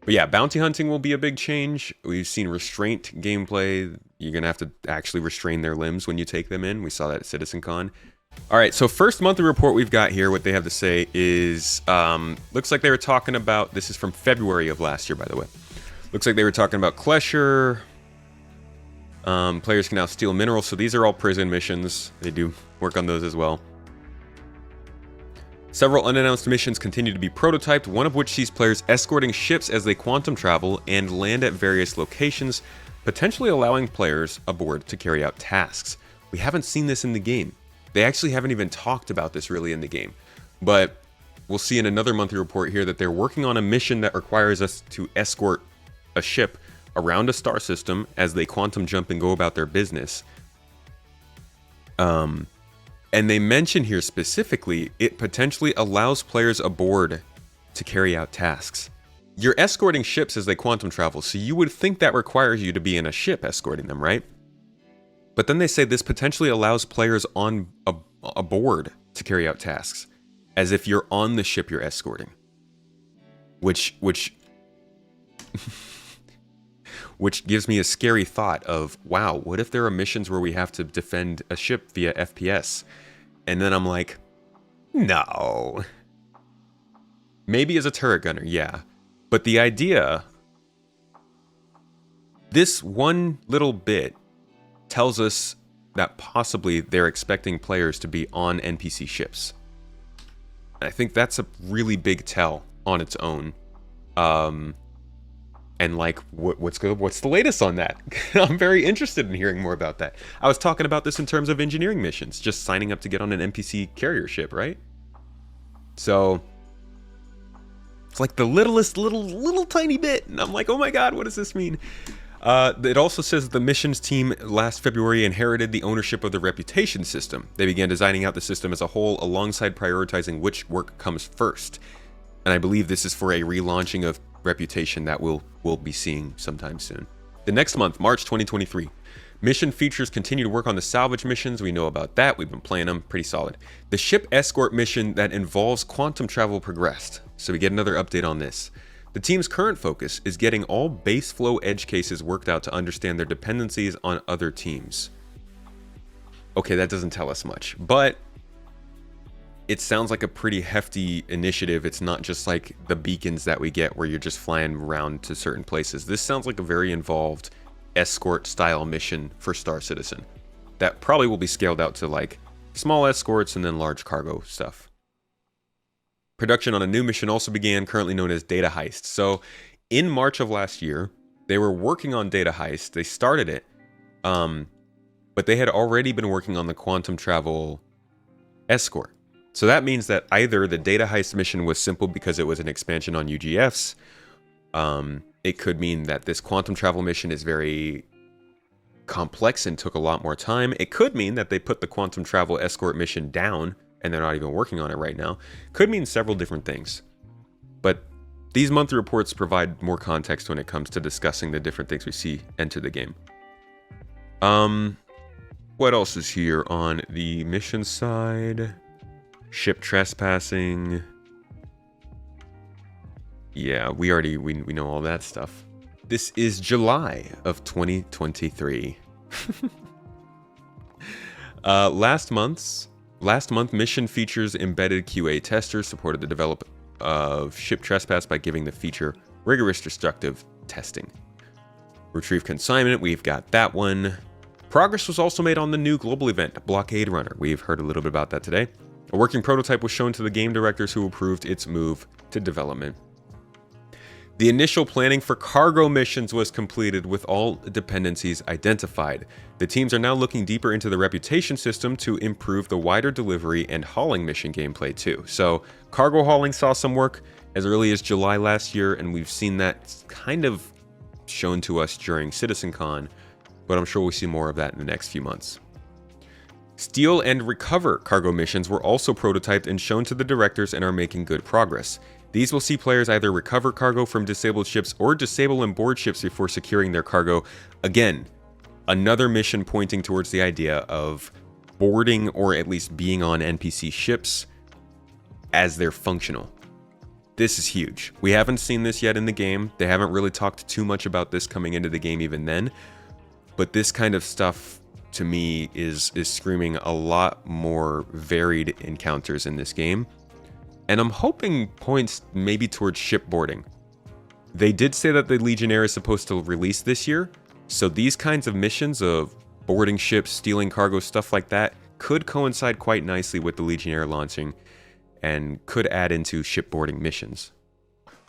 But yeah, bounty hunting will be a big change. We've seen restraint gameplay. You're going to have to actually restrain their limbs when you take them in. We saw that at CitizenCon. All right, so first monthly report we've got here, what they have to say is, looks like they were talking about, this is from February of last year, by the way. Looks like they were talking about Kleischer. Players can now steal minerals, so these are all prison missions. They do work on those as well. Several unannounced missions continue to be prototyped, one of which sees players escorting ships as they quantum travel and land at various locations, potentially allowing players aboard to carry out tasks. We haven't seen this in the game. They actually haven't even talked about this really in the game, but we'll see in another monthly report here that they're working on a mission that requires us to escort a ship around a star system as they quantum jump and go about their business. And they mention here specifically, it potentially allows players aboard to carry out tasks. You're escorting ships as they quantum travel, so you would think that requires you to be in a ship escorting them, right? But then they say this potentially allows players on aboard to carry out tasks, as if you're on the ship you're escorting. Which gives me a scary thought of, wow, what if there are missions where we have to defend a ship via FPS? And then I'm like, no. Maybe as a turret gunner, yeah. But the idea, this one little bit tells us that possibly they're expecting players to be on NPC ships. I think that's a really big tell on its own. And like, what's the latest on that? I'm very interested in hearing more about that. I was talking about this in terms of engineering missions, just signing up to get on an NPC carrier ship, right? So it's like the littlest little tiny bit, and I'm like, oh my god, what does this mean? It also says that the missions team last February inherited the ownership of the reputation system. They began designing out the system as a whole alongside prioritizing which work comes first. And I believe this is for a relaunching of reputation that we'll be seeing sometime soon. The next month, March 2023, mission features continue to work on the salvage missions. We know about that. We've been playing them. Pretty solid. The ship escort mission that involves quantum travel progressed. So we get another update on this. The team's current focus is getting all base flow edge cases worked out to understand their dependencies on other teams. Okay, that doesn't tell us much, but it sounds like a pretty hefty initiative. It's not just like the beacons that we get where you're just flying around to certain places. This sounds like a very involved escort style mission for Star Citizen that probably will be scaled out to like small escorts and then large cargo stuff. Production on a new mission also began, currently known as Data Heist. So in March of last year, they were working on Data Heist. They started it, but they had already been working on the quantum travel escort. So that means that either the Data Heist mission was simple because it was an expansion on UGFs. It could mean that this quantum travel mission is very complex and took a lot more time. It could mean that they put the quantum travel escort mission down and they're not even working on it right now. Could mean several different things. But these monthly reports provide more context when it comes to discussing the different things we see enter the game. What else is here on the mission side? Ship trespassing. Yeah, we know all that stuff. This is July of 2023. Last month, mission features embedded QA testers supported the development of ship trespass by giving the feature rigorous destructive testing. Retrieve consignment, we've got that one. Progress was also made on the new global event, Blockade Runner. We've heard a little bit about that today. A working prototype was shown to the game directors who approved its move to development. The initial planning for cargo missions was completed with all dependencies identified. The teams are now looking deeper into the reputation system to improve the wider delivery and hauling mission gameplay too. So cargo hauling saw some work as early as July last year, and we've seen that kind of shown to us during CitizenCon, but I'm sure we'll see more of that in the next few months. Steal and recover cargo missions were also prototyped and shown to the directors and are making good progress. These will see players either recover cargo from disabled ships or disable and board ships before securing their cargo. Again, another mission pointing towards the idea of boarding or at least being on NPC ships as they're functional. This is huge. We haven't seen this yet in the game. They haven't really talked too much about this coming into the game even then. But this kind of stuff, to me, is screaming a lot more varied encounters in this game. And I'm hoping points maybe towards shipboarding. They did say that the Legionnaire is supposed to release this year, so these kinds of missions of boarding ships, stealing cargo, stuff like that, could coincide quite nicely with the Legionnaire launching and could add into shipboarding missions.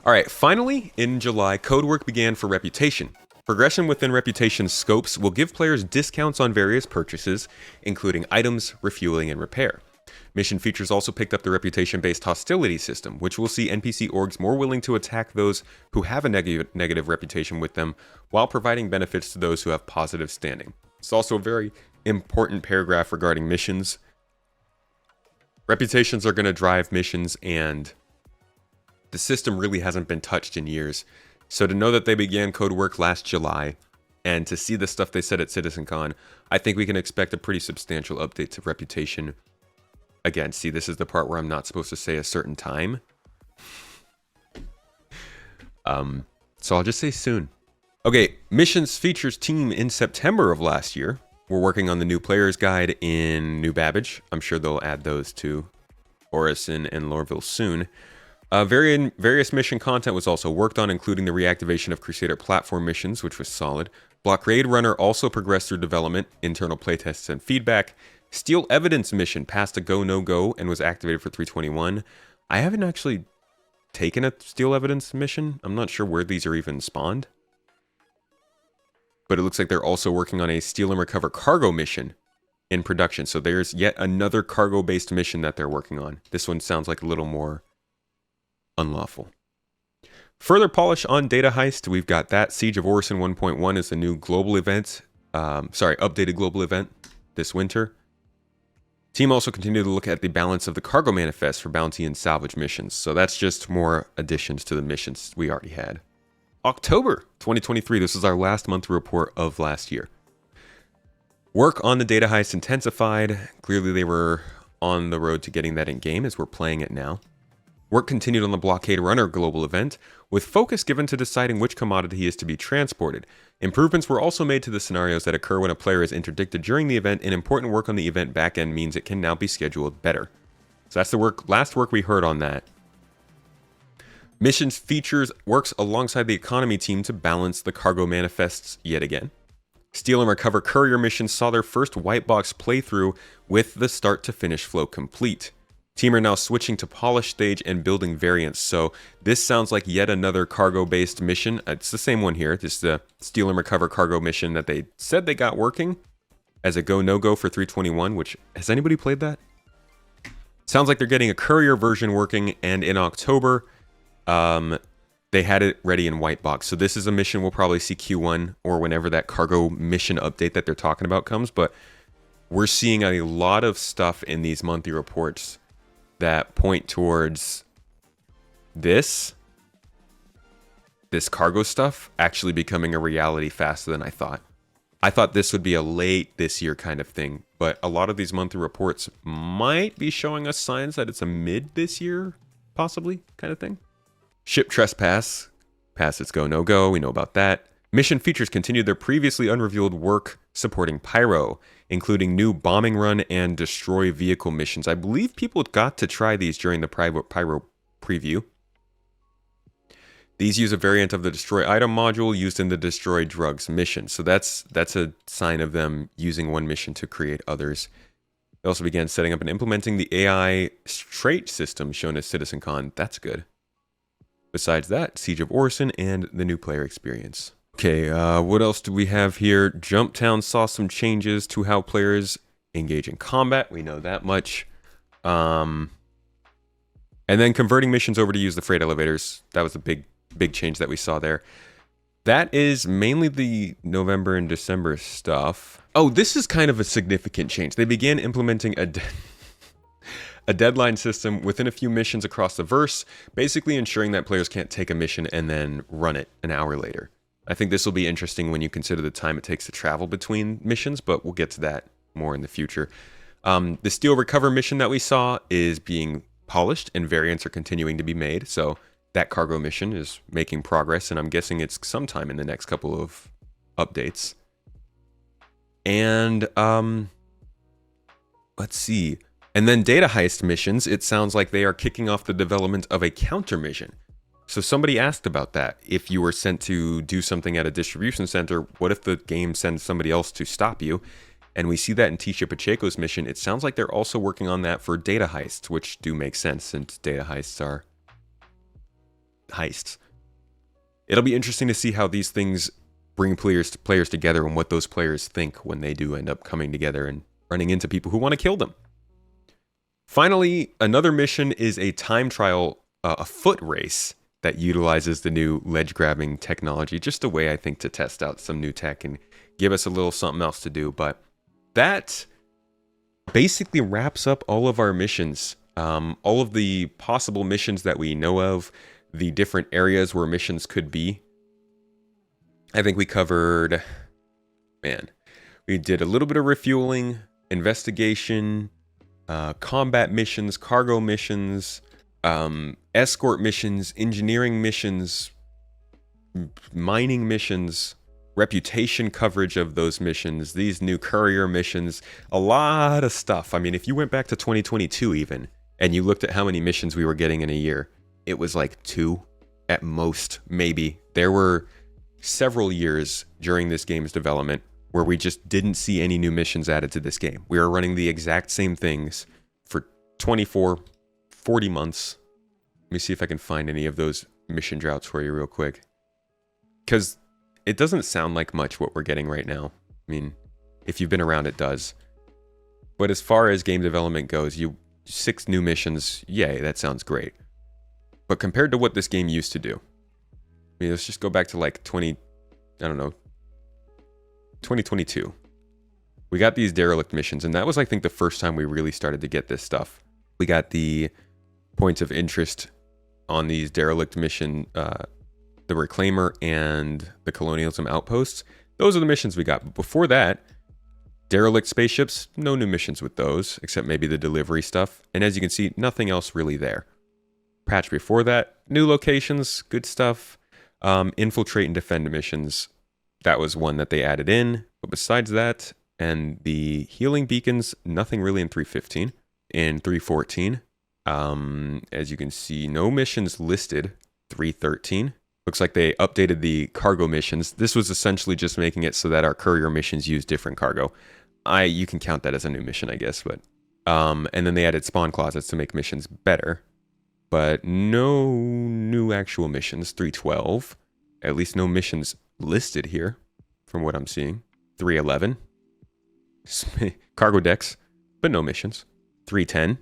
Alright, finally, in July, codework began for Reputation. Progression within Reputation scopes will give players discounts on various purchases, including items, refueling, and repair. Mission features also picked up the reputation-based hostility system, which will see NPC orgs more willing to attack those who have a negative reputation with them, while providing benefits to those who have positive standing. It's also a very important paragraph regarding missions. Reputations are going to drive missions, and the system really hasn't been touched in years. So to know that they began code work last July, and to see the stuff they said at CitizenCon, I think we can expect a pretty substantial update to Reputation. Again, see, this is the part where I'm not supposed to say a certain time. So I'll just say soon. Okay, Missions Features team in September of last year. We're working on the new player's guide in New Babbage. I'm sure they'll add those to Orison and Lorville soon. Various mission content was also worked on, including the reactivation of Crusader platform missions, which was solid. Blockade Runner also progressed through development, internal playtests, and feedback. Steal Evidence mission passed a go, no-go and was activated for 321. I haven't actually taken a Steal Evidence mission. I'm not sure where these are even spawned. But it looks like they're also working on a Steal and Recover cargo mission in production. So there's yet another cargo-based mission that they're working on. This one sounds like a little more unlawful. Further polish on Data Heist. We've got that. Siege of Orison 1.1 is the new global event. Updated global event this winter. Team also continued to look at the balance of the cargo manifest for bounty and salvage missions. So that's just more additions to the missions we already had. October 2023, this is our last month report of last year. Work on the Data Heist intensified. Clearly they were on the road to getting that in game as we're playing it now. Work continued on the Blockade Runner global event, with focus given to deciding which commodity is to be transported. Improvements were also made to the scenarios that occur when a player is interdicted during the event, and important work on the event backend means it can now be scheduled better. So that's the last work we heard on that. Missions Features works alongside the economy team to balance the cargo manifests yet again. Steal and Recover courier missions saw their first white box playthrough with the start to finish flow complete. Team are now switching to polish stage and building variants, so this sounds like yet another cargo-based mission. It's the same one here. This is the Steal and Recover cargo mission that they said they got working as a go, no-go for 321, which, has anybody played that? Sounds like they're getting a courier version working, and in October, they had it ready in white box. So this is a mission we'll probably see Q1 or whenever that cargo mission update that they're talking about comes. But we're seeing a lot of stuff in these monthly reports that point towards this cargo stuff actually becoming a reality faster than I thought. I thought this would be a late this year kind of thing, but a lot of these monthly reports might be showing us signs that it's a mid this year, possibly, kind of thing. Ship trespass, pass its go, no go, we know about that. Mission features continued their previously unrevealed work supporting Pyro, including new bombing run and destroy vehicle missions. I believe people got to try these during the Pyro preview. These use a variant of the destroy item module used in the destroy drugs mission. So that's a sign of them using one mission to create others. They also began setting up and implementing the AI trait system shown as CitizenCon. That's good. Besides that, Siege of Orison and the new player experience. Okay, what else do we have here? Jumptown saw some changes to how players engage in combat. We know that much. And then converting missions over to use the freight elevators. That was a big change that we saw there. That is mainly the November and December stuff. Oh, this is kind of a significant change. They began implementing a deadline system within a few missions across the verse, basically ensuring that players can't take a mission and then run it an hour later. I think this will be interesting when you consider the time it takes to travel between missions, but we'll get to that more in the future. The Steal Recover mission that we saw is being polished and variants are continuing to be made, so that cargo mission is making progress, and I'm guessing it's sometime in the next couple of updates. And let's see. And then data heist missions, it sounds like they are kicking off the development of a counter mission. So somebody asked about that. If you were sent to do something at a distribution center, what if the game sends somebody else to stop you? And we see that in Tisha Pacheco's mission. It sounds like they're also working on that for data heists, which do make sense since data heists are heists. It'll be interesting to see how these things bring players together and what those players think when they do end up coming together and running into people who want to kill them. Finally, another mission is a time trial, a foot race that utilizes the new ledge grabbing technology. Just a way, I think, to test out some new tech and give us a little something else to do. But that basically wraps up all of our missions. All of the possible missions that we know of, the different areas where missions could be. I think we covered, we did a little bit of refueling, investigation, combat missions, cargo missions, escort missions, engineering missions, mining missions, reputation coverage of those missions, these new courier missions, a lot of stuff. I mean, if you went back to 2022 even, and you looked at how many missions we were getting in a year, it was like 2 at most, maybe. There were several years during this game's development where we just didn't see any new missions added to this game. We were running the exact same things for 24, 40 months. Let me see if I can find any of those mission droughts for you real quick. Because it doesn't sound like much what we're getting right now. I mean, if you've been around, it does. But as far as game development goes, 6 new missions, yay, that sounds great. But compared to what this game used to do, I mean, let's just go back to like 2022. We got these derelict missions, and that was, I think, the first time we really started to get this stuff. We got the points of interest on these derelict mission, the Reclaimer and the Colonialism Outposts. Those are the missions we got. But before that, derelict spaceships, no new missions with those, except maybe the delivery stuff. And as you can see, nothing else really there. Patch before that, new locations, good stuff. Infiltrate and defend missions. That was one that they added in. But besides that, and the healing beacons, nothing really in 3.15. In 3.14, as you can see, no missions listed. 3.13. Looks like they updated the cargo missions. This was essentially just making it so that our courier missions use different cargo. You can count that as a new mission, I guess. But and then they added spawn closets to make missions better. But no new actual missions. 3.12. At least no missions listed here, from what I'm seeing. 3.11. Cargo decks, but no missions. 3.10.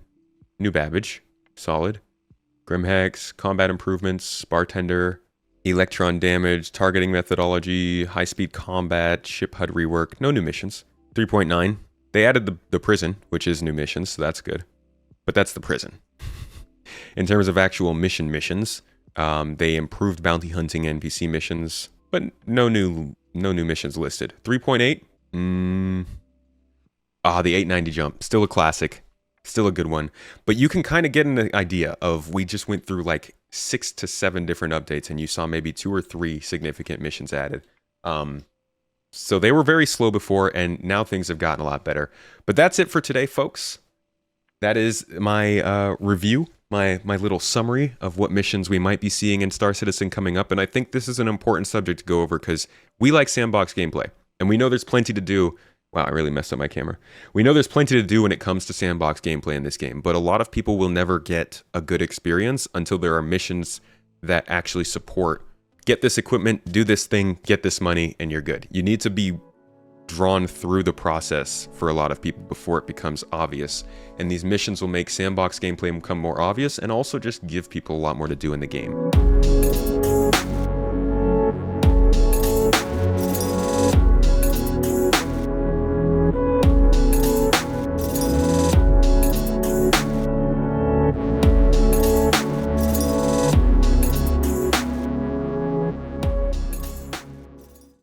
New Babbage. Solid. Grimhex. Combat improvements. Bartender. Electron damage, targeting methodology, high-speed combat, ship HUD rework. No new missions. 3.9. They added the prison, which is new missions, so that's good. But that's the prison. In terms of actual missions, they improved bounty hunting NPC missions, but no new missions listed. 3.8. The 890 jump, still a classic, still a good one. But you can kind of get an idea of, we just went through like 6 to 7 different updates, and you saw maybe 2 or 3 significant missions added. So they were very slow before, and now things have gotten a lot better. But that's it for today, folks. That is my review, my little summary of what missions we might be seeing in Star Citizen coming up. And I think this is an important subject to go over because we like sandbox gameplay, and we know there's plenty to do. Wow, I really messed up my camera. We know there's plenty to do when it comes to sandbox gameplay in this game, but a lot of people will never get a good experience until there are missions that actually support, get this equipment, do this thing, get this money, and you're good. You need to be drawn through the process for a lot of people before it becomes obvious. And these missions will make sandbox gameplay become more obvious and also just give people a lot more to do in the game.